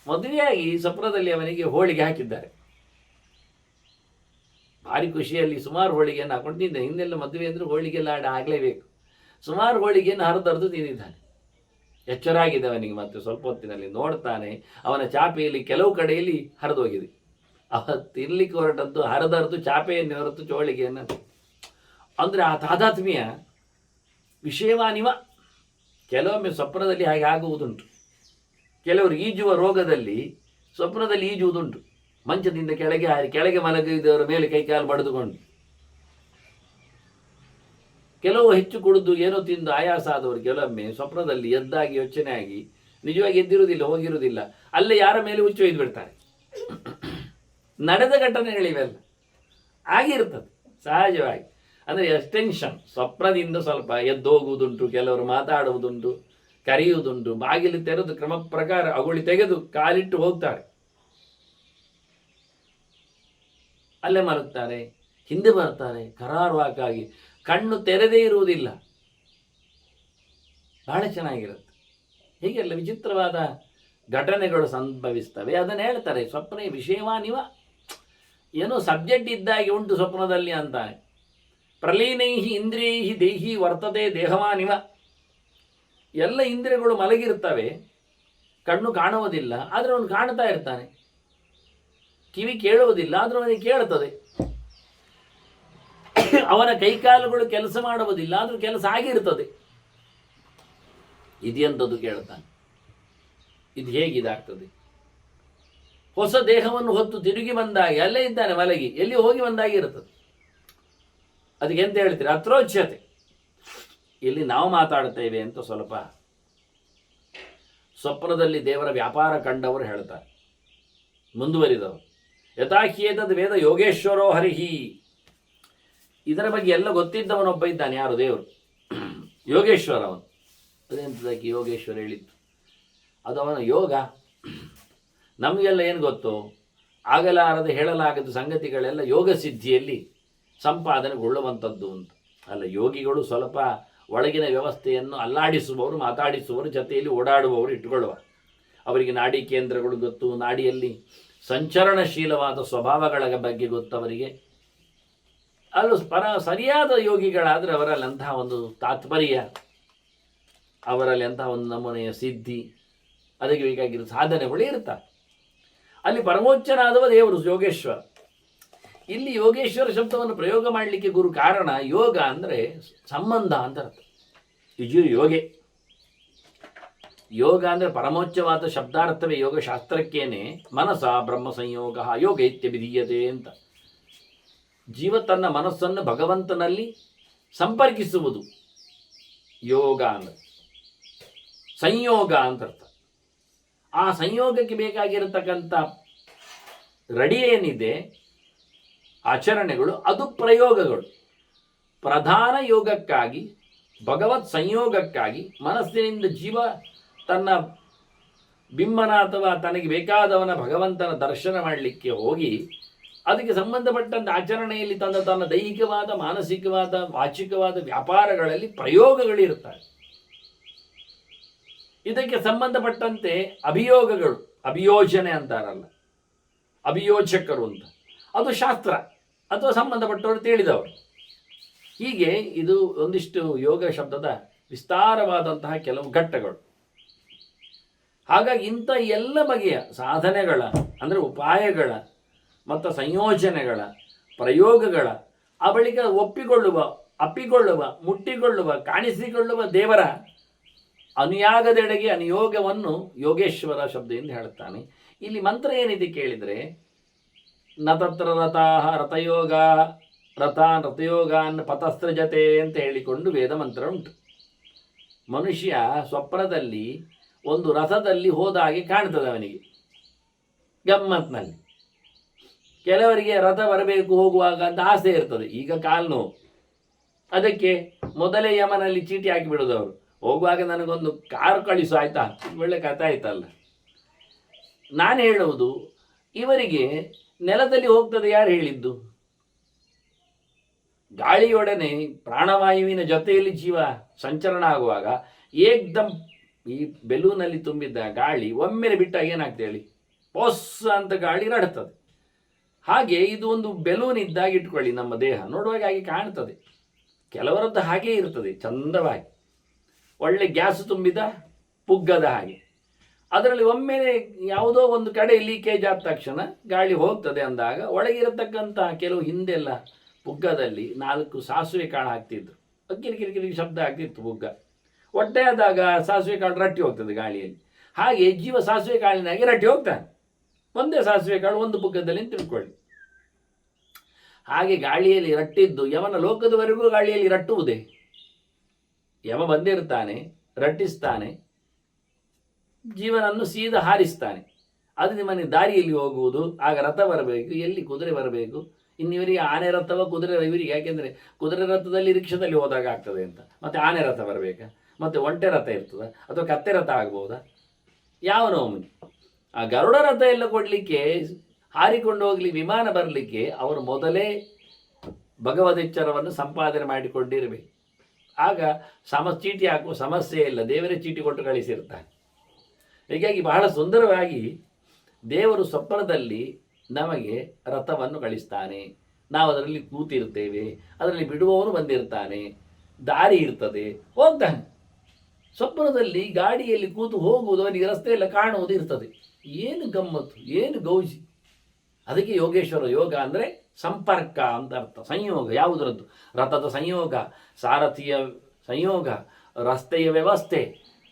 S1: ಮದುವೆಯಾಗಿ ಸ್ವಪ್ನದಲ್ಲಿ ಅವನಿಗೆ ಹೋಳಿಗೆ ಹಾಕಿದ್ದಾರೆ. ಭಾರಿ ಖುಷಿಯಲ್ಲಿ ಸುಮಾರು ಹೋಳಿಗೆಯನ್ನು ಹಾಕೊಂಡು ತಿಂದ. ಹಿಂದೆಲ್ಲ ಮದುವೆ ಅಂದರೆ ಹೋಳಿಗೆಲ್ಲ ಆಗಲೇಬೇಕು. ಸುಮಾರು ಹೋಳಿಗೆಯನ್ನು ಹರಿದರ್ದು ತಿಂದಿದ್ದಾನೆ. ಎಚ್ಚರಾಗಿದೆ ಅವನಿಗೆ. ಮತ್ತೆ ಸ್ವಲ್ಪ ಹೊತ್ತಿನಲ್ಲಿ ನೋಡ್ತಾನೆ, ಅವನ ಚಾಪೆಯಲ್ಲಿ ಕೆಲವು ಕಡೆಯಲ್ಲಿ ಹರಿದೋಗಿದೆ. ಅವ ತಿನ್ಲಿಕ್ಕೆ ಹೊರಟದ್ದು ಹರಿದರ್ದು ಚಾಪೆಯನ್ನು ಹೊರತು ಹೋಳಿಗೆಯನ್ನು. ಅಂದರೆ ಆ ತಾದಾತ್ಮ್ಯ ವಿಷಯವಾನಿವ. ಕೆಲವೊಮ್ಮೆ ಸ್ವಪ್ನದಲ್ಲಿ ಹಾಗೆ ಆಗುವುದುಂಟು. ಕೆಲವರು ಈಜುವ ರೋಗದಲ್ಲಿ ಸ್ವಪ್ನದಲ್ಲಿ ಈಜುವುದುಂಟು. ಮಂಚದಿಂದ ಕೆಳಗೆ ಮಲಗಿದವರ ಮೇಲೆ ಕೈಕಾಲು ಬಡಿದುಕೊಂಡು. ಕೆಲವು ಹೆಚ್ಚು ಕುಡಿದು ಏನೋ ತಿಂದು ಆಯಾಸ ಆದವರು ಕೆಲವೊಮ್ಮೆ ಸ್ವಪ್ನದಲ್ಲಿ ಎದ್ದಾಗಿ ಯೋಚನೆ ಆಗಿ ನಿಜವಾಗಿ ಎದ್ದಿರುವುದಿಲ್ಲ, ಹೋಗಿರುವುದಿಲ್ಲ, ಅಲ್ಲೇ ಯಾರ ಮೇಲೆ ಹುಚ್ಚು ಒಯ್ದು ಬಿಡ್ತಾರೆ. ನಡೆದ ಘಟನೆಗಳಿವೆಲ್ಲ ಆಗಿರ್ತದೆ ಸಹಜವಾಗಿ. ಅಂದರೆ ಎಕ್ಸ್ಟೆನ್ಷನ್, ಸ್ವಪ್ನದಿಂದ ಸ್ವಲ್ಪ ಎದ್ದು ಹೋಗುವುದುಂಟು, ಕೆಲವರು ಮಾತಾಡುವುದುಂಟು, ಕರೆಯುವುದುಂಟು, ಬಾಗಿಲು ತೆರೆದು ಕ್ರಮ ಪ್ರಕಾರ ಅಗುಳಿ ತೆಗೆದು ಕಾಲಿಟ್ಟು ಹೋಗ್ತಾರೆ, ಅಲ್ಲೇ ಮಲಗ್ತಾರೆ, ಹಿಂದೆ ಬರ್ತಾರೆ, ಕರಾರುವಾಕಾಗಿ ಕಣ್ಣು ತೆರೆದೇ ಇರುವುದಿಲ್ಲ. ಬಹಳ ಚೆನ್ನಾಗಿರುತ್ತೆ. ಹೀಗೆಲ್ಲ ವಿಚಿತ್ರವಾದ ಘಟನೆಗಳು ಸಂಭವಿಸ್ತವೆ. ಅದನ್ನು ಹೇಳ್ತಾರೆ ಸ್ವಪ್ನ ವಿಷಯವಾನಿವ. ಏನೋ ಸಬ್ಜೆಕ್ಟ್ ಇದ್ದಾಗಿ ಉಂಟು ಸ್ವಪ್ನದಲ್ಲಿ ಅಂತಾನೆ. ಪ್ರಲೀನೈಹಿ ಇಂದ್ರಿಯೈಹಿ ದೇಹಿ ವರ್ತತೆ ದೇಹವಾನಿವ. ಎಲ್ಲ ಇಂದ್ರಿಯಗಳು ಮಲಗಿರ್ತವೆ, ಕಣ್ಣು ಕಾಣುವುದಿಲ್ಲ, ಆದರೆ ಅವನು ಕಾಣ್ತಾ ಇರ್ತಾನೆ. ಕಿವಿ ಕೇಳುವುದಿಲ್ಲ, ಆದರೂ ಅವನಿಗೆ ಕೇಳುತ್ತದೆ. ಅವನ ಕೈಕಾಲುಗಳು ಕೆಲಸ ಮಾಡುವುದಿಲ್ಲ, ಆದರೂ ಕೆಲಸ ಆಗಿರ್ತದೆ. ಇದೆಂಥದ್ದು ಕೇಳ್ತಾನೆ. ಇದು ಹೇಗಿದಾಗ್ತದೆ? ಹೊಸ ದೇಹವನ್ನು ಹೊತ್ತು ತಿರುಗಿ ಬಂದಾಗಿ ಅಲ್ಲೇ ಇದ್ದಾನೆ ಮಲಗಿ, ಎಲ್ಲಿ ಹೋಗಿ ಬಂದಾಗಿ ಇರ್ತದೆ. ಅದಕ್ಕೆ ಎಂತ ಹೇಳ್ತೀರಿ? ಅತ್ರೋಚ್ಯತೆ. ಇಲ್ಲಿ ನಾವು ಮಾತಾಡ್ತೇವೆ ಅಂತ ಸ್ವಲ್ಪ ಸ್ವಪ್ನದಲ್ಲಿ ದೇವರ ವ್ಯಾಪಾರ ಕಂಡವರು ಹೇಳ್ತಾರೆ, ಮುಂದುವರಿದವರು. ಯಥಾಹ್ಯೇತದ್ ವೇದ ಯೋಗೇಶ್ವರೋ ಹರಿಹಿ. ಇದರ ಬಗ್ಗೆ ಎಲ್ಲ ಗೊತ್ತಿದ್ದವನೊಬ್ಬ ಇದ್ದಾನೆ. ಯಾರು? ದೇವರು, ಯೋಗೇಶ್ವರ. ಅವನು ಅದೆಂಥದಕ್ಕೆ ಯೋಗೇಶ್ವರ ಹೇಳಿದ್ದು? ಅದು ಅವನ ಯೋಗ. ನಮಗೆಲ್ಲ ಏನು ಗೊತ್ತು? ಆಗಲಾರದೆ ಹೇಳಲಾಗದ ಸಂಗತಿಗಳೆಲ್ಲ ಯೋಗ ಸಿದ್ಧಿಯಲ್ಲಿ ಸಂಪಾದನೆಗೊಳ್ಳುವಂಥದ್ದು ಅಂತ. ಅಲ್ಲ, ಯೋಗಿಗಳು ಸ್ವಲ್ಪ ಒಳಗಿನ ವ್ಯವಸ್ಥೆಯನ್ನು ಅಲ್ಲಾಡಿಸುವವರು, ಮಾತಾಡಿಸುವವರು, ಜೊತೆಯಲ್ಲಿ ಓಡಾಡುವವರು ಇಟ್ಟುಕೊಳ್ಳುವ. ಅವರಿಗೆ ನಾಡಿ ಕೇಂದ್ರಗಳು ಗೊತ್ತು, ನಾಡಿಯಲ್ಲಿ ಸಂಚರಣಶೀಲವಾದ ಸ್ವಭಾವಗಳ ಬಗ್ಗೆ ಗೊತ್ತು ಅವರಿಗೆ. ಅಲ್ಲೂ ಸರಿಯಾದ ಯೋಗಿಗಳಾದರೆ ಅವರಲ್ಲಿ ಅಂತಹ ಒಂದು ತಾತ್ಪರ್ಯ, ಅವರಲ್ಲಿ ಅಂತಹ ಒಂದು ನಮೂನೆಯ ಸಿದ್ಧಿ, ಅದಕ್ಕೆ ಬೇಕಾಗಿರೋ ಸಾಧನೆಗಳು ಇರ್ತಾರೆ. ಅಲ್ಲಿ ಪರಮೋಚ್ಚನಾದವ ದೇವರು ಯೋಗೇಶ್ವರ. ಇಲ್ಲಿ ಯೋಗೇಶ್ವರ ಶಬ್ದವನ್ನು ಪ್ರಯೋಗ ಮಾಡಲಿಕ್ಕೆ ಗುರು ಕಾರಣ, ಯೋಗ ಅಂದರೆ ಸಂಬಂಧ ಅಂತ ಅರ್ಥ. ಯೋಗೆ ಯೋಗ ಅಂದರೆ ಪರಮೋಚ್ಚವಾದ ಶಬ್ದಾರ್ಥವೇ ಯೋಗಶಾಸ್ತ್ರಕ್ಕೇನೆ ಮನಸ ಬ್ರಹ್ಮ ಸಂಯೋಗ ಯೋಗ ಇತ್ಯಭಿಧೀಯತೆ ಅಂತ. ಜೀವ ತನ್ನ ಮನಸ್ಸನ್ನು ಭಗವಂತನಲ್ಲಿ ಸಂಪರ್ಕಿಸುವುದು ಯೋಗ ಅಂದರೆ. ಸಂಯೋಗ ಅಂತ ಅರ್ಥ. ಆ ಸಂಯೋಗಕ್ಕೆ ಬೇಕಾಗಿರತಕ್ಕಂಥ ರೆಡಿ ಏನಿದೆ, ಆಚರಣೆಗಳು, ಅದು ಪ್ರಯೋಗಗಳು. ಪ್ರಧಾನ ಯೋಗಕ್ಕಾಗಿ, ಭಗವತ್ ಸಂಯೋಗಕ್ಕಾಗಿ ಮನಸ್ಸಿನಿಂದ ಜೀವ ತನ್ನ ಬಿಂಬನ ಅಥವಾ ತನಗೆ ಬೇಕಾದವನ ಭಗವಂತನ ದರ್ಶನ ಮಾಡಲಿಕ್ಕೆ ಹೋಗಿ ಅದಕ್ಕೆ ಸಂಬಂಧಪಟ್ಟಂಥ ಆಚರಣೆಯಲ್ಲಿ ತನ್ನ ದೈಹಿಕವಾದ, ಮಾನಸಿಕವಾದ, ವಾಚಿಕವಾದ ವ್ಯಾಪಾರಗಳಲ್ಲಿ ಪ್ರಯೋಗಗಳಿರುತ್ತವೆ. ಇದಕ್ಕೆ ಸಂಬಂಧಪಟ್ಟಂತೆ ಅಭಿಯೋಗಗಳು, ಅಭಿಯೋಜನೆ ಅಂತಾರಲ್ಲ, ಅಭಿಯೋಜಕರು ಅಂತ, ಅದು ಶಾಸ್ತ್ರ ಅಥವಾ ಸಂಬಂಧಪಟ್ಟವರು ತಿಳಿದವರು. ಹೀಗೆ ಇದು ಒಂದಿಷ್ಟು ಯೋಗ ಶಬ್ದದ ವಿಸ್ತಾರವಾದಂತಹ ಕೆಲವು ಘಟ್ಟಗಳು. ಹಾಗಾಗಿ ಇಂಥ ಎಲ್ಲ ಬಗೆಯ ಸಾಧನೆಗಳ ಅಂದರೆ ಉಪಾಯಗಳ ಮತ್ತು ಸಂಯೋಜನೆಗಳ ಪ್ರಯೋಗಗಳ ಆ ಬಳಿಕ ಅಪ್ಪಿಕೊಳ್ಳುವ ಮುಟ್ಟಿಕೊಳ್ಳುವ ಕಾಣಿಸಿಕೊಳ್ಳುವ ದೇವರ ಅನುಯಾಗದೆಡೆಗೆ ಅನುಯೋಗವನ್ನು ಯೋಗೇಶ್ವರ ಶಬ್ದದಿಂದ ಹೇಳುತ್ತಾನೆ. ಇಲ್ಲಿ ಮಂತ್ರ ಏನಿದೆ ಕೇಳಿದರೆ, ನ ತತ್ರ ರಥಾಹ ರಥಯೋಗ ರಥಯೋಗಾನ್ ಪತಸ್ತ್ರಜತೆ ಅಂತ ಹೇಳಿಕೊಂಡು ವೇದ ಮಂತ್ರ ಉಂಟು. ಮನುಷ್ಯ ಸ್ವಪ್ನದಲ್ಲಿ ಒಂದು ರಥದಲ್ಲಿ ಹೋದ ಹಾಗೆ ಕಾಣ್ತದೆ ಅವನಿಗೆ ಗಮ್ಮತ್ನಲ್ಲಿ. ಕೆಲವರಿಗೆ ರಥ ಬರಬೇಕು ಹೋಗುವಾಗ ಅಂತ ಆಸೆ ಇರ್ತದೆ. ಈಗ ಕಾಲು ನೋವು, ಅದಕ್ಕೆ ಮೊದಲೇ ಯಮನಲ್ಲಿ ಚೀಟಿ ಹಾಕಿ ಬಿಡೋದು ಅವರು, ಹೋಗುವಾಗ ನನಗೊಂದು ಕಾರು ಕಳಿಸು ಆಯ್ತಾ, ಒಳ್ಳೆ ಕಥೆ ಆಯ್ತಲ್ಲ. ನಾನು ಹೇಳುವುದು, ಇವರಿಗೆ ನೆಲದಲ್ಲಿ ಹೋಗ್ತದೆ ಯಾರು ಹೇಳಿದ್ದು? ಗಾಳಿಯೊಡನೆ ಪ್ರಾಣವಾಯುವಿನ ಜೊತೆಯಲ್ಲಿ ಜೀವ ಸಂಚರಣ ಆಗುವಾಗ ಏಕ್ದಮ್ ಈ ಬೆಲೂನಲ್ಲಿ ತುಂಬಿದ್ದ ಗಾಳಿ ಒಮ್ಮೆಲೆ ಬಿಟ್ಟಾಗ ಏನಾಗ್ತದೆ ಹೇಳಿ? ಪೊಸ್ ಅಂತ ಗಾಳಿ ರಡ್ತದೆ. ಹಾಗೆ ಇದು ಒಂದು ಬೆಲೂನ್ ಇದ್ದಾಗ ಇಟ್ಕೊಳ್ಳಿ, ನಮ್ಮ ದೇಹ ನೋಡುವಾಗ ಹಾಗೆ ಕಾಣ್ತದೆ. ಕೆಲವರದ್ದು ಹಾಗೇ ಇರ್ತದೆ ಚಂದವಾಗಿ, ಒಳ್ಳೆ ಗ್ಯಾಸ್ ತುಂಬಿದ ಪುಗ್ಗದ ಹಾಗೆ. ಅದರಲ್ಲಿ ಒಮ್ಮೆಲೆ ಯಾವುದೋ ಒಂದು ಕಡೆ ಲೀಕೇಜ್ ಆದ ತಕ್ಷಣ ಗಾಳಿ ಹೋಗ್ತದೆ ಅಂದಾಗ ಒಳಗಿರತಕ್ಕಂಥ ಕೆಲವು ಹಿಂದೆಲ್ಲ ಪುಗ್ಗದಲ್ಲಿ 4 ಸಾಸಿವೆ ಕಾಳು ಹಾಕ್ತಿದ್ರು, ಕಿರಿಕಿರಿ ಶಬ್ದ ಆಗ್ತಿತ್ತು ಪುಗ್ಗ. ಹೊಟ್ಟೆ ಆದಾಗ ಸಾಸಿವೆ ಕಾಳು ರಟ್ಟಿ ಹೋಗ್ತದೆ ಗಾಳಿಯಲ್ಲಿ. ಹಾಗೆ ಜೀವ ಸಾಸಿವೆ ಕಾಳಿನಾಗೆ ರಟ್ಟಿ ಹೋಗ್ತಾನೆ. ಒಂದೇ ಸಾಸಿವೆ ಕಾಳು ಒಂದು ಪುಗ್ಗದಲ್ಲಿ ತಿಳ್ಕೊಳ್ಳಿ. ಹಾಗೆ ಗಾಳಿಯಲ್ಲಿ ರಟ್ಟಿದ್ದು ಯಮನ ಲೋಕದವರೆಗೂ ಗಾಳಿಯಲ್ಲಿ ರಟ್ಟುವುದೇ. ಯಮ ಬಂದಿರ್ತಾನೆ, ರಟ್ಟಿಸ್ತಾನೆ, ಜೀವನನ್ನು ಸೀದಾ ಹಾರಿಸ್ತಾನೆ. ಅದು ನಿಮ್ಮನೆ ದಾರಿಯಲ್ಲಿ ಹೋಗುವುದು. ಆಗ ರಥ ಬರಬೇಕು, ಎಲ್ಲಿ ಕುದುರೆ ಬರಬೇಕು. ಇನ್ನಿವರಿಗೆ ಆನೆ ರಥವ ಕುದುರೆ ಇವರಿಗೆ, ಯಾಕೆಂದರೆ ಕುದುರೆ ರಥದಲ್ಲಿ ರಿಕ್ಷಾದಲ್ಲಿ ಹೋದಾಗ ಆಗ್ತದೆ ಅಂತ. ಮತ್ತು ಆನೆ ರಥ ಬರಬೇಕಾ, ಮತ್ತು ಒಂಟೆ ರಥ ಇರ್ತದ, ಅಥವಾ ಕತ್ತೆ ರಥ ಆಗ್ಬೋದಾ? ಯಾವ ನೋಮನಿ? ಆ ಗರುಡ ರಥ ಎಲ್ಲ ಕೊಡಲಿಕ್ಕೆ, ಹಾರಿಕೊಂಡು ಹೋಗ್ಲಿಕ್ಕೆ, ವಿಮಾನ ಬರಲಿಕ್ಕೆ ಅವರು ಮೊದಲೇ ಭಗವದೆಚ್ಚರವನ್ನು ಸಂಪಾದನೆ ಮಾಡಿಕೊಂಡಿರಬೇಕು. ಆಗ ಚೀಟಿ ಹಾಕುವ ಸಮಸ್ಯೆ ಇಲ್ಲ, ದೇವರೇ ಚೀಟಿ ಕೊಟ್ಟು ಕಳಿಸಿರ್ತಾನೆ. ಹೀಗಾಗಿ ಬಹಳ ಸುಂದರವಾಗಿ ದೇವರು ಸ್ವಪ್ನದಲ್ಲಿ ನಮಗೆ ರಥವನ್ನು ಕಳಿಸ್ತಾನೆ. ನಾವು ಅದರಲ್ಲಿ ಕೂತಿರ್ತೇವೆ, ಅದರಲ್ಲಿ ಬಿಡುವವನು ಬಂದಿರ್ತಾನೆ, ದಾರಿ ಇರ್ತದೆ, ಹೋಗ್ತಾನೆ. ಸ್ವಪ್ನದಲ್ಲಿ ಗಾಡಿಯಲ್ಲಿ ಕೂತು ಹೋಗುವುದು, ಅವನಿಗೆ ರಸ್ತೆ ಎಲ್ಲ ಕಾಣುವುದು ಇರ್ತದೆ. ಏನು ಗಮ್ಮತ್ತು, ಏನು ಗೌಜಿ. ಅದಕ್ಕೆ ಯೋಗೇಶ್ವರ ಯೋಗ ಅಂದರೆ ಸಂಪರ್ಕ ಅಂತ ಅರ್ಥ. ಸಂಯೋಗ ಯಾವುದರದ್ದು? ರಥದ ಸಂಯೋಗ, ಸಾರಥಿಯ ಸಂಯೋಗ, ರಸ್ತೆಯ ವ್ಯವಸ್ಥೆ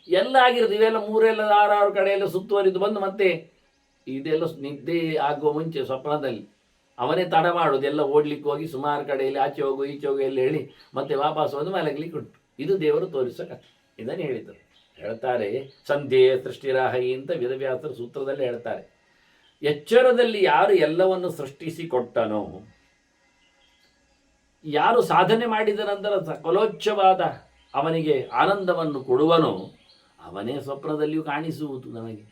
S1: ಎಲ್ಲ ಆಗಿರೋದು. ಇವೆಲ್ಲ ಮೂರೆಲ್ಲ ಆರಾರು ಕಡೆಯೆಲ್ಲ ಸುತ್ತುವರಿದು ಬಂದು ಮತ್ತೆ ಇದೆಲ್ಲ ನಿದ್ದೆ ಆಗುವ ಮುಂಚೆ ಸ್ವಪ್ನದಲ್ಲಿ ಅವನೇ ತಡ ಮಾಡೋದು. ಎಲ್ಲ ಓಡ್ಲಿಕ್ಕೆ ಹೋಗಿ ಸುಮಾರು ಕಡೆಯಲ್ಲಿ ಆಚೆ ಹೋಗು ಈಚೆ ಹೋಗು ಎಲ್ಲ ಹೇಳಿ ಮತ್ತೆ ವಾಪಸ್ ಒಂದು ಮಲಗಲಿಕ್ಕೆ ಉಂಟು. ಇದು ದೇವರು ತೋರಿಸೋ ಕಥೆ. ಇದನ್ನು ಹೇಳಿದರು. ಹೇಳ್ತಾರೆ ಸಂಧ್ಯೆ ಸೃಷ್ಟಿರಾಹಿ ಅಂತ ವೇದವ್ಯಾಸರ ಸೂತ್ರದಲ್ಲಿ ಹೇಳ್ತಾರೆ. ಎಚ್ಚರದಲ್ಲಿ ಯಾರು ಎಲ್ಲವನ್ನು ಸೃಷ್ಟಿಸಿಕೊಟ್ಟನೋ, ಯಾರು ಸಾಧನೆ ಮಾಡಿದ ನಂತರ ಸಕಲೋಚ್ಚವಾದ ಅವನಿಗೆ ಆನಂದವನ್ನು ಕೊಡುವನೋ, ಅವನೇ ಸ್ವಪ್ನದಲ್ಲಿಯೂ ಕಾಣಿಸುವುದು, ನಮಗೆ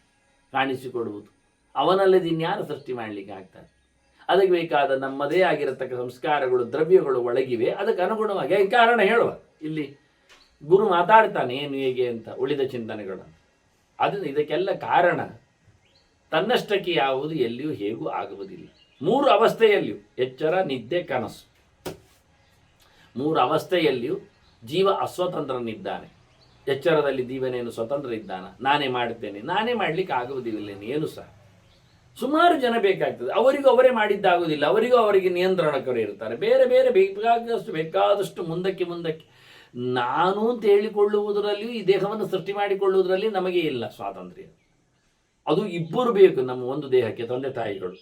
S1: ಕಾಣಿಸಿಕೊಡುವುದು. ಅವನಲ್ಲದೆ ಇನ್ಯಾರು ಸೃಷ್ಟಿ ಮಾಡಲಿಕ್ಕೆ ಆಗ್ತಾರೆ? ಅದಕ್ಕೆ ಬೇಕಾದ ನಮ್ಮದೇ ಆಗಿರತಕ್ಕ ಸಂಸ್ಕಾರಗಳು, ದ್ರವ್ಯಗಳು ಒಳಗಿವೆ. ಅದಕ್ಕೆ ಅನುಗುಣವಾಗಿ ಕಾರಣ ಹೇಳುವ. ಇಲ್ಲಿ ಗುರು ಮಾತಾಡ್ತಾನೆ ಏನು ಹೇಗೆ ಅಂತ ಉಳಿದ ಚಿಂತನೆಗಳನ್ನು. ಅದನ್ನು ಇದಕ್ಕೆಲ್ಲ ಕಾರಣ ತನ್ನಷ್ಟಕ್ಕೆ ಯಾವುದು ಎಲ್ಲಿಯೂ ಹೇಗೂ ಆಗುವುದಿಲ್ಲ. 3 ಅವಸ್ಥೆಯಲ್ಲಿಯೂ ಎಚ್ಚರ, ನಿದ್ದೆ, ಕನಸು, 3 ಅವಸ್ಥೆಯಲ್ಲಿಯೂ ಜೀವ ಅಸ್ವತಂತ್ರನಿದ್ದಾನೆ. ಎಚ್ಚರದಲ್ಲಿ ಜೀವನೇನು ಸ್ವತಂತ್ರ ಇದ್ದಾನ, ನಾನೇ ಮಾಡುತ್ತೇನೆ, ನಾನೇ ಮಾಡಲಿಕ್ಕೆ ಆಗುವುದಿಲ್ಲ ಏನು ಸಹ. ಸುಮಾರು ಜನ ಬೇಕಾಗ್ತದೆ, ಅವರಿಗೂ ಅವರೇ ಮಾಡಿದ್ದಾಗುವುದಿಲ್ಲ, ಅವರಿಗೂ ಅವರಿಗೆ ನಿಯಂತ್ರಣಕರು ಇರ್ತಾರೆ. ಬೇರೆ ಬೇರೆ ಬೇಕಾದಷ್ಟು ಮುಂದಕ್ಕೆ ನಾನು ಅಂತ ಹೇಳಿಕೊಳ್ಳುವುದರಲ್ಲಿಯೂ ಈ ದೇಹವನ್ನು ಸೃಷ್ಟಿ ಮಾಡಿಕೊಳ್ಳುವುದರಲ್ಲಿ ನಮಗೆ ಇಲ್ಲ ಸ್ವಾತಂತ್ರ್ಯ. ಅದು ಇಬ್ಬರು ಬೇಕು ನಮ್ಮ ಒಂದು ದೇಹಕ್ಕೆ, ತಂದೆ ತಾಯಿಗಳು.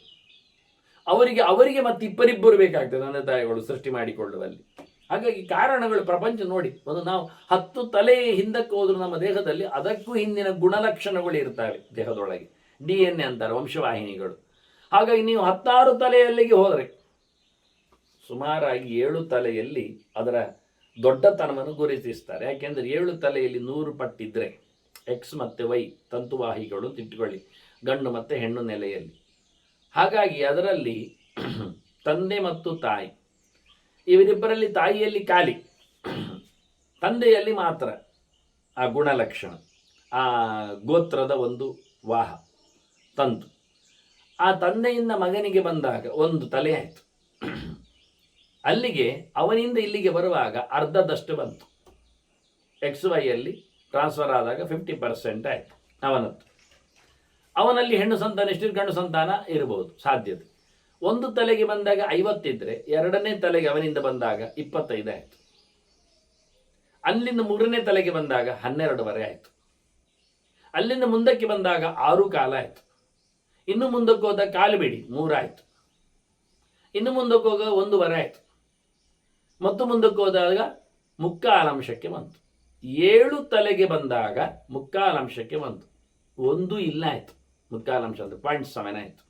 S1: ಅವರಿಗೆ ಮತ್ತೆ ಇಬ್ಬರಿಬ್ಬರು ಬೇಕಾಗ್ತದೆ ತಂದೆ ತಾಯಿಗಳು ಸೃಷ್ಟಿ ಮಾಡಿಕೊಳ್ಳುವಲ್ಲಿ. ಹಾಗಾಗಿ ಕಾರಣಗಳು ಪ್ರಪಂಚ ನೋಡಿ, ಒಂದು ನಾವು 10 ತಲೆ ಹಿಂದಕ್ಕೆ ಹೋದ್ರು ನಮ್ಮ ದೇಹದಲ್ಲಿ ಅದಕ್ಕೂ ಹಿಂದಿನ ಗುಣಲಕ್ಷಣಗಳು ಇರ್ತವೆ ದೇಹದೊಳಗೆ. DNA ಅಂತಾರೆ, ವಂಶವಾಹಿನಿಗಳು. ಹಾಗಾಗಿ ನೀವು 16 ತಲೆಯಲ್ಲಿಗೆ ಹೋದರೆ ಸುಮಾರಾಗಿ 7 ತಲೆಯಲ್ಲಿ ಅದರ ದೊಡ್ಡತನವನ್ನು ಗುರುತಿಸ್ತಾರೆ. ಯಾಕೆಂದರೆ 7 ತಲೆಯಲ್ಲಿ 100 ಪಟ್ಟಿದ್ರೆ X ಮತ್ತು Y ತಂತುವಾಹಿಗಳು ತಿಟ್ಟುಕೊಳ್ಳಿ, ಗಂಡು ಮತ್ತು ಹೆಣ್ಣು ನೆಲೆಯಲ್ಲಿ. ಹಾಗಾಗಿ ಅದರಲ್ಲಿ ತಂದೆ ಮತ್ತು ತಾಯಿ, ಇವರಿಬ್ಬರಲ್ಲಿ ತಾಯಿಯಲ್ಲಿ ಖಾಲಿ, ತಂದೆಯಲ್ಲಿ ಮಾತ್ರ ಆ ಗುಣಲಕ್ಷಣ, ಆ ಗೋತ್ರದ ಒಂದು ವಾಹ ತಂತು. ಆ ತಂದೆಯಿಂದ ಮಗನಿಗೆ ಬಂದಾಗ 1 ತಲೆ ಆಯಿತು. ಅಲ್ಲಿಗೆ ಅವನಿಂದ ಇಲ್ಲಿಗೆ ಬರುವಾಗ ಅರ್ಧದಷ್ಟು ಬಂತು. XYಯಲ್ಲಿ ಟ್ರಾನ್ಸ್ಫರ್ ಆದಾಗ 50% ಆಯಿತು ಅವನದ್ದು. ಅವನಲ್ಲಿ ಹೆಣ್ಣು ಸಂತಾನ ಎಷ್ಟು, ಗಂಡು ಸಂತಾನ ಇರಬಹುದು ಸಾಧ್ಯತೆ. 1 ತಲೆಗೆ ಬಂದಾಗ 50 ಇದ್ದರೆ 2ನೇ ತಲೆಗೆ ಅವನಿಂದ ಬಂದಾಗ 25 ಆಯಿತು. ಅಲ್ಲಿಂದ 3ನೇ ತಲೆಗೆ ಬಂದಾಗ 12 ಆಯಿತು. ಅಲ್ಲಿಂದ ಮುಂದಕ್ಕೆ ಬಂದಾಗ 6 ಕಾಲ ಆಯಿತು. ಇನ್ನು ಮುಂದಕ್ಕೆ ಹೋದಾಗ ಕಾಲು ಬಿಡಿ 3 ಆಯಿತು. ಇನ್ನು ಮುಂದಕ್ಕೆ ಹೋಗ 1 ಆಯಿತು. ಮತ್ತು ಮುಂದಕ್ಕೆ ಹೋದಾಗ 3/4 ಅಂಶಕ್ಕೆ ಬಂತು. 7 ತಲೆಗೆ ಬಂದಾಗ 3/4 ಅಂಶಕ್ಕೆ ಬಂತು. 1 ಇಲ್ಲ ಆಯಿತು. 3/4 ಅಂಶ ಅಂದರೆ 0.7 ಆಯಿತು.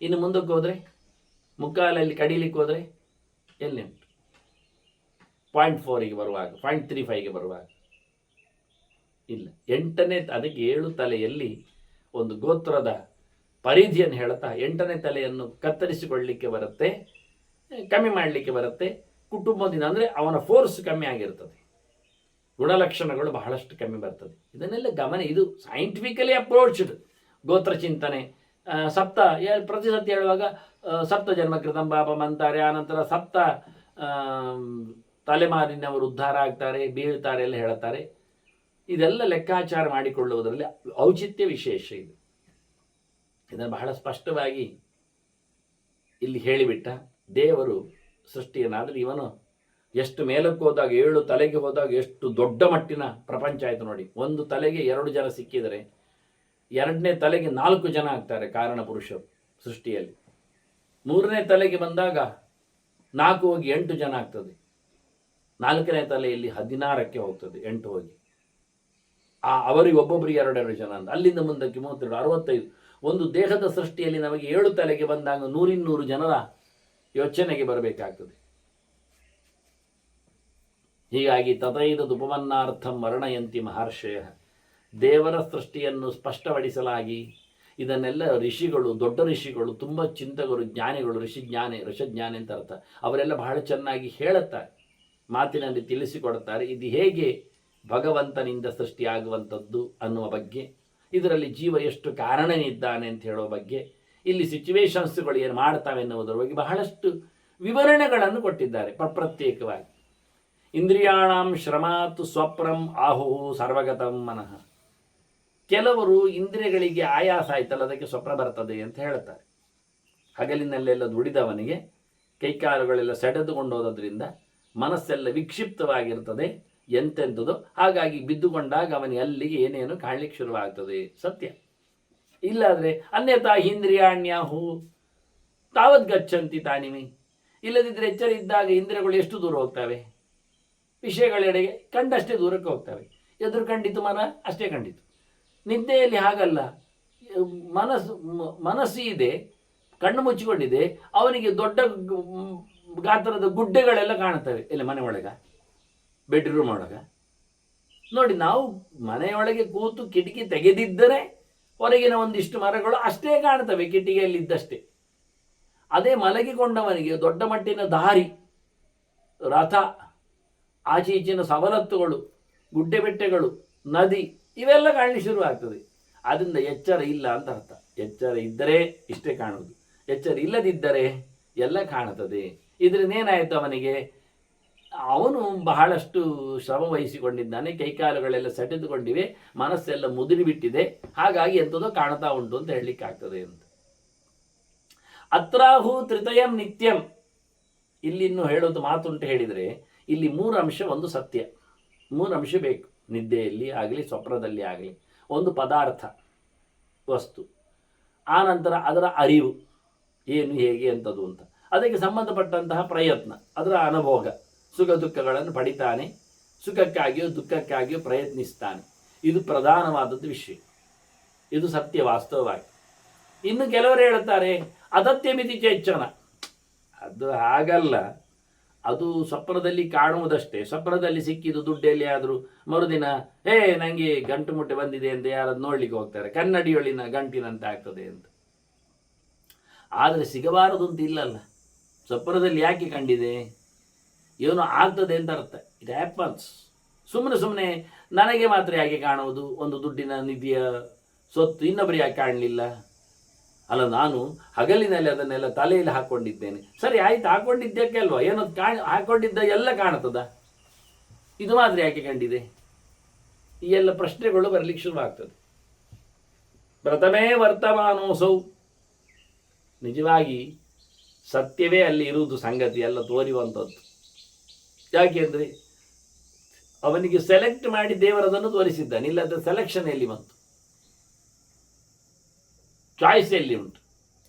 S1: ಇನ್ನು ಮುಂದಕ್ಕೆ ಹೋದರೆ 3/4 ಕಡಿಲಿಕ್ಕೆ ಹೋದರೆ ಎಲ್ಲಿ ಉಂಟು? 0.4ಗೆ ಬರುವಾಗ, 0.35ಗೆ ಬರುವಾಗ ಇಲ್ಲ. 8ನೇ ಅದಕ್ಕೆ 7 ತಲೆಯಲ್ಲಿ ಒಂದು ಗೋತ್ರದ ಪರಿಧಿಯನ್ನು ಹೇಳ್ತಾ 8ನೇ ತಲೆಯನ್ನು ಕತ್ತರಿಸಿಕೊಳ್ಳಲಿಕ್ಕೆ ಬರುತ್ತೆ, ಕಮ್ಮಿ ಮಾಡಲಿಕ್ಕೆ ಬರುತ್ತೆ. ಕುಟುಂಬದಿಂದ ಅಂದರೆ ಅವನ ಫೋರ್ಸ್ ಕಮ್ಮಿ ಆಗಿರ್ತದೆ, ಗುಣಲಕ್ಷಣಗಳು ಬಹಳಷ್ಟು ಕಮ್ಮಿ ಬರ್ತದೆ. ಇದನ್ನೆಲ್ಲ ಗಮನ, ಇದು ಸೈಂಟಿಫಿಕಲಿ ಅಪ್ರೋಚ್ಡ್ ಗೋತ್ರ ಚಿಂತನೆ. ಸಪ್ತ ಪ್ರತಿ ಸತ್ಯ ಹೇಳುವಾಗ ಸಪ್ತ ಜನ್ಮ ಕೃತಂ ಪಾಪಂ ಅಂತಾರೆ. ಆನಂತರ ಸಪ್ತ ತಲೆಮಾರಿನವರು ಉದ್ಧಾರ ಆಗ್ತಾರೆ, ಬೀಳ್ತಾರೆ ಎಲ್ಲ ಹೇಳ್ತಾರೆ. ಇದೆಲ್ಲ ಲೆಕ್ಕಾಚಾರ ಮಾಡಿಕೊಳ್ಳುವುದರಲ್ಲಿ ಔಚಿತ್ಯ ವಿಶೇಷ ಇದು. ಇದನ್ನು ಬಹಳ ಸ್ಪಷ್ಟವಾಗಿ ಇಲ್ಲಿ ಹೇಳಿಬಿಟ್ಟ ದೇವರು ಸೃಷ್ಟಿಯನ್ನಾದರೆ. ಇವನು ಎಷ್ಟು ಮೇಲಕ್ಕೆ ಹೋದಾಗ 7 ತಲೆಗೆ ಹೋದಾಗ ಎಷ್ಟು ದೊಡ್ಡ ಮಟ್ಟಿನ ಪ್ರಪಂಚ ಆಯಿತು ನೋಡಿ. 1 ತಲೆಗೆ 2 ಜನ ಸಿಕ್ಕಿದರೆ 2ನೇ ತಲೆಗೆ 4 ಜನ ಆಗ್ತಾರೆ ಕಾರಣ ಪುರುಷರು ಸೃಷ್ಟಿಯಲ್ಲಿ. 3ನೇ ತಲೆಗೆ ಬಂದಾಗ 4 ಹೋಗಿ 8 ಜನ ಆಗ್ತದೆ. 4ನೇ ತಲೆಯಲ್ಲಿ 16ಕ್ಕೆ ಹೋಗ್ತದೆ, 8 ಹೋಗಿ ಅವರಿಗೆ ಒಬ್ಬೊಬ್ಬರಿಗೆ 2 ಜನ ಅಂತ. ಅಲ್ಲಿಂದ ಮುಂದಕ್ಕೆ 32, 65. ಒಂದು ದೇಹದ ಸೃಷ್ಟಿಯಲ್ಲಿ ನಮಗೆ 7 ತಲೆಗೆ ಬಂದಾಗ 100 ಜನರ ಯೋಚನೆಗೆ ಬರಬೇಕಾಗ್ತದೆ. ಹೀಗಾಗಿ ತಥೈತದುಪಮನ್ನಾರ್ಥಂ ವರ್ಣಯಂತಿ ಮಹರ್ಷಯ. ದೇವರ ಸೃಷ್ಟಿಯನ್ನು ಸ್ಪಷ್ಟಪಡಿಸಲಾಗಿ ಇದನ್ನೆಲ್ಲ ಋಷಿಗಳು, ದೊಡ್ಡ ಋಷಿಗಳು, ತುಂಬ ಚಿಂತಕರು, ಜ್ಞಾನಿಗಳು, ಋಷಜ್ಞಾನಿ ಅಂತ ಅರ್ಥ, ಅವರೆಲ್ಲ ಬಹಳ ಚೆನ್ನಾಗಿ ಹೇಳುತ್ತಾರೆ, ಮಾತಿನಲ್ಲಿ ತಿಳಿಸಿಕೊಡುತ್ತಾರೆ. ಇದು ಹೇಗೆ ಭಗವಂತನಿಂದ ಸೃಷ್ಟಿಯಾಗುವಂಥದ್ದು ಅನ್ನುವ ಬಗ್ಗೆ, ಇದರಲ್ಲಿ ಜೀವ ಎಷ್ಟು ಕಾರಣನಿದ್ದಾನೆ ಅಂತ ಹೇಳೋ ಬಗ್ಗೆ, ಇಲ್ಲಿ ಸಿಚುವೇಶನ್ಸ್ಗಳು ಏನು ಮಾಡ್ತಾವೆ ಎನ್ನುವುದರ ಬಗ್ಗೆ ಬಹಳಷ್ಟು ವಿವರಣೆಗಳನ್ನು ಕೊಟ್ಟಿದ್ದಾರೆ ಪ್ರತ್ಯೇಕವಾಗಿ. ಇಂದ್ರಿಯಾಣಂ ಶ್ರಮಾತ್ ಸ್ವಪ್ರಂ ಆಹು ಸರ್ವಗತಂ ಮನಃ. ಕೆಲವರು ಇಂದ್ರಿಯಗಳಿಗೆ ಆಯಾಸ ಆಯ್ತಲ್ಲ ಅದಕ್ಕೆ ಸ್ವಪ್ನ ಬರ್ತದೆ ಅಂತ ಹೇಳ್ತಾರೆ. ಹಗಲಿನಲ್ಲೆಲ್ಲ ದುಡಿದವನಿಗೆ ಕೈಕಾಲುಗಳೆಲ್ಲ ಸೆಡೆದುಕೊಂಡೋದ್ರಿಂದ ಮನಸ್ಸೆಲ್ಲ ವಿಕ್ಷಿಪ್ತವಾಗಿರ್ತದೆ, ಎಂತೆಂಥದ್ದು. ಹಾಗಾಗಿ ಬಿದ್ದುಕೊಂಡಾಗ ಅವನಿಗೆ ಅಲ್ಲಿಗೆ ಏನೇನು ಕಾಣಲಿಕ್ಕೆ ಶುರುವಾಗ್ತದೆ, ಸತ್ಯ. ಇಲ್ಲಾದರೆ ಅನ್ಯತಾ ಇಂದ್ರಿಯಾಣ್ಯಾಹು ತಾವದ್ ಗಚ್ಚಂತಿ ತಾನಿಮಿ. ಇಲ್ಲದಿದ್ದರೆ ಎಚ್ಚರ ಇದ್ದಾಗ ಇಂದ್ರಿಯಗಳು ಎಷ್ಟು ದೂರ ಹೋಗ್ತವೆ? ವಿಷಯಗಳೆಡೆಗೆ ಕಂಡಷ್ಟೇ ದೂರಕ್ಕೆ ಹೋಗ್ತವೆ. ಎದುರು ಕಂಡಿತು ಮನ ಅಷ್ಟೇ ಕಂಡಿತು. ನಿದ್ದೆಯಲ್ಲಿ ಹಾಗಲ್ಲ. ಮನಸ್ಸು ಇದೆ, ಕಣ್ಣು ಮುಚ್ಚಿಕೊಂಡಿದೆ, ಅವನಿಗೆ ದೊಡ್ಡ ಗಾತ್ರದ ಗುಡ್ಡೆಗಳೆಲ್ಲ ಕಾಣ್ತವೆ. ಇಲ್ಲ ಮನೆ ಒಳಗ, ಬೆಡ್ರೂಮ್ ಒಳಗ ನೋಡಿ. ನಾವು ಮನೆಯೊಳಗೆ ಕೂತು ಕಿಟಕಿ ತೆಗೆದಿದ್ದರೆ ಹೊರಗಿನ ಒಂದಿಷ್ಟು ಮರಗಳು ಅಷ್ಟೇ ಕಾಣ್ತವೆ ಕಿಟಕಿಯಲ್ಲಿದ್ದಷ್ಟೇ. ಅದೇ ಮಲಗಿಕೊಂಡವನಿಗೆ ದೊಡ್ಡ ಮಟ್ಟಿನ ದಾರಿ, ರಥ, ಆಚೀಚಿನ ಸವಲತ್ತುಗಳು, ಗುಡ್ಡೆ ಬೆಟ್ಟಗಳು, ನದಿ ಇವೆಲ್ಲ ಕಾಣಲಿಕ್ಕೆ ಶುರುವಾಗ್ತದೆ. ಆದ್ದರಿಂದ ಎಚ್ಚರ ಇಲ್ಲ ಅಂತ ಅರ್ಥ. ಎಚ್ಚರ ಇದ್ದರೆ ಇಷ್ಟೇ ಕಾಣುವುದು, ಎಚ್ಚರ ಇಲ್ಲದಿದ್ದರೆ ಎಲ್ಲ ಕಾಣುತ್ತದೆ. ಇದರಿಂದ ಏನಾಯಿತು ಅವನಿಗೆ? ಅವನು ಬಹಳಷ್ಟು ಶ್ರಮ ವಹಿಸಿಕೊಂಡಿದ್ದಾನೆ, ಕೈಕಾಲುಗಳೆಲ್ಲ ಸೆಟೆದುಕೊಂಡಿವೆ, ಮನಸ್ಸೆಲ್ಲ ಮುದುರಿಬಿಟ್ಟಿದೆ. ಹಾಗಾಗಿ ಎಂಥದೋ ಕಾಣ್ತಾ ಉಂಟು ಅಂತ ಹೇಳಲಿಕ್ಕಾಗ್ತದೆ ಅಂತ. ಅತ್ರಾಹು ತ್ರಿತಯಂ ನಿತ್ಯಂ. ಇಲ್ಲಿನ್ನು ಹೇಳೋದು ಮಾತುಂಟು ಹೇಳಿದರೆ ಇಲ್ಲಿ 3 ಅಂಶ. ಒಂದು ಸತ್ಯ, 3 ಅಂಶ ಬೇಕು ನಿದ್ದೆಯಲ್ಲಿ ಆಗಲಿ ಸ್ವಪ್ನದಲ್ಲಿ ಆಗಲಿ. ಒಂದು ಪದಾರ್ಥ, ವಸ್ತು, ಆನಂತರ ಅದರ ಅರಿವು, ಏನು ಹೇಗೆ ಎಂಥದ್ದು ಅಂತ, ಅದಕ್ಕೆ ಸಂಬಂಧಪಟ್ಟಂತಹ ಪ್ರಯತ್ನ, ಅದರ ಅನುಭೋಗ, ಸುಖ ದುಃಖಗಳನ್ನು ಪಡಿತಾನೆ, ಸುಖಕ್ಕಾಗಿಯೋ ದುಃಖಕ್ಕಾಗಿಯೋ ಪ್ರಯತ್ನಿಸ್ತಾನೆ. ಇದು ಪ್ರಧಾನವಾದದ್ದು ವಿಷಯ, ಇದು ಸತ್ಯ ವಾಸ್ತವವಾಗಿ. ಇನ್ನು ಕೆಲವರು ಹೇಳ್ತಾರೆ ಅದತ್ಯ ಮಿತಿ ಚೇಚ್ಚನ. ಅದು ಹಾಗಲ್ಲ, ಅದು ಸ್ವಪ್ನದಲ್ಲಿ ಕಾಣುವುದಷ್ಟೇ. ಸ್ವಪ್ನದಲ್ಲಿ ಸಿಕ್ಕಿದ್ದು ದುಡ್ಡೆಲ್ಲಿ ಆದರೂ ಮರುದಿನ ನನಗೆ ಗಂಟು ಮುಟ್ಟೆ ಬಂದಿದೆ ಅಂತ ಯಾರದು ನೋಡ್ಲಿಕ್ಕೆ ಹೋಗ್ತಾರೆ, ಕನ್ನಡಿಯೊಳಿನ ಗಂಟಿನಂತೆ ಆಗ್ತದೆ ಅಂತ. ಆದರೆ ಸಿಗಬಾರದು ಅಂತ ಇಲ್ಲಲ್ಲ. ಸ್ವಪ್ನದಲ್ಲಿ ಯಾಕೆ ಕಂಡಿದೆ? ಏನೋ ಆಗ್ತದೆ ಅಂತ ಅರ್ಥ. It happens. ಸುಮ್ಮನೆ ನನಗೆ ಮಾತ್ರ ಯಾಕೆ ಕಾಣುವುದು? ಒಂದು ದುಡ್ಡಿನ ನಿಧಿಯ ಸೊತ್ತು ಇನ್ನೊಬ್ಬರು ಯಾಕೆ ಕಾಣಲಿಲ್ಲ? ಅಲ್ಲ, ನಾನು ಹಗಲಿನಲ್ಲಿ ಅದನ್ನೆಲ್ಲ ತಲೆಯಲ್ಲಿ ಹಾಕ್ಕೊಂಡಿದ್ದೇನೆ. ಸರಿ ಆಯ್ತು, ಹಾಕ್ಕೊಂಡಿದ್ದಕ್ಕೆ ಅಲ್ವಾ? ಏನೋ ಹಾಕ್ಕೊಂಡಿದ್ದ ಎಲ್ಲ ಕಾಣ್ತದ, ಇದು ಮಾತ್ರ ಯಾಕೆ ಕಂಡಿದೆ? ಈ ಎಲ್ಲ ಪ್ರಶ್ನೆಗಳು ಬರಲಿಕ್ಕೆ ಶುರುವಾಗ್ತದೆ. ಪ್ರಥಮೇ ವರ್ತಮಾನೋಸೌ. ನಿಜವಾಗಿ ಸತ್ಯವೇ ಅಲ್ಲಿ ಇರುವುದು, ಸಂಗತಿ ಎಲ್ಲ ತೋರಿಯುವಂಥದ್ದು. ಯಾಕೆಂದರೆ ಅವನಿಗೆ ಸೆಲೆಕ್ಟ್ ಮಾಡಿ ದೇವರದನ್ನು ತೋರಿಸಿದ್ದಾನೆ. ಇಲ್ಲದ ಸೆಲೆಕ್ಷನ್ ಎಲ್ಲಿ ಬಂತು? ಚಾಯ್ಸ್ ಎಲ್ಲಿ ಉಂಟು?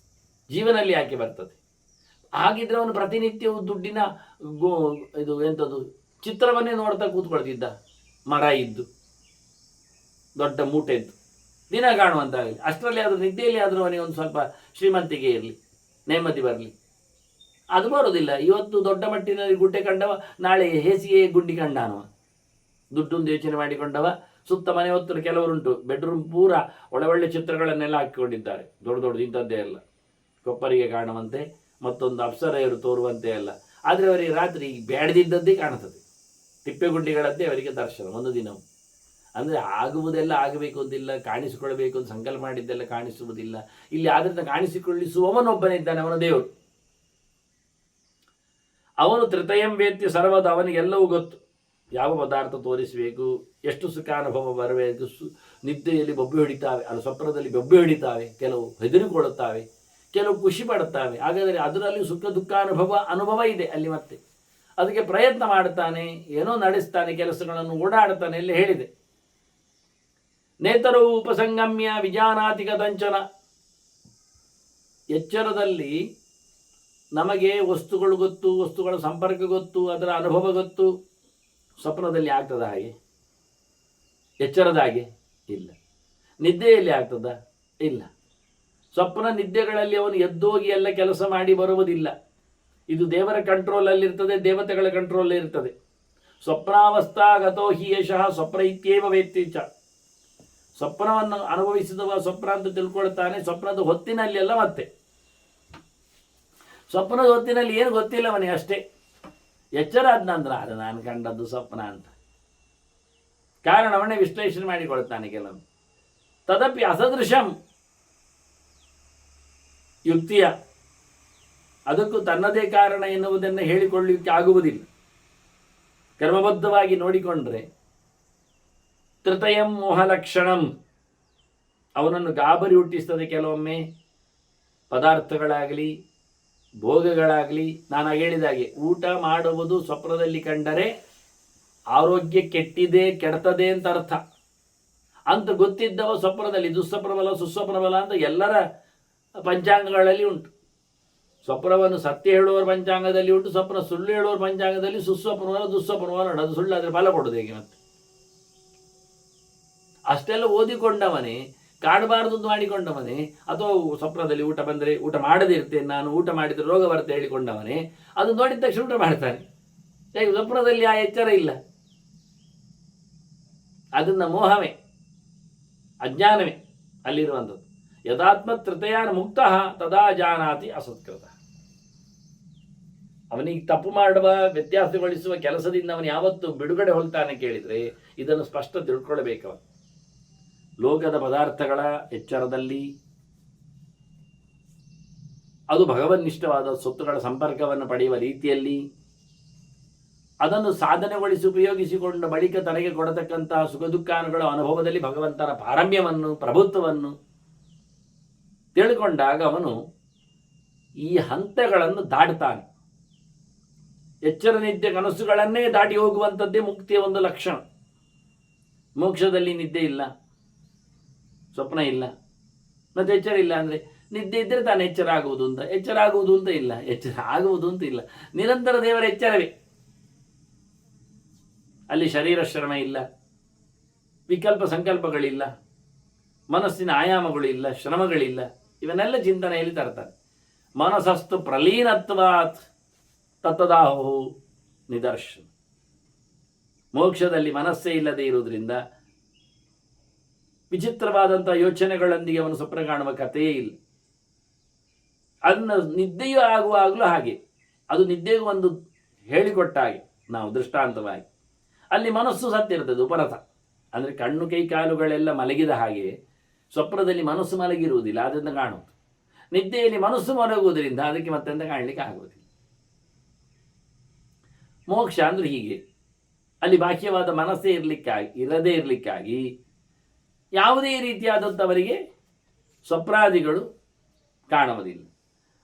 S1: ಜೀವನಲ್ಲಿ ಯಾಕೆ ಬರ್ತದೆ? ಹಾಗಿದ್ರೆ ಅವನು ಪ್ರತಿನಿತ್ಯವೂ ದುಡ್ಡಿನ ಇದು ಎಂಥದ್ದು ಚಿತ್ರವನ್ನೇ ನೋಡ್ತಾ ಕೂತ್ಕೊಳ್ತಿದ್ದ. ಮರ ಇದ್ದು, ದೊಡ್ಡ ಮೂಟೆ ಇದ್ದು, ದಿನ ಕಾಣುವಂತಾಗಲಿ. ಅಷ್ಟರಲ್ಲಿ ಆದರೂ ನಿದ್ದೆಯಲ್ಲಿ ಆದರೂ ಅವನಿಗೆ ಒಂದು ಸ್ವಲ್ಪ ಶ್ರೀಮಂತಿಗೆ ಇರಲಿ, ನೆಮ್ಮದಿ ಬರಲಿ. ಅದು ಬರೋದಿಲ್ಲ. ಇವತ್ತು ದೊಡ್ಡ ಮಟ್ಟಿನಲ್ಲಿ ಗುಡ್ಡೆ ಕಂಡವ, ನಾಳೆ ಹೇಸಿಗೆ ಗುಡ್ಡಿ ಕಂಡಾನವ. ದುಡ್ಡೊಂದು ಯೋಚನೆ ಮಾಡಿಕೊಂಡವ. ಸುತ್ತ ಮನೆ ಹೊತ್ತರು ಕೆಲವರುಂಟು, ಬೆಡ್ರೂಮ್ ಪೂರ ಒಳ್ಳೆ ಚಿತ್ರಗಳನ್ನೆಲ್ಲ ಹಾಕಿಕೊಂಡಿದ್ದಾರೆ. ದೊಡ್ಡ ಇಂಥದ್ದೇ ಅಲ್ಲ, ಕೊಪ್ಪರಿಗೆ ಕಾಣುವಂತೆ, ಮತ್ತೊಂದು ಅಪ್ಸರೆಯರು ತೋರುವಂತೆ ಅಲ್ಲ. ಆದರೆ ಅವರಿಗೆ ರಾತ್ರಿ ಬೇಡದಿದ್ದದ್ದೇ ಕಾಣುತ್ತದೆ. ತಿಪ್ಪೆಗುಂಡಿಗಳದ್ದೇ ಅವರಿಗೆ ದರ್ಶನ ಒಂದು ದಿನವೂ. ಅಂದರೆ ಆಗುವುದೆಲ್ಲ ಆಗಬೇಕು ಅಂತಿಲ್ಲ, ಕಾಣಿಸಿಕೊಳ್ಳಬೇಕು ಅಂತ ಸಂಕಲ್ಪ ಮಾಡಿದ್ದೆಲ್ಲ ಕಾಣಿಸುವುದಿಲ್ಲ. ಇಲ್ಲಿ ಆದ್ದರಿಂದ ಕಾಣಿಸಿಕೊಳ್ಳಿಸುವವನೊಬ್ಬನೇ ಇದ್ದಾನೆ, ಅವನ ದೇವರು. ಅವನು ತ್ರಿತಯಂ ವೇತ್ಯ ಸರ್ವದ. ಅವನಿಗೆಲ್ಲವೂ ಗೊತ್ತು. ಯಾವ ಪದಾರ್ಥ ತೋರಿಸಬೇಕು, ಎಷ್ಟು ಸುಖಾನುಭವ ಬರಬೇಕು. ನಿದ್ದೆಯಲ್ಲಿ ಬೊಬ್ಬೆ ಹೊಡಿತಾವೆ, ಅದು ಸ್ವಪ್ನದಲ್ಲಿ ಬೊಬ್ಬೆ ಹೊಡಿತಾವೆ. ಕೆಲವು ಹೆದರಿಕೊಳ್ಳುತ್ತಾವೆ, ಕೆಲವು ಖುಷಿ ಪಡುತ್ತಾವೆ. ಹಾಗಾದರೆ ಅದರಲ್ಲಿ ಸುಖ ಅನುಭವ ಇದೆ ಅಲ್ಲಿ. ಮತ್ತೆ ಅದಕ್ಕೆ ಪ್ರಯತ್ನ ಮಾಡ್ತಾನೆ, ಏನೋ ನಡೆಸ್ತಾನೆ, ಕೆಲಸಗಳನ್ನು ಓಡಾಡ್ತಾನೆ ಎಲ್ಲ ಹೇಳಿದೆ. ನೇತರವು ಉಪಸಂಗಮ್ಯ ವಿಜಾನಾತಿ ಕದಂಚನ. ಎಚ್ಚರದಲ್ಲಿ ನಮಗೆ ವಸ್ತುಗಳು ಗೊತ್ತು, ವಸ್ತುಗಳ ಸಂಪರ್ಕ ಗೊತ್ತು, ಅದರ ಅನುಭವ ಗೊತ್ತು. ಸ್ವಪ್ನದಲ್ಲಿ ಆಗ್ತದ ಹಾಗೆ? ಎಚ್ಚರದ ಹಾಗೆ ಇಲ್ಲ. ನಿದ್ದೆಯಲ್ಲಿ ಆಗ್ತದ? ಇಲ್ಲ. ಸ್ವಪ್ನ ನಿದ್ದೆಗಳಲ್ಲಿ ಅವನು ಎದ್ದೋಗಿ ಎಲ್ಲ ಕೆಲಸ ಮಾಡಿ ಬರುವುದಿಲ್ಲ. ಇದು ದೇವರ ಕಂಟ್ರೋಲಲ್ಲಿರ್ತದೆ, ದೇವತೆಗಳ ಕಂಟ್ರೋಲ್ ಇರ್ತದೆ. ಸ್ವಪ್ನಾವಸ್ಥಾಗತೋ ಹಿ ಯಶಃ ಸ್ವಪ್ನ ಇತ್ಯೇವ ವೇತ್ತಿ ಚ. ಸ್ವಪ್ನವನ್ನು ಅನುಭವಿಸಿದವ ಸ್ವಪ್ನ ಅಂತ ತಿಳ್ಕೊಳ್ತಾನೆ. ಸ್ವಪ್ನದ ಹೊತ್ತಿನಲ್ಲಿ ಅಲ್ಲ. ಮತ್ತೆ ಸ್ವಪ್ನದ ಹೊತ್ತಿನಲ್ಲಿ ಏನು ಗೊತ್ತಿಲ್ಲ ಅವನಿಗೆ, ಅಷ್ಟೇ. ಎಚ್ಚರ ಆದ ನಂತರ ಅದು ನಾನು ಕಂಡದ್ದು ಸ್ವಪ್ನ ಅಂತ ಕಾರಣವನ್ನೇ ವಿಶ್ಲೇಷಣೆ ಮಾಡಿಕೊಳ್ತಾನೆ ಕೆಲವೊಮ್ಮೆ. ತದಪಿ ಅಸದೃಶಂ ಯುಕ್ತಿಯ. ಅದಕ್ಕೂ ತನ್ನದೇ ಕಾರಣ ಎನ್ನುವುದನ್ನು ಹೇಳಿಕೊಳ್ಳಲಿಕ್ಕೆ ಆಗುವುದಿಲ್ಲ. ಕರ್ಮಬದ್ಧವಾಗಿ ನೋಡಿಕೊಂಡ್ರೆ ತೃತಯಂ ಮೋಹಲಕ್ಷಣಂ, ಅವನನ್ನು ಗಾಬರಿ ಹುಟ್ಟಿಸ್ತದೆ ಕೆಲವೊಮ್ಮೆ ಪದಾರ್ಥಗಳಾಗಲಿ ಭೋಗಗಳಾಗಲಿ. ನಾನು ಹೇಳಿದಾಗೆ ಊಟ ಮಾಡುವುದು ಸ್ವಪ್ನದಲ್ಲಿ ಕಂಡರೆ ಆರೋಗ್ಯ ಕೆಟ್ಟಿದೆ, ಕೆಡ್ತದೆ ಅಂತ ಅರ್ಥ. ಅಂತ ಗೊತ್ತಿದ್ದವ ಸ್ವಪ್ನದಲ್ಲಿ ದುಸ್ವಪ್ನಬಲ ಸುಸ್ವಪ್ನಬಲ ಅಂತ ಎಲ್ಲರ ಪಂಚಾಂಗಗಳಲ್ಲಿ ಉಂಟು. ಸ್ವಪ್ನವನ್ನು ಸತ್ಯ ಹೇಳುವವರ ಪಂಚಾಂಗದಲ್ಲಿ ಉಂಟು, ಸ್ವಪ್ನ ಸುಳ್ಳು ಹೇಳುವವರ ಪಂಚಾಂಗದಲ್ಲಿ ಸುಸ್ವಪ್ನವರ ದುಸ್ವಪ್ನವರ ಅದು ಸುಳ್ಳಾದರೆ ಫಲ ಕೊಡೋದು ಹೇಗೆ? ಮತ್ತೆ ಅಷ್ಟೆಲ್ಲ ಓದಿಕೊಂಡವನೇ, ಕಾಡಬಾರದು ಮಾಡಿಕೊಂಡವನೇ, ಅಥವಾ ಸ್ವಪ್ನದಲ್ಲಿ ಊಟ ಬಂದರೆ ಊಟ ಮಾಡದೇ ಇರ್ತೇನೆ ನಾನು, ಊಟ ಮಾಡಿದರೆ ರೋಗ ಬರುತ್ತೆ ಹೇಳಿಕೊಂಡವನೇ ಅದು ನೋಡಿದ ತಕ್ಷಣ ಊಟ ಮಾಡ್ತಾನೆ. ಯಾಕೆ? ಸ್ವಪ್ನದಲ್ಲಿ ಆ ಎಚ್ಚರ ಇಲ್ಲ. ಅದನ್ನ ಮೋಹವೇ, ಅಜ್ಞಾನವೇ ಅಲ್ಲಿರುವಂಥದ್ದು. ಯದಾತ್ಮ ತೃತೀಯಾನ ಮುಕ್ತ ತದಾ ಜಾನಾತಿ ಅಸತ್ಕೃತ. ಅವನಿಗೆ ತಪ್ಪು ಮಾಡುವ, ವ್ಯತ್ಯಾಸಗೊಳಿಸುವ ಕೆಲಸದಿಂದ ಅವನು ಯಾವತ್ತು ಬಿಡುಗಡೆ ಹೊಲ್ತಾನೆ ಕೇಳಿದರೆ ಇದನ್ನು ಸ್ಪಷ್ಟ ತಿಳ್ಕೊಳ್ಬೇಕವ. ಲೋಕದ ಪದಾರ್ಥಗಳ ಎಚ್ಚರದಲ್ಲಿ ಅದು ಭಗವನ್ನಿಷ್ಠವಾದ ಸೊತ್ತುಗಳ ಸಂಪರ್ಕವನ್ನು ಪಡೆಯುವ ರೀತಿಯಲ್ಲಿ ಅದನ್ನು ಸಾಧನೆಗೊಳಿಸಿ ಉಪಯೋಗಿಸಿಕೊಂಡ ಬಳಿಕ ತನಗೆ ಕೊಡತಕ್ಕಂತಹ ಸುಖ ದುಃಖಾನುಗಳ ಅನುಭವದಲ್ಲಿ ಭಗವಂತನ ಪಾರಮ್ಯವನ್ನು, ಪ್ರಭುತ್ವವನ್ನು ತಿಳ್ಕೊಂಡಾಗ ಅವನು ಈ ಹಂತಗಳನ್ನು ದಾಟ್ತಾನೆ. ಎಚ್ಚರ ನಿದ್ದೆ ಕನಸುಗಳನ್ನೇ ದಾಟಿ ಹೋಗುವಂಥದ್ದೇ ಮುಕ್ತಿಯ ಒಂದು ಲಕ್ಷಣ. ಮೋಕ್ಷದಲ್ಲಿ ನಿದ್ದೆ ಇಲ್ಲ, ಸ್ವಪ್ನ ಇಲ್ಲ, ಮತ್ತೆ ಎಚ್ಚರ ಇಲ್ಲ ಅಂದರೆ ನಿದ್ದೆ ಇದ್ದರೆ ತಾನು ಎಚ್ಚರ ಆಗುವುದು ಅಂತ, ಎಚ್ಚರ ಆಗುವುದು ಅಂತ ಇಲ್ಲ, ಎಚ್ಚರ ಆಗುವುದು ಅಂತ ಇಲ್ಲ. ನಿರಂತರ ದೇವರ ಎಚ್ಚರವೇ. ಅಲ್ಲಿ ಶರೀರ ಶ್ರಮ ಇಲ್ಲ, ವಿಕಲ್ಪ ಸಂಕಲ್ಪಗಳಿಲ್ಲ, ಮನಸ್ಸಿನ ಆಯಾಮಗಳು ಇಲ್ಲ, ಶ್ರಮಗಳಿಲ್ಲ. ಇವನ್ನೆಲ್ಲ ಚಿಂತನೆಯಲ್ಲಿ ತರ್ತಾರೆ. ಮನಸ್ಸಸ್ತು ಪ್ರಲೀನತ್ವಾತ್ ತತ್ತದಾಹು ನಿದರ್ಶನ. ಮೋಕ್ಷದಲ್ಲಿ ಮನಸ್ಸೇ ಇಲ್ಲದೆ ಇರುವುದರಿಂದ ವಿಚಿತ್ರವಾದಂತಹ ಯೋಚನೆಗಳೊಂದಿಗೆ ಅವನು ಸ್ವಪ್ನ ಕಾಣುವ ಕಥೆಯೇ ಇಲ್ಲ. ಅದನ್ನು ನಿದ್ದೆಯೂ ಆಗುವಾಗಲೂ ಹಾಗೆ, ಅದು ನಿದ್ದೆಗೂ ಒಂದು ಹೇಳಿಕೊಟ್ಟ ಹಾಗೆ ನಾವು ದೃಷ್ಟಾಂತವಾಗಿ. ಅಲ್ಲಿ ಮನಸ್ಸು ಸತ್ತಿರ್ತದೆ, ಉಪರಥ ಅಂದರೆ ಕಣ್ಣು ಕೈ ಕಾಲುಗಳೆಲ್ಲ ಮಲಗಿದ ಹಾಗೆ ಸ್ವಪ್ನದಲ್ಲಿ ಮನಸ್ಸು ಮಲಗಿರುವುದಿಲ್ಲ, ಅದರಿಂದ ಕಾಣುವುದು. ನಿದ್ದೆಯಲ್ಲಿ ಮನಸ್ಸು ಮಲಗುವುದರಿಂದ ಅದಕ್ಕೆ ಮತ್ತೆಂತ ಕಾಣಲಿಕ್ಕೆ ಆಗುವುದಿಲ್ಲ. ಮೋಕ್ಷ ಅಂದ್ರೆ ಹೀಗೆ, ಅಲ್ಲಿ ಬಾಹ್ಯವಾದ ಮನಸ್ಸೇ ಇರದೇ ಇರಲಿಕ್ಕಾಗಿ ಯಾವುದೇ ರೀತಿಯಾದಂಥವರಿಗೆ ಸ್ವಪ್ನಾದಿಗಳು ಕಾಣುವುದಿಲ್ಲ.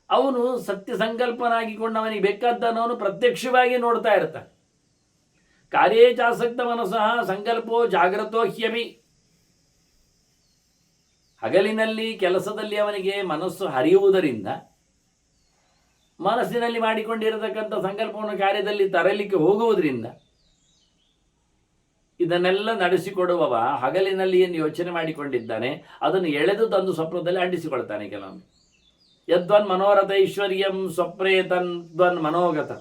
S1: ಅವನು ಸತ್ಯ ಸಂಕಲ್ಪನಾಗಿಕೊಂಡವನಿಗೆ ಬೇಕಾದ್ದನ್ನು ಪ್ರತ್ಯಕ್ಷವಾಗಿ ನೋಡ್ತಾ ಇರ್ತಾನೆ. ಕಾರ್ಯೇ ಚಾಸಕ್ತ ಮನಸ್ಸಃ ಸಂಕಲ್ಪೋ ಜಾಗ್ರತೋ ಹ್ಯಪಿ. ಹಗಲಿನಲ್ಲಿ ಕೆಲಸದಲ್ಲಿ ಅವನಿಗೆ ಮನಸ್ಸು ಹರಿಯುವುದರಿಂದ ಮನಸ್ಸಿನಲ್ಲಿ ಮಾಡಿಕೊಂಡಿರತಕ್ಕಂಥ ಸಂಕಲ್ಪವನ್ನು ಕಾರ್ಯದಲ್ಲಿ ತರಲಿಕ್ಕೆ ಹೋಗುವುದರಿಂದ ಇದನ್ನೆಲ್ಲ ನಡೆಸಿಕೊಡುವವ ಹಗಲಿನಲ್ಲಿ ಏನು ಯೋಚನೆ ಮಾಡಿಕೊಂಡಿದ್ದಾನೆ ಅದನ್ನು ಎಳೆದು ತಂದು ಸ್ವಪ್ನದಲ್ಲಿ ಅಂಟಿಸಿಕೊಳ್ತಾನೆ. ಕೆಲವೊಮ್ಮೆ ಯದ್ವನ್ ಮನೋರಥ ಐಶ್ವರ್ಯಂ ಸ್ವಪ್ನೇ ತನ್ವನ್ ಮನೋಗತ.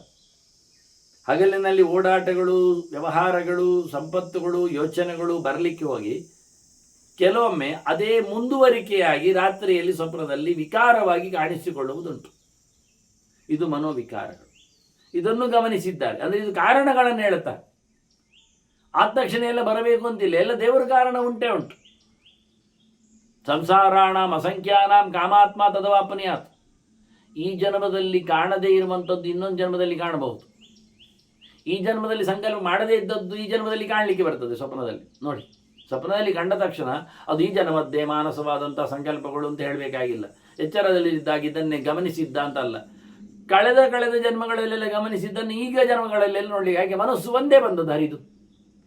S1: ಹಗಲಿನಲ್ಲಿ ಓಡಾಟಗಳು, ವ್ಯವಹಾರಗಳು, ಸಂಪತ್ತುಗಳು, ಯೋಚನೆಗಳು ಬರಲಿಕ್ಕೆ ಹೋಗಿ ಕೆಲವೊಮ್ಮೆ ಅದೇ ಮುಂದುವರಿಕೆಯಾಗಿ ರಾತ್ರಿಯಲ್ಲಿ ಸ್ವಪ್ನದಲ್ಲಿ ವಿಕಾರವಾಗಿ ಕಾಣಿಸಿಕೊಳ್ಳುವುದುಂಟು. ಇದು ಮನೋವಿಕಾರಗಳು. ಇದನ್ನು ಗಮನಿಸಿದ್ದಾರೆ. ಅಂದರೆ ಇದು ಕಾರಣಗಳನ್ನು ಹೇಳುತ್ತಾರೆ. ಆದ ತಕ್ಷಣ ಎಲ್ಲ ಬರಬೇಕು ಅಂತಿಲ್ಲ, ಎಲ್ಲ ದೇವರ ಕಾರಣ ಉಂಟೇ ಉಂಟು. ಸಂಸಾರಾಣಂ ಅಸಂಖ್ಯಾನಾಂ ಕಾಮಾತ್ಮ ತದವಾಪನಿಯಾತ್. ಈ ಜನ್ಮದಲ್ಲಿ ಕಾಣದೇ ಇರುವಂಥದ್ದು ಇನ್ನೊಂದು ಜನ್ಮದಲ್ಲಿ ಕಾಣಬಹುದು. ಈ ಜನ್ಮದಲ್ಲಿ ಸಂಕಲ್ಪ ಮಾಡದೇ ಇದ್ದದ್ದು ಈ ಜನ್ಮದಲ್ಲಿ ಕಾಣಲಿಕ್ಕೆ ಬರ್ತದೆ ಸ್ವಪ್ನದಲ್ಲಿ. ನೋಡಿ, ಸ್ವಪ್ನದಲ್ಲಿ ಕಂಡ ತಕ್ಷಣ ಅದು ಈ ಜನ್ಮದ್ದೇ ಮಾನಸವಾದಂಥ ಸಂಕಲ್ಪಗಳು ಅಂತ ಹೇಳಬೇಕಾಗಿಲ್ಲ. ಎಚ್ಚರದಲ್ಲಿ ಇದ್ದಾಗ ಇದನ್ನೇ ಗಮನಿಸಿದ್ದ ಅಂತಲ್ಲ, ಕಳೆದ ಜನ್ಮಗಳಲ್ಲೆಲ್ಲ ಗಮನಿಸಿದ್ದನ್ನು ಈಗ ಜನ್ಮಗಳಲ್ಲೆಲ್ಲ ನೋಡಲಿಕ್ಕೆ. ಯಾಕೆ? ಮನಸ್ಸು ಒಂದೇ ಬಂದದ್ದು, ಹರಿದು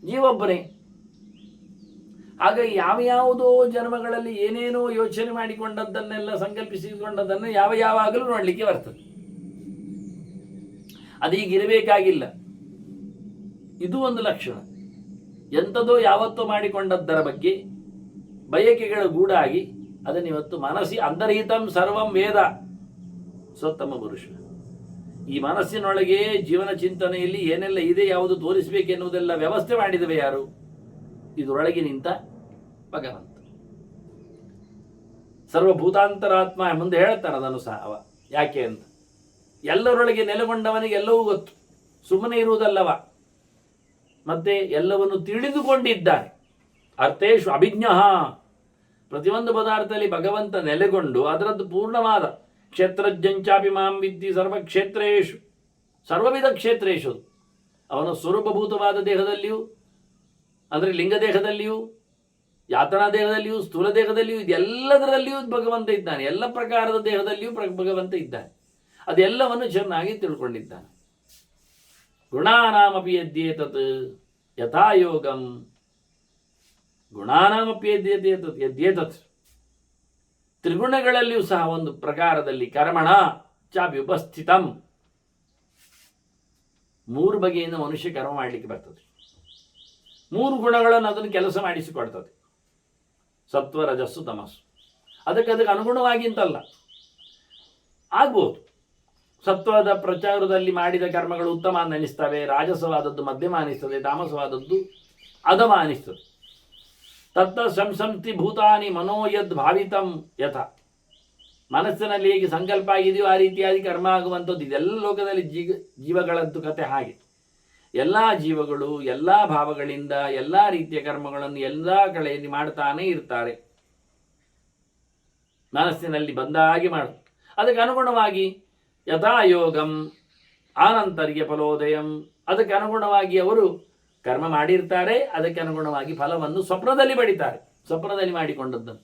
S1: ಜೀವೊಬ್ಬನೇ. ಹಾಗಾಗಿ ಯಾವುದೋ ಜನ್ಮಗಳಲ್ಲಿ ಏನೇನೋ ಯೋಚನೆ ಮಾಡಿಕೊಂಡದ್ದನ್ನೆಲ್ಲ ಸಂಕಲ್ಪಿಸಿಕೊಂಡದ್ದನ್ನು ಯಾವಾಗಲೂ ನೋಡಲಿಕ್ಕೆ ಬರ್ತದೆ. ಅದೀಗಿರಬೇಕಾಗಿಲ್ಲ. ಇದು ಒಂದು ಲಕ್ಷಣ. ಎಂಥದೋ ಯಾವತ್ತೋ ಮಾಡಿಕೊಂಡದ್ದರ ಬಗ್ಗೆ ಬಯಕೆಗಳ ಗೂಡಾಗಿ ಅದನ್ನು ಇವತ್ತು ಮನಸ್ಸಿ ಅಂತರ್ಹಿತಂ ಸರ್ವಂ ವೇದ ಸೋತ್ತಮ ಪುರುಷ. ಈ ಮನಸ್ಸಿನೊಳಗೆ ಜೀವನ ಚಿಂತನೆಯಲ್ಲಿ ಏನೆಲ್ಲ ಇದೆ, ಯಾವುದು ತೋರಿಸಬೇಕೆನ್ನುವುದೆಲ್ಲ ವ್ಯವಸ್ಥೆ ಮಾಡಿದವೆ ಯಾರು? ಇದರೊಳಗೆ ನಿಂತ ಭಗವಂತ. ಸರ್ವಭೂತಾಂತರಾತ್ಮ ಮುಂದೆ ಹೇಳ್ತಾನೆ ಅದನ್ನು ಸಹ ಅವ. ಯಾಕೆ ಅಂತ, ಎಲ್ಲರೊಳಗೆ ನೆಲೆಗೊಂಡವನಿಗೆ ಎಲ್ಲವೂ ಗೊತ್ತು, ಸುಮ್ಮನೆ ಇರುವುದಲ್ಲವ. ಮತ್ತೆ ಎಲ್ಲವನ್ನು ತಿಳಿದುಕೊಂಡಿದ್ದಾನೆ. ಅರ್ಥೇಶು ಅಭಿಜ್ಞ. ಪ್ರತಿಯೊಂದು ಪದಾರ್ಥದಲ್ಲಿ ಭಗವಂತ ನೆಲೆಗೊಂಡು ಅದರದ್ದು ಪೂರ್ಣವಾದ ಕ್ಷೇತ್ರಜ್ಞಂಚಾಪಿ ಮಾಂ ವಿದ್ಧಿ ಸರ್ವಕ್ಷೇತ್ರೇಶು, ಸರ್ವವಿಧ ಕ್ಷೇತ್ರೇಶು ಅವನ ಸ್ವರೂಪಭೂತವಾದ ದೇಹದಲ್ಲಿಯೂ, ಅಂದರೆ ಲಿಂಗ ದೇಹದಲ್ಲಿಯೂ, ಯಾತನಾ ದೇಹದಲ್ಲಿಯೂ, ಸ್ಥೂಲ ದೇಹದಲ್ಲಿಯೂ, ಇದೆಲ್ಲದರಲ್ಲಿಯೂ ಭಗವಂತ ಇದ್ದಾನೆ. ಎಲ್ಲ ಪ್ರಕಾರದ ದೇಹದಲ್ಲಿಯೂ ಭಗವಂತ ಇದ್ದಾನೆ. ಅದೆಲ್ಲವನ್ನು ಚೆನ್ನಾಗಿ ತಿಳ್ಕೊಂಡಿದ್ದಾನೆ. ಗುಣಾನಾಮಪಿ ಯದ್ಯೇತತ್ ಯಥಾಯೋಗಂ, ಗುಣಾನಾಮಪಿ ಯದ್ಯೇತತ್, ತ್ರಿಗುಣಗಳಲ್ಲಿಯೂ ಸಹ ಒಂದು ಪ್ರಕಾರದಲ್ಲಿ ಕರ್ಮಣ ಚಾಪಿ ಉಪಸ್ಥಿತಂ, 3 ಬಗೆಯಿಂದ ಮನುಷ್ಯ ಕರ್ಮ ಮಾಡಲಿಕ್ಕೆ ಬರ್ತದೆ. 3 ಗುಣಗಳನ್ನು ಅದನ್ನು ಕೆಲಸ ಮಾಡಿಸಿಕೊಡ್ತದೆ, ಸತ್ವ, ರಜಸ್ಸು, ತಮಸ್ಸು. ಅದಕ್ಕೆ ಅನುಗುಣವಾಗಿ ಅಂತಲ್ಲ, ಆಗ್ಬೋದು. ಸತ್ವದ ಪ್ರಚಾರದಲ್ಲಿ ಮಾಡಿದ ಕರ್ಮಗಳು ಉತ್ತಮ ಅನಿಸ್ತವೆ, ರಾಜಸವಾದದ್ದು ಮಧ್ಯಮ ಅನಿಸ್ತದೆ, ತಾಮಸವಾದದ್ದು ಅಧಮ ಅನಿಸ್ತದೆ. ತತ್ತ ಸಂಸಂತಿ ಭೂತಾನಿ ಮನೋಯದ್ ಭಾವಿತಂ ಯಥ, ಮನಸ್ಸಿನಲ್ಲಿ ಹೇಗೆ ಸಂಕಲ್ಪ ಆಗಿದೆಯೋ ಆ ರೀತಿಯಾಗಿ ಕರ್ಮ ಆಗುವಂಥದ್ದು. ಇದೆಲ್ಲ ಲೋಕದಲ್ಲಿ ಜೀವಗಳದ್ದು ಕತೆ ಹಾಗೆ. ಎಲ್ಲ ಜೀವಗಳು ಎಲ್ಲ ಭಾವಗಳಿಂದ ಎಲ್ಲ ರೀತಿಯ ಕರ್ಮಗಳನ್ನು ಎಲ್ಲ ಕಡೆಯಲ್ಲಿ ಮಾಡ್ತಾನೆ ಇರ್ತಾರೆ. ಮನಸ್ಸಿನಲ್ಲಿ ಬಂದ ಹಾಗೆ ಮಾಡು. ಅದಕ್ಕೆ ಅನುಗುಣವಾಗಿ ಯಥಾಯೋಗಂ ಆನಂತರ್ಯ ಫಲೋದಯಂ, ಅದಕ್ಕೆ ಅನುಗುಣವಾಗಿ ಅವರು ಕರ್ಮ ಮಾಡಿರ್ತಾರೆ. ಅದಕ್ಕೆ ಅನುಗುಣವಾಗಿ ಫಲವನ್ನು ಸ್ವಪ್ನದಲ್ಲಿ ಪಡಿತಾರೆ. ಸ್ವಪ್ನದಲ್ಲಿ ಮಾಡಿಕೊಂಡದ್ದನ್ನು,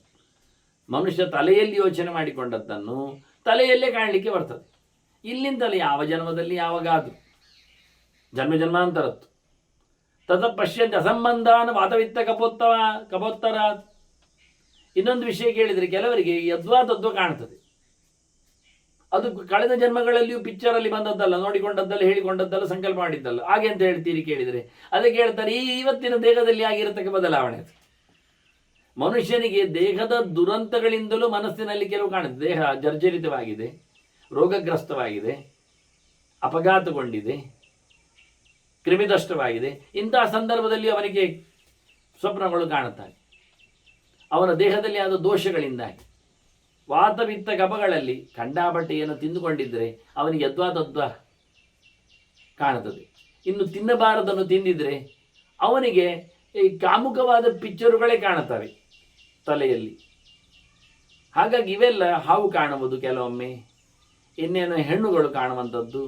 S1: ಮನುಷ್ಯ ತಲೆಯಲ್ಲಿ ಯೋಚನೆ ಮಾಡಿಕೊಂಡದ್ದನ್ನು ತಲೆಯಲ್ಲೇ ಕಾಣಲಿಕ್ಕೆ ಬರ್ತದೆ. ಇಲ್ಲಿಂದಲೇ ಯಾವ ಜನ್ಮದಲ್ಲಿ ಯಾವಾಗಾದರೂ ಜನ್ಮ ಜನ್ಮಾಂತರತ್ತು ತದ ಪಶ್ಯಂತ ಅಸಂಬಂಧಾನ ವಾತವಿತ್ತ ಕಪೋತ್ತರ. ಇನ್ನೊಂದು ವಿಷಯ ಕೇಳಿದರೆ ಕೆಲವರಿಗೆ ಯದ್ವಾ ತದ್ವಾ ಕಾಣ್ತದೆ. ಅದು ಕಳೆದ ಜನ್ಮಗಳಲ್ಲಿಯೂ ಪಿಕ್ಚರಲ್ಲಿ ಬಂದದ್ದಲ್ಲ, ನೋಡಿಕೊಂಡದ್ದಲ್ಲ, ಹೇಳಿಕೊಂಡದ್ದಲ್ಲ, ಸಂಕಲ್ಪ ಮಾಡಿದ್ದಲ್ಲ. ಹಾಗೆ ಅಂತ ಹೇಳ್ತೀರಿ ಕೇಳಿದರೆ ಅದಕ್ಕೆ ಹೇಳ್ತಾರೆ ಇವತ್ತಿನ ದೇಹದಲ್ಲಿ ಆಗಿರತಕ್ಕ ಬದಲಾವಣೆ. ಮನುಷ್ಯನಿಗೆ ದೇಹದ ದುರಂತಗಳಿಂದಲೂ ಮನಸ್ಸಿನಲ್ಲಿ ಕೆಲವು ಕಾಣುತ್ತೆ. ದೇಹ ಜರ್ಜರಿತವಾಗಿದೆ, ರೋಗಗ್ರಸ್ತವಾಗಿದೆ, ಅಪಘಾತಗೊಂಡಿದೆ, ಕ್ರಿಮಿದಷ್ಟವಾಗಿದೆ. ಇಂತಹ ಸಂದರ್ಭದಲ್ಲಿ ಅವನಿಗೆ ಸ್ವಪ್ನಗಳು ಕಾಣುತ್ತಾನೆ. ಅವನ ದೇಹದಲ್ಲಿ ಆದ ದೋಷಗಳಿಂದಾಗಿ ವಾತವಿತ್ತ ಕಫಗಳಲ್ಲಿ ಕಂಡಾಬಟ್ಟೆಯನ್ನು ತಿಂದುಕೊಂಡಿದ್ದರೆ ಅವನಿಗೆ ಯದ್ವಾ ತದ್ವಾ ಕಾಣುತ್ತದೆ. ಇನ್ನು ತಿನ್ನಬಾರದನ್ನು ತಿಂದಿದ್ರೆ ಅವನಿಗೆ ಈ ಕಾಮುಕವಾದ ಪಿಕ್ಚರುಗಳೇ ಕಾಣುತ್ತವೆ ತಲೆಯಲ್ಲಿ. ಹಾಗಾಗಿ ಇವೆಲ್ಲ ಹಾವು ಕಾಣುವುದು, ಕೆಲವೊಮ್ಮೆ ಇನ್ನೇನು ಹೆಣ್ಣುಗಳು ಕಾಣುವಂಥದ್ದು,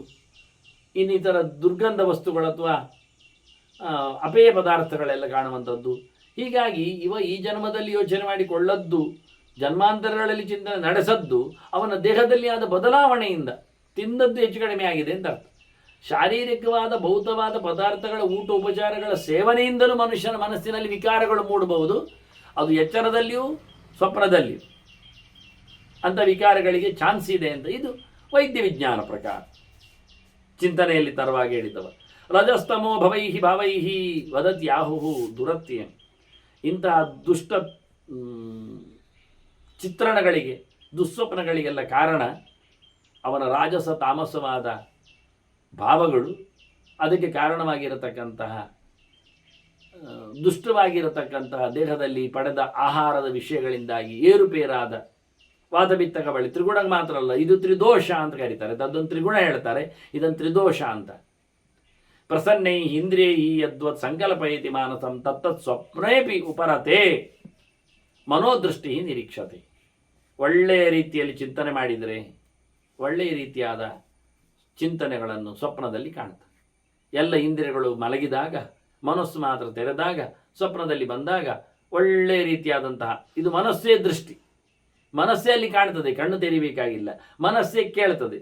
S1: ಇನ್ನಿತರ ದುರ್ಗಂಧ ವಸ್ತುಗಳು ಅಥವಾ ಅಪೇಯ ಪದಾರ್ಥಗಳೆಲ್ಲ ಕಾಣುವಂಥದ್ದು. ಹೀಗಾಗಿ ಈ ಜನ್ಮದಲ್ಲಿ ಯೋಚನೆ ಮಾಡಿಕೊಳ್ಳದ್ದು, ಜನ್ಮಾಂತರಗಳಲ್ಲಿ ಚಿಂತನೆ ನಡೆಸದ್ದು ಅವನ ದೇಹದಲ್ಲಿ ಆದ ಬದಲಾವಣೆಯಿಂದ ತಿಂದದ್ದು ಹೆಚ್ಚು ಕಡಿಮೆ ಆಗಿದೆ ಅಂತ ಅರ್ಥ. ಶಾರೀರಿಕವಾದ ಭೌತವಾದ ಪದಾರ್ಥಗಳ ಊಟ ಉಪಚಾರಗಳ ಸೇವನೆಯಿಂದಲೂ ಮನುಷ್ಯನ ಮನಸ್ಸಿನಲ್ಲಿ ವಿಕಾರಗಳು ಮೂಡಬಹುದು. ಅದು ಎಚ್ಚರದಲ್ಲಿಯೂ ಸ್ವಪ್ನದಲ್ಲಿಯೂ ಅಂಥ ವಿಕಾರಗಳಿಗೆ ಚಾನ್ಸ್ ಇದೆ ಅಂತ ಇದು ವೈದ್ಯ ವಿಜ್ಞಾನ ಪ್ರಕಾರ ಚಿಂತನೆಯಲ್ಲಿ ತರವಾಗಿ ಹೇಳಿದವ. ರಜಸ್ತಮೋ ಭವೈಹಿ ಭಾವೈಹಿ ವದತ್ಯಾಹುಹು ದುರತ್ಯಂ. ಇಂತಹ ದುಷ್ಟ ಚಿತ್ರಣಗಳಿಗೆ, ದುಸ್ವಪ್ನಗಳಿಗೆಲ್ಲ ಕಾರಣ ಅವನ ರಾಜಸ ತಾಮಸವಾದ ಭಾವಗಳು. ಅದಕ್ಕೆ ಕಾರಣವಾಗಿರತಕ್ಕಂತಹ ದುಷ್ಟವಾಗಿರತಕ್ಕಂತಹ ದೇಹದಲ್ಲಿ ಪಡೆದ ಆಹಾರದ ವಿಷಯಗಳಿಂದಾಗಿ ಏರುಪೇರಾದ ವಾತಪಿತ್ತ ಕಬಳಿ. ತ್ರಿಗುಣ ಮಾತ್ರ ಅಲ್ಲ, ಇದು ತ್ರಿದೋಷ ಅಂತ ಕರೀತಾರೆ. ಅದೊಂದು ತ್ರಿಗುಣ ಹೇಳ್ತಾರೆ, ಇದನ್ನು ತ್ರಿದೋಷ ಅಂತ. ಪ್ರಸನ್ನೈ ಇಂದ್ರಿಯೈ ಯದ್ವತ್ ಸಂಕಲ್ಪಯತಿ ಮಾನಸಂ ತತ್ತತ್ ಸ್ವಪ್ನೇಪಿ ಉಪರತೆ ಮನೋದೃಷ್ಟಿ ನಿರೀಕ್ಷತೆ. ಒಳ್ಳೆಯ ರೀತಿಯಲ್ಲಿ ಚಿಂತನೆ ಮಾಡಿದರೆ ಒಳ್ಳೆಯ ರೀತಿಯಾದ ಚಿಂತನೆಗಳನ್ನು ಸ್ವಪ್ನದಲ್ಲಿ ಕಾಣುತ್ತೆ. ಎಲ್ಲ ಇಂದ್ರಿಯಗಳು ಮಲಗಿದಾಗ, ಮನಸ್ಸು ಮಾತ್ರ ತೆರೆದಾಗ, ಸ್ವಪ್ನದಲ್ಲಿ ಬಂದಾಗ ಒಳ್ಳೆಯ ರೀತಿಯಾದಂತಹ ಇದು ಮನಸ್ಸೇ ದೃಷ್ಟಿ. ಮನಸ್ಸೇ ಅಲ್ಲಿ ಕಾಣ್ತದೆ, ಕಣ್ಣು ತೆರಿಬೇಕಾಗಿಲ್ಲ, ಮನಸ್ಸೇ ಕೇಳ್ತದೆ.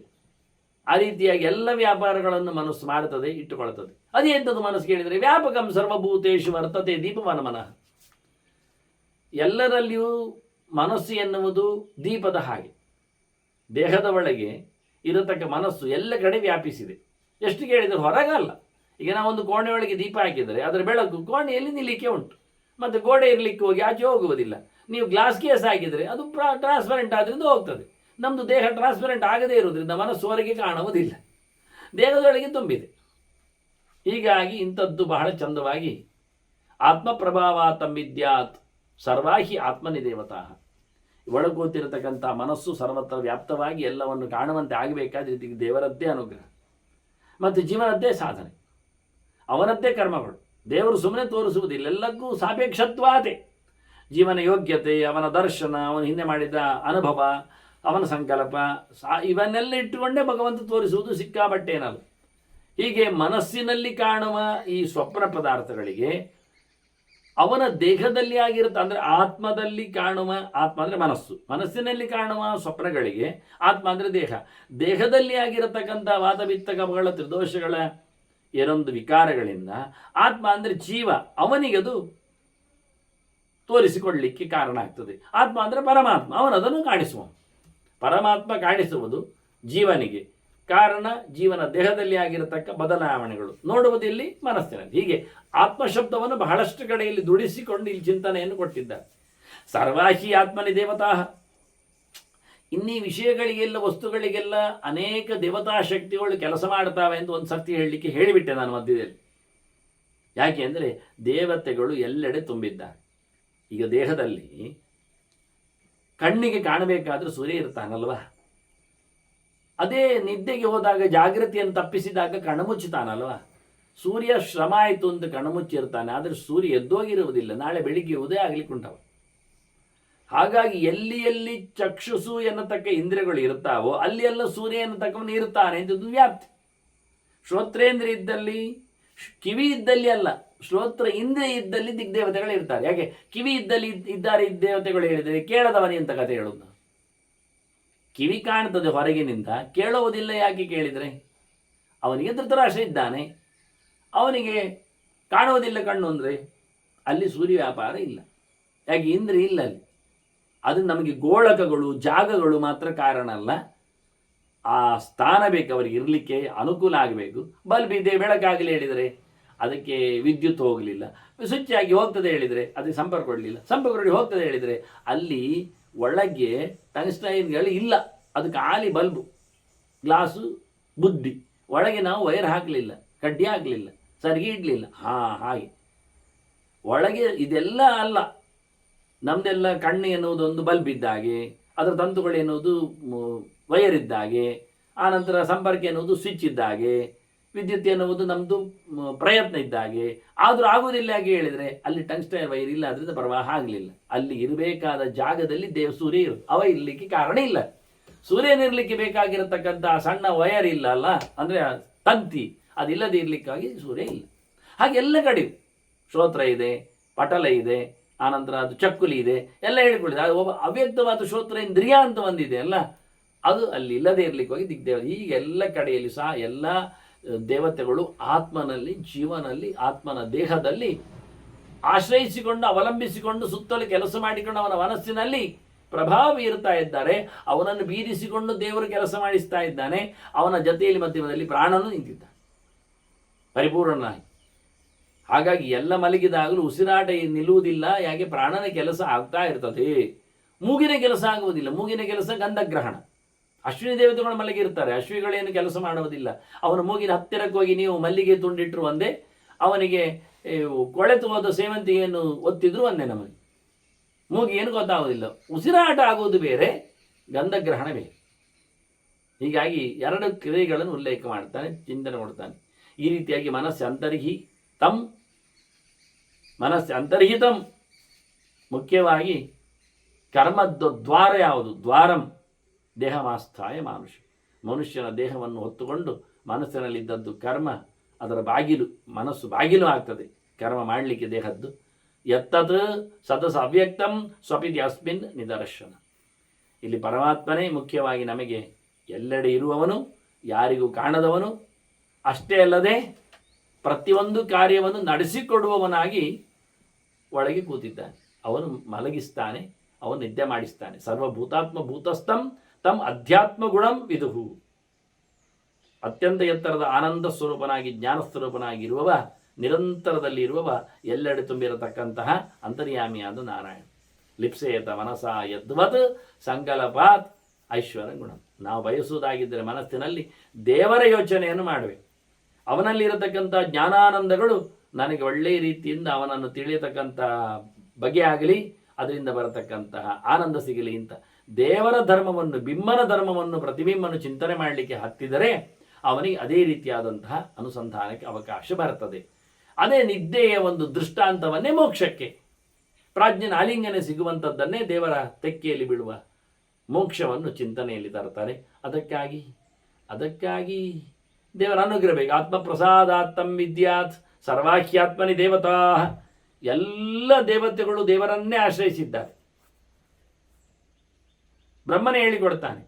S1: ಆ ರೀತಿಯಾಗಿ ಎಲ್ಲ ವ್ಯಾಪಾರಗಳನ್ನು ಮನಸ್ಸು ಮಾಡ್ತದೆ, ಇಟ್ಟುಕೊಳ್ತದೆ. ಅದೇ ಎಂಥದ್ದು ಮನಸ್ಸು ಕೇಳಿದರೆ ವ್ಯಾಪಕಂ ಸರ್ವಭೂತೇಶು ವರ್ತತೆ ದೀಪವನ ಮನಃ. ಎಲ್ಲರಲ್ಲಿಯೂ ಮನಸ್ಸು ಎನ್ನುವುದು ದೀಪದ ಹಾಗೆ. ದೇಹದ ಒಳಗೆ ಇರತಕ್ಕ ಮನಸ್ಸು ಎಲ್ಲ ಕಡೆ ವ್ಯಾಪಿಸಿದೆ. ಎಷ್ಟು ಕೇಳಿದರೆ ಹೊರಗಲ್ಲ. ಈಗ ನಾವೊಂದು ಕೋಣೆಯೊಳಗೆ ದೀಪ ಹಾಕಿದರೆ ಅದರ ಬೆಳಕು ಕೋಣೆಯಲ್ಲಿ ನಿಲ್ಲಿಕ್ಕೆ ಉಂಟು, ಮತ್ತು ಗೋಡೆ ಇರಲಿಕ್ಕೆ ಹೋಗಿ ಆಚೆ ಹೋಗುವುದಿಲ್ಲ. ನೀವು ಗ್ಲಾಸ್ ಕೇಸ್ ಹಾಕಿದರೆ ಅದು ಟ್ರಾನ್ಸ್ಪರೆಂಟ್ ಆದ್ರಿಂದ ಹೋಗ್ತದೆ. ನಮ್ಮದು ದೇಹ ಟ್ರಾನ್ಸ್ಪರೆಂಟ್ ಆಗದೇ ಇರೋದ್ರಿಂದ ಮನಸ್ಸು ಹೊರಗೆ ಕಾಣುವುದಿಲ್ಲ, ದೇಹದೊಳಗೆ ತುಂಬಿದೆ. ಹೀಗಾಗಿ ಇಂಥದ್ದು ಬಹಳ ಚಂದವಾಗಿ ಆತ್ಮಪ್ರಭಾವ ತಮ್ಮಿದ್ಯಾತ್ ಸರ್ವಾಹಿ ಆತ್ಮನಿದೇವತಾ. ಒಳಗೂತಿರತಕ್ಕಂಥ ಮನಸ್ಸು ಸರ್ವತ್ರ ವ್ಯಾಪ್ತವಾಗಿ ಎಲ್ಲವನ್ನು ಕಾಣುವಂತೆ ಆಗಬೇಕಾದ ರೀತಿಗೆ ದೇವರದ್ದೇ ಅನುಗ್ರಹ ಮತ್ತು ಜೀವನದ್ದೇ ಸಾಧನೆ, ಅವನದ್ದೇ ಕರ್ಮಗಳು. ದೇವರು ಸುಮ್ಮನೆ ತೋರಿಸುವುದಿಲ್ಲ, ಎಲ್ಲಕ್ಕೂ ಸಾಪೇಕ್ಷತ್ವಾದೆ. ಜೀವನ ಯೋಗ್ಯತೆ, ಅವನ ದರ್ಶನ, ಅವನ ಹಿಂದೆ ಮಾಡಿದ ಅನುಭವ, ಅವನ ಸಂಕಲ್ಪ, ಇವನ್ನೆಲ್ಲ ಇಟ್ಟುಕೊಂಡೇ ಭಗವಂತ ತೋರಿಸುವುದು ಸಿಕ್ಕಾಬಟ್ಟೆ ಏನಲ್ಲ. ಹೀಗೆ ಮನಸ್ಸಿನಲ್ಲಿ ಕಾಣುವ ಈ ಸ್ವಪ್ನ ಪದಾರ್ಥಗಳಿಗೆ ಅವನ ದೇಹದಲ್ಲಿ ಆಗಿರುತ್ತೆ, ಅಂದರೆ ಆತ್ಮದಲ್ಲಿ ಕಾಣುವ, ಆತ್ಮ ಅಂದರೆ ಮನಸ್ಸು, ಮನಸ್ಸಿನಲ್ಲಿ ಕಾಣುವ ಸ್ವಪ್ನಗಳಿಗೆ ಆತ್ಮ ಅಂದರೆ ದೇಹ, ದೇಹದಲ್ಲಿ ಆಗಿರತಕ್ಕಂಥ ವಾತಪಿತ್ತ ಕಫಗಳ ತ್ರಿದೋಷಗಳ ಏನೊಂದು ವಿಕಾರಗಳಿಂದ ಆತ್ಮ ಅಂದರೆ ಜೀವ, ಅವನಿಗದು ತೋರಿಸಿಕೊಳ್ಳಲಿಕ್ಕೆ ಕಾರಣ ಆಗ್ತದೆ. ಆತ್ಮ ಅಂದರೆ ಪರಮಾತ್ಮ, ಅವನದನ್ನು ಕಾಣಿಸುವ, ಪರಮಾತ್ಮ ಕಾಣಿಸುವುದು ಜೀವನಿಗೆ ಕಾರಣ ಜೀವನ ದೇಹದಲ್ಲಿ ಆಗಿರತಕ್ಕ ಬದಲಾವಣೆಗಳು ನೋಡುವುದಿಲ್ಲಿ ಮನಸ್ಸಿನಲ್ಲಿ. ಹೀಗೆ ಆತ್ಮಶಬ್ದವನ್ನು ಬಹಳಷ್ಟು ಕಡೆಯಲ್ಲಿ ದುಡಿಸಿಕೊಂಡು ಇಲ್ಲಿ ಚಿಂತನೆಯನ್ನು ಕೊಟ್ಟಿದ್ದಾರೆ. ಸರ್ವಾಹಿ ಆತ್ಮನಿ ದೇವತಾ, ಇನ್ನೀ ವಿಷಯಗಳಿಗೆಲ್ಲ ವಸ್ತುಗಳಿಗೆಲ್ಲ ಅನೇಕ ದೇವತಾ ಶಕ್ತಿಗಳು ಕೆಲಸ ಮಾಡ್ತಾವೆ ಅಂತ ಒಂದು ಸರ್ತಿ ಹೇಳಲಿಕ್ಕೆ ಹೇಳಿಬಿಟ್ಟೆ ನಾನು ಮಧ್ಯದಲ್ಲಿ. ಯಾಕೆ ಅಂದರೆ ದೇವತೆಗಳು ಎಲ್ಲೆಡೆ ತುಂಬಿದ್ದಾರೆ. ಈಗ ದೇಹದಲ್ಲಿ ಕಣ್ಣಿಗೆ ಕಾಣಬೇಕಾದ್ರೆ ಸೂರ್ಯ ಇರ್ತಾನಲ್ವ, ಅದೇ ನಿದ್ದೆಗೆ ಹೋದಾಗ ಜಾಗೃತಿಯನ್ನು ತಪ್ಪಿಸಿದಾಗ ಕಣ್ಣುಮುಚ್ಚುತ್ತಾನಲ್ವ. ಸೂರ್ಯ ಶ್ರಮ ಆಯಿತು ಅಂತ ಕಣ್ಣುಮುಚ್ಚಿರ್ತಾನೆ, ಆದರೆ ಸೂರ್ಯ ಎದ್ದೋಗಿರುವುದಿಲ್ಲ, ನಾಳೆ ಬೆಳಿಗ್ಗೆ ಉದಯ ಆಗಲಿಕ್ಕೆ ಉಂಟವ. ಹಾಗಾಗಿ ಎಲ್ಲಿ ಎಲ್ಲಿ ಚಕ್ಷುಸು ಎನ್ನತಕ್ಕ ಇಂದ್ರಿಯಗಳು ಇರ್ತಾವೋ ಅಲ್ಲಿ ಎಲ್ಲ ಸೂರ್ಯ ಎನ್ನತಕ್ಕವನು ಇರ್ತಾನೆ ಅಂತ ವ್ಯಾಪ್ತಿ. ಶ್ರೋತ್ರೇಂದ್ರಿಯ ಇದ್ದಲ್ಲಿ, ಕಿವಿ ಇದ್ದಲ್ಲಿ ಅಲ್ಲ, ಶ್ರೋತ್ರ ಇಂದ್ರಿಯ ಇದ್ದಲ್ಲಿ ದಿಗ್ದೇವತೆಗಳು ಇರ್ತಾರೆ. ಯಾಕೆ ಕಿವಿ ಇದ್ದಲ್ಲಿ ಇದ್ದಾರೆ ದೇವತೆಗಳು ಹೇಳಿದರೆ ಕೇಳದವನಿ ಅಂತ ಕಥೆ ಹೇಳುವುದು. ಕಿವಿ ಕಾಣ್ತದೆ ಹೊರಗಿನಿಂದ, ಕೇಳುವುದಿಲ್ಲ ಯಾಕೆ ಕೇಳಿದರೆ ಅವನಿಗೆ ಧೃತರಾಷ್ಟ್ರ ಇದ್ದಾನೆ, ಅವನಿಗೆ ಕಾಣುವುದಿಲ್ಲ ಕಣ್ಣು ಅಂದರೆ ಅಲ್ಲಿ ಸೂರ್ಯ ವ್ಯಾಪಾರ ಇಲ್ಲ. ಯಾಕೆ ಇಂದ್ರಿಯ ಇಲ್ಲ ಅಲ್ಲಿ. ಅದು ನಮಗೆ ಗೋಳಕಗಳು ಜಾಗಗಳು ಮಾತ್ರ ಕಾರಣ ಅಲ್ಲ, ಆ ಸ್ಥಾನ ಬೇಕು ಅವರಿಗೆ ಇರಲಿಕ್ಕೆ, ಅನುಕೂಲ ಆಗಬೇಕು. ಬಲ್ಬ್ ಇದೆ ಬೆಳಕಾಗಲಿ ಹೇಳಿದರೆ ಅದಕ್ಕೆ ವಿದ್ಯುತ್ ಹೋಗಲಿಲ್ಲ, ಸ್ವಿಚ್ ಆಗಿ ಹೋಗ್ತದೆ ಹೇಳಿದರೆ ಅದಕ್ಕೆ ಸಂಪರ್ಕ ಕೊಡಲಿಲ್ಲ, ಸಂಪರ್ಕ ಕೊಡಿ ಹೋಗ್ತದೆ ಹೇಳಿದರೆ ಅಲ್ಲಿ ಒಳಗೆ ಟಂಗ್ಸ್ಟೈನ್ಗಳು ಇಲ್ಲ, ಅದು ಖಾಲಿ ಬಲ್ಬು ಗ್ಲಾಸು ಬುದ್ಧಿ, ಒಳಗೆ ನಾವು ವೈರ್ ಹಾಕಲಿಲ್ಲ, ಕಡ್ಡಿ ಹಾಕಲಿಲ್ಲ, ಸರಿಗೆ ಇಡಲಿಲ್ಲ. ಹಾಗೆ ಒಳಗೆ ಇದೆಲ್ಲ ಅಲ್ಲ. ನಮ್ಮದೆಲ್ಲ ಕಣ್ಣು ಎನ್ನುವುದು ಒಂದು ಬಲ್ಬ್ ಇದ್ದಾಗೆ, ಅದರ ತಂತುಗಳು ಎನ್ನುವುದು ವೈರ್ ಇದ್ದಾಗೆ, ಆನಂತರ ಸಂಪರ್ಕ ಎನ್ನುವುದು ಸ್ವಿಚ್ ಇದ್ದಾಗೆ, ವಿದ್ಯುತ್ ಎನ್ನುವುದು ನಮ್ಮದು ಪ್ರಯತ್ನ ಇದ್ದಾಗೆ. ಆದರೂ ಆಗುವುದಿಲ್ಲ ಹಾಗೆ ಹೇಳಿದರೆ ಅಲ್ಲಿ ಟಂಗ್ಸ್ಟೈನ್ ವೈರ್ ಇಲ್ಲ, ಅದರಿಂದ ಪ್ರವಾಹ ಆಗಲಿಲ್ಲ. ಅಲ್ಲಿ ಇರಬೇಕಾದ ಜಾಗದಲ್ಲಿ ಸೂರ್ಯ ಇರು, ಅವ ಇರಲಿಕ್ಕೆ ಕಾರಣ ಇಲ್ಲ. ಸೂರ್ಯನಿರಲಿಕ್ಕೆ ಬೇಕಾಗಿರತಕ್ಕಂಥ ಸಣ್ಣ ವಯರ್ ಇಲ್ಲ ಅಲ್ಲ, ಅಂದರೆ ತಂತಿ, ಅದಿಲ್ಲದೆ ಇರಲಿಕ್ಕಾಗಿ ಸೂರ್ಯ ಇಲ್ಲ. ಹಾಗೆ ಎಲ್ಲ ಕಡೆ ಶ್ರೋತ್ರ ಇದೆ, ಪಟಲ ಇದೆ, ಆನಂತರ ಅದು ಚಕ್ಕುಲಿ ಇದೆ, ಎಲ್ಲ ಹೇಳಿಕೊಳ್ಳಿದೆ. ಅದು ಒಬ್ಬ ಅವ್ಯಕ್ತವಾದ ಶ್ರೋತ್ರ ಇಂದ್ರಿಯ ಅಂತ ಒಂದಿದೆ ಅಲ್ಲ, ಅದು ಅಲ್ಲಿ ಇಲ್ಲದೆ ಇರಲಿಕ್ಕೆ ಹೋಗಿ ದಿಗ್ದೇವತೆ. ಹೀಗೆ ಎಲ್ಲ ಕಡೆಯಲ್ಲಿ ಸಹ ಎಲ್ಲ ದೇವತೆಗಳು ಆತ್ಮನಲ್ಲಿ, ಜೀವನಲ್ಲಿ, ಆತ್ಮನ ದೇಹದಲ್ಲಿ ಆಶ್ರಯಿಸಿಕೊಂಡು ಅವಲಂಬಿಸಿಕೊಂಡು ಸುತ್ತಲೂ ಕೆಲಸ ಮಾಡಿಕೊಂಡು ಅವನ ಮನಸ್ಸಿನಲ್ಲಿ ಪ್ರಭಾವ ಬೀರುತ್ತಾ ಇದ್ದಾರೆ. ಅವನನ್ನು ಬೀರಿಸಿಕೊಂಡು ದೇವರು ಕೆಲಸ ಮಾಡಿಸ್ತಾ ಇದ್ದಾನೆ. ಅವನ ಜೊತೆಯಲ್ಲಿ ಮಧ್ಯಮದಲ್ಲಿ ಪ್ರಾಣನೂ ನಿಂತಿದ್ದಾನೆ ಪರಿಪೂರ್ಣನಾಗಿ. ಹಾಗಾಗಿ ಎಲ್ಲ ಮಲಗಿದಾಗಲೂ ಉಸಿರಾಟ ನಿಲ್ಲುವುದಿಲ್ಲ. ಯಾಕೆ ಪ್ರಾಣನ ಕೆಲಸ ಆಗ್ತಾ ಇರ್ತದೆ, ಮೂಗಿನ ಕೆಲಸ ಆಗುವುದಿಲ್ಲ. ಮೂಗಿನ ಕೆಲಸ ಗಂಧಗ್ರಹಣ. ಅಶ್ವಿನಿ ದೇವತೆಗಳು ಮಲಗಿರ್ತಾರೆ, ಅಶ್ವಿಗಳೇನು ಕೆಲಸ ಮಾಡುವುದಿಲ್ಲ. ಅವನ ಮೂಗಿನ ಹತ್ತಿರಕ್ಕೆ ಹೋಗಿ ನೀವು ಮಲ್ಲಿಗೆ ತುಂಡಿಟ್ಟರು ಒಂದೇ, ಅವನಿಗೆ ಕೊಳೆತು ಹೋದ ಸೇವಂತಿಗೆಯನ್ನು ಒತ್ತಿದ್ರು ಒಂದೇ, ನಮಗೆ ಮೂಗಿ ಏನು ಗೊತ್ತಾಗೋದಿಲ್ಲ. ಉಸಿರಾಟ ಆಗುವುದು ಬೇರೆ, ಗಂಧಗ್ರಹಣ ಬೇರೆ. ಹೀಗಾಗಿ ಎರಡು ಕ್ರಿಯೆಗಳನ್ನು ಉಲ್ಲೇಖ ಮಾಡ್ತಾನೆ, ಚಿಂತನೆ ಕೊಡ್ತಾನೆ. ಈ ರೀತಿಯಾಗಿ ಮನಸ್ಸು ಅಂತರ್ಹಿತಂ ಮುಖ್ಯವಾಗಿ ಕರ್ಮದ ದ್ವಾರ ಯಾವುದು? ದ್ವಾರಂ ದೇಹಮಾಸ್ಥಾಯ ಮನುಷ್ಯನ ದೇಹವನ್ನು ಹೊತ್ತುಕೊಂಡು ಮನಸ್ಸಿನಲ್ಲಿದ್ದದ್ದು ಕರ್ಮ, ಅದರ ಬಾಗಿಲು, ಮನಸ್ಸು ಬಾಗಿಲು ಆಗ್ತದೆ ಕರ್ಮ ಮಾಡಲಿಕ್ಕೆ ದೇಹದ್ದು. ಎತ್ತತ್ ಸದಸ ಅವ್ಯಕ್ತಂ ಸ್ವಪಿತಿ ಅಸ್ಮಿನ್ ನಿದರ್ಶನ. ಇಲ್ಲಿ ಪರಮಾತ್ಮನೇ ಮುಖ್ಯವಾಗಿ ನಮಗೆ ಎಲ್ಲೆಡೆ ಇರುವವನು, ಯಾರಿಗೂ ಕಾಣದವನು. ಅಷ್ಟೇ ಅಲ್ಲದೆ ಪ್ರತಿಯೊಂದು ಕಾರ್ಯವನ್ನು ನಡೆಸಿಕೊಡುವವನಾಗಿ ಒಳಗೆ ಕೂತಿದ್ದಾನೆ. ಅವನು ಮಲಗಿಸ್ತಾನೆ, ಅವನು ನಿದ್ದೆ ಮಾಡಿಸ್ತಾನೆ. ಸರ್ವಭೂತಾತ್ಮ ಭೂತಸ್ಥಂ ತಮ್ ಅಧ್ಯಾತ್ಮ ಗುಣಂ ವಿದುಹು. ಅತ್ಯಂತ ಎತ್ತರದ ಆನಂದ ಸ್ವರೂಪನಾಗಿ, ಜ್ಞಾನ ಸ್ವರೂಪನಾಗಿರುವವ, ನಿರಂತರದಲ್ಲಿ ಇರುವವ, ಎಲ್ಲೆಡೆ ತುಂಬಿರತಕ್ಕಂತಹ ಅಂತರ್ಯಾಮಿಯಾದ ನಾರಾಯಣ. ಲಿಪ್ಸೇತ ಮನಸ ಯದ್ವತ್ ಸಂಕಲ್ಪಾತ್ ಐಶ್ವರ್ಯ ಗುಣ. ನಾವು ಬಯಸುವುದಾಗಿದ್ದರೆ ಮನಸ್ಸಿನಲ್ಲಿ ದೇವರ ಯೋಚನೆಯನ್ನು ಮಾಡಬೇಕು. ಅವನಲ್ಲಿರತಕ್ಕಂಥ ಜ್ಞಾನಾನಂದಗಳು ನನಗೆ ಒಳ್ಳೆಯ ರೀತಿಯಿಂದ ಅವನನ್ನು ತಿಳಿಯತಕ್ಕಂಥ ಬಗೆ ಆಗಲಿ, ಅದರಿಂದ ಬರತಕ್ಕಂತಹ ಆನಂದ ಸಿಗಲಿ ಅಂತ ದೇವರ ಧರ್ಮವನ್ನು, ಬಿಂಬನ ಧರ್ಮವನ್ನು, ಪ್ರತಿಬಿಂಬನ ಚಿಂತನೆ ಮಾಡಲಿಕ್ಕೆ ಹತ್ತಿದರೆ ಅವನಿಗೆ ಅದೇ ರೀತಿಯಾದಂತಹ ಅನುಸಂಧಾನಕ್ಕೆ ಅವಕಾಶ ಬರ್ತದೆ. ಅದೇ ನಿದ್ದೆಯ ಒಂದು ದೃಷ್ಟಾಂತವನ್ನೇ ಮೋಕ್ಷಕ್ಕೆ, ಪ್ರಾಜ್ಞನ ಆಲಿಂಗನೆ ಸಿಗುವಂಥದ್ದನ್ನೇ ದೇವರ ತೆಕ್ಕೆಯಲ್ಲಿ ಬೀಳುವ ಮೋಕ್ಷವನ್ನು ಚಿಂತನೆಯಲ್ಲಿ ತರ್ತಾರೆ. ಅದಕ್ಕಾಗಿ ದೇವರ ಅನುಗ್ರಹ ಬೇಕು. ಆತ್ಮಪ್ರಸಾದಾತ್ತಂ ವಿದ್ಯಾತ್ ಸರ್ವಾಖ್ಯಾತ್ಮನಿ ದೇವತಾ. ಎಲ್ಲ ದೇವತೆಗಳು ದೇವರನ್ನೇ ಆಶ್ರಯಿಸಿದ್ದಾರೆ. ಬ್ರಹ್ಮನೇ ಹೇಳಿಕೊಡ್ತಾನೆ,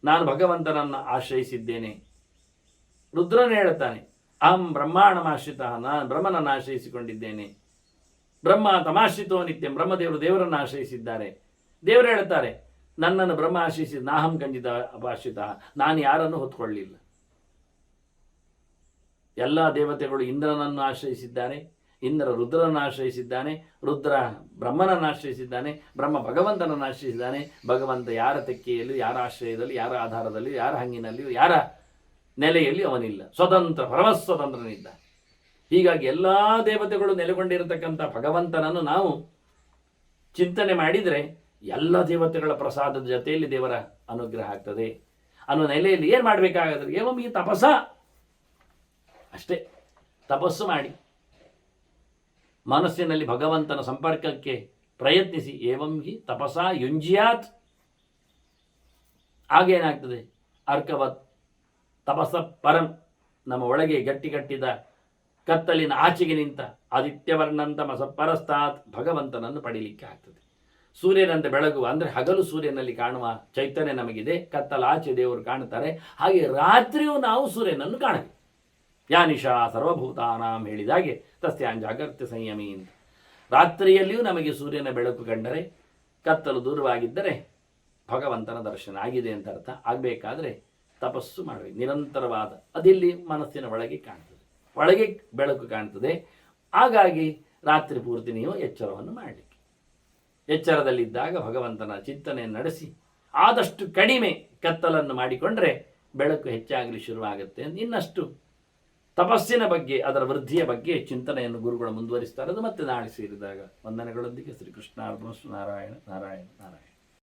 S1: ನಾನು ಭಗವಂತನನ್ನು ಆಶ್ರಯಿಸಿದ್ದೇನೆ. ರುದ್ರನೇ ಹೇಳ್ತಾನೆ, ಅಹಂ ಬ್ರಹ್ಮಾಣಮಾಶ್ರಿತ, ನಾನು ಬ್ರಹ್ಮನನ್ನು ಆಶ್ರಯಿಸಿಕೊಂಡಿದ್ದೇನೆ. ಬ್ರಹ್ಮ ತಮಾಶ್ರಿತೋ ನಿತ್ಯಂ, ಬ್ರಹ್ಮದೇವರು ದೇವರನ್ನು ಆಶ್ರಯಿಸಿದ್ದಾರೆ. ದೇವರು ಹೇಳ್ತಾರೆ, ನನ್ನನ್ನು ಬ್ರಹ್ಮ ಆಶ್ರಯಿಸಿದ, ನಾಹಂ ಕಂಜಿತ ಅಪಾಶ್ರಿತ, ನಾನು ಯಾರನ್ನು ಹೊತ್ಕೊಳ್ಳಿಲ್ಲ. ಎಲ್ಲ ದೇವತೆಗಳು ಇಂದ್ರನನ್ನು ಆಶ್ರಯಿಸಿದ್ದಾರೆ, ಇಂದ್ರ ರುದ್ರನನ್ನು ಆಶ್ರಯಿಸಿದ್ದಾನೆ, ರುದ್ರ ಬ್ರಹ್ಮನನ್ನು ಆಶ್ರಯಿಸಿದ್ದಾನೆ, ಬ್ರಹ್ಮ ಭಗವಂತನನ್ನು ಆಶ್ರಯಿಸಿದ್ದಾನೆ. ಭಗವಂತ ಯಾರ ತೆಕ್ಕೆಯಲ್ಲೂ, ಯಾರ ಆಶ್ರಯದಲ್ಲಿ, ಯಾರ ಆಧಾರದಲ್ಲಿಯೂ, ಯಾರ ಹಂಗಿನಲ್ಲಿಯೂ, ಯಾರ ನೆಲೆಯಲ್ಲಿ ಅವನಿಲ್ಲ. ಸ್ವತಂತ್ರ, ಪರಮಸ್ವತಂತ್ರನಿದ್ದ. ಹೀಗಾಗಿ ಎಲ್ಲ ದೇವತೆಗಳು ನೆಲೆಗೊಂಡಿರತಕ್ಕಂಥ ಭಗವಂತನನ್ನು ನಾವು ಚಿಂತನೆ ಮಾಡಿದರೆ ಎಲ್ಲ ದೇವತೆಗಳ ಪ್ರಸಾದದ ಜೊತೆಯಲ್ಲಿ ದೇವರ ಅನುಗ್ರಹ ಆಗ್ತದೆ ಅನ್ನೋ ನೆಲೆಯಲ್ಲಿ ಏನು ಮಾಡಬೇಕಾಗತ್ತೆ? ಏವಂ ಈ ತಪಸ್ಸ, ಅಷ್ಟೇ. ತಪಸ್ಸು ಮಾಡಿ ಮನಸ್ಸಿನಲ್ಲಿ ಭಗವಂತನ ಸಂಪರ್ಕಕ್ಕೆ ಪ್ರಯತ್ನಿಸಿ. ಏವಂ ಹಿ ತಪಸ್ಸ ಯುಂಜಿಯಾತ್. ಆಗೇನಾಗ್ತದೆ? ಅರ್ಕವತ್ ತಪಸ್ಸ ಪರಂ. ನಮ್ಮ ಒಳಗೆ ಗಟ್ಟಿಗಟ್ಟಿದ ಕತ್ತಲಿನ ಆಚೆಗೆ ನಿಂತ ಆದಿತ್ಯವರ್ಣಂತಮ ಸಪರಸ್ತಾತ್ ಭಗವಂತನನ್ನು ಪಡೀಲಿಕ್ಕೆ ಆಗ್ತದೆ. ಸೂರ್ಯನಂತೆ ಬೆಳಗುವ, ಅಂದರೆ ಹಗಲು ಸೂರ್ಯನಲ್ಲಿ ಕಾಣುವ ಚೈತನ್ಯ ನಮಗಿದೆ, ಕತ್ತಲ ಆಚೆ ದೇವರು ಕಾಣುತ್ತಾರೆ. ಹಾಗೆ ರಾತ್ರಿಯೂ ನಾವು ಸೂರ್ಯನನ್ನು ಕಾಣಬೇಕು. ಯಾನಿಶಾ ಸರ್ವಭೂತಾನಾಂ ಹೇಳಿದಾಗೆ ತಸ್ಯಾಂ ಜಾಗರ್ತ್ಯ ಸಂಯಮಿ ಅಂತ. ರಾತ್ರಿಯಲ್ಲಿಯೂ ನಮಗೆ ಸೂರ್ಯನ ಬೆಳಕು ಕಂಡರೆ, ಕತ್ತಲು ದೂರವಾಗಿದ್ದರೆ ಭಗವಂತನ ದರ್ಶನ ಆಗಿದೆ ಅಂತ ಅರ್ಥ. ಆಗಬೇಕಾದ್ರೆ ತಪಸ್ಸು ಮಾಡಬೇಕು, ನಿರಂತರವಾದ. ಅದಿಲ್ಲಿ ಮನಸ್ಸಿನ ಒಳಗೆ ಕಾಣ್ತದೆ, ಒಳಗೆ ಬೆಳಕು ಕಾಣ್ತದೆ. ಹಾಗಾಗಿ ರಾತ್ರಿ ಪೂರ್ತಿ ನೀವು ಎಚ್ಚರವನ್ನು ಮಾಡಲಿಕ್ಕೆ, ಎಚ್ಚರದಲ್ಲಿದ್ದಾಗ ಭಗವಂತನ ಚಿಂತನೆಯನ್ನು ನಡೆಸಿ ಆದಷ್ಟು ಕಡಿಮೆ ಕತ್ತಲನ್ನು ಮಾಡಿಕೊಂಡ್ರೆ ಬೆಳಕು ಹೆಚ್ಚಾಗಲಿ ಶುರುವಾಗುತ್ತೆ. ಇನ್ನಷ್ಟು ತಪಸ್ಸಿನ ಬಗ್ಗೆ, ಅದರ ವೃದ್ಧಿಯ ಬಗ್ಗೆ ಚಿಂತನೆಯನ್ನು ಗುರುಗಳು ಮುಂದುವರಿಸ್ತಾರೆ. ಅದು ಮತ್ತೆ ನಾಳೆ ಸೇರಿದಾಗ. ವಂದನೆಗಳೊಂದಿಗೆ ಶ್ರೀಕೃಷ್ಣ ಅರ್ಪಣಸ್ತು. ನಾರಾಯಣ ನಾರಾಯಣ.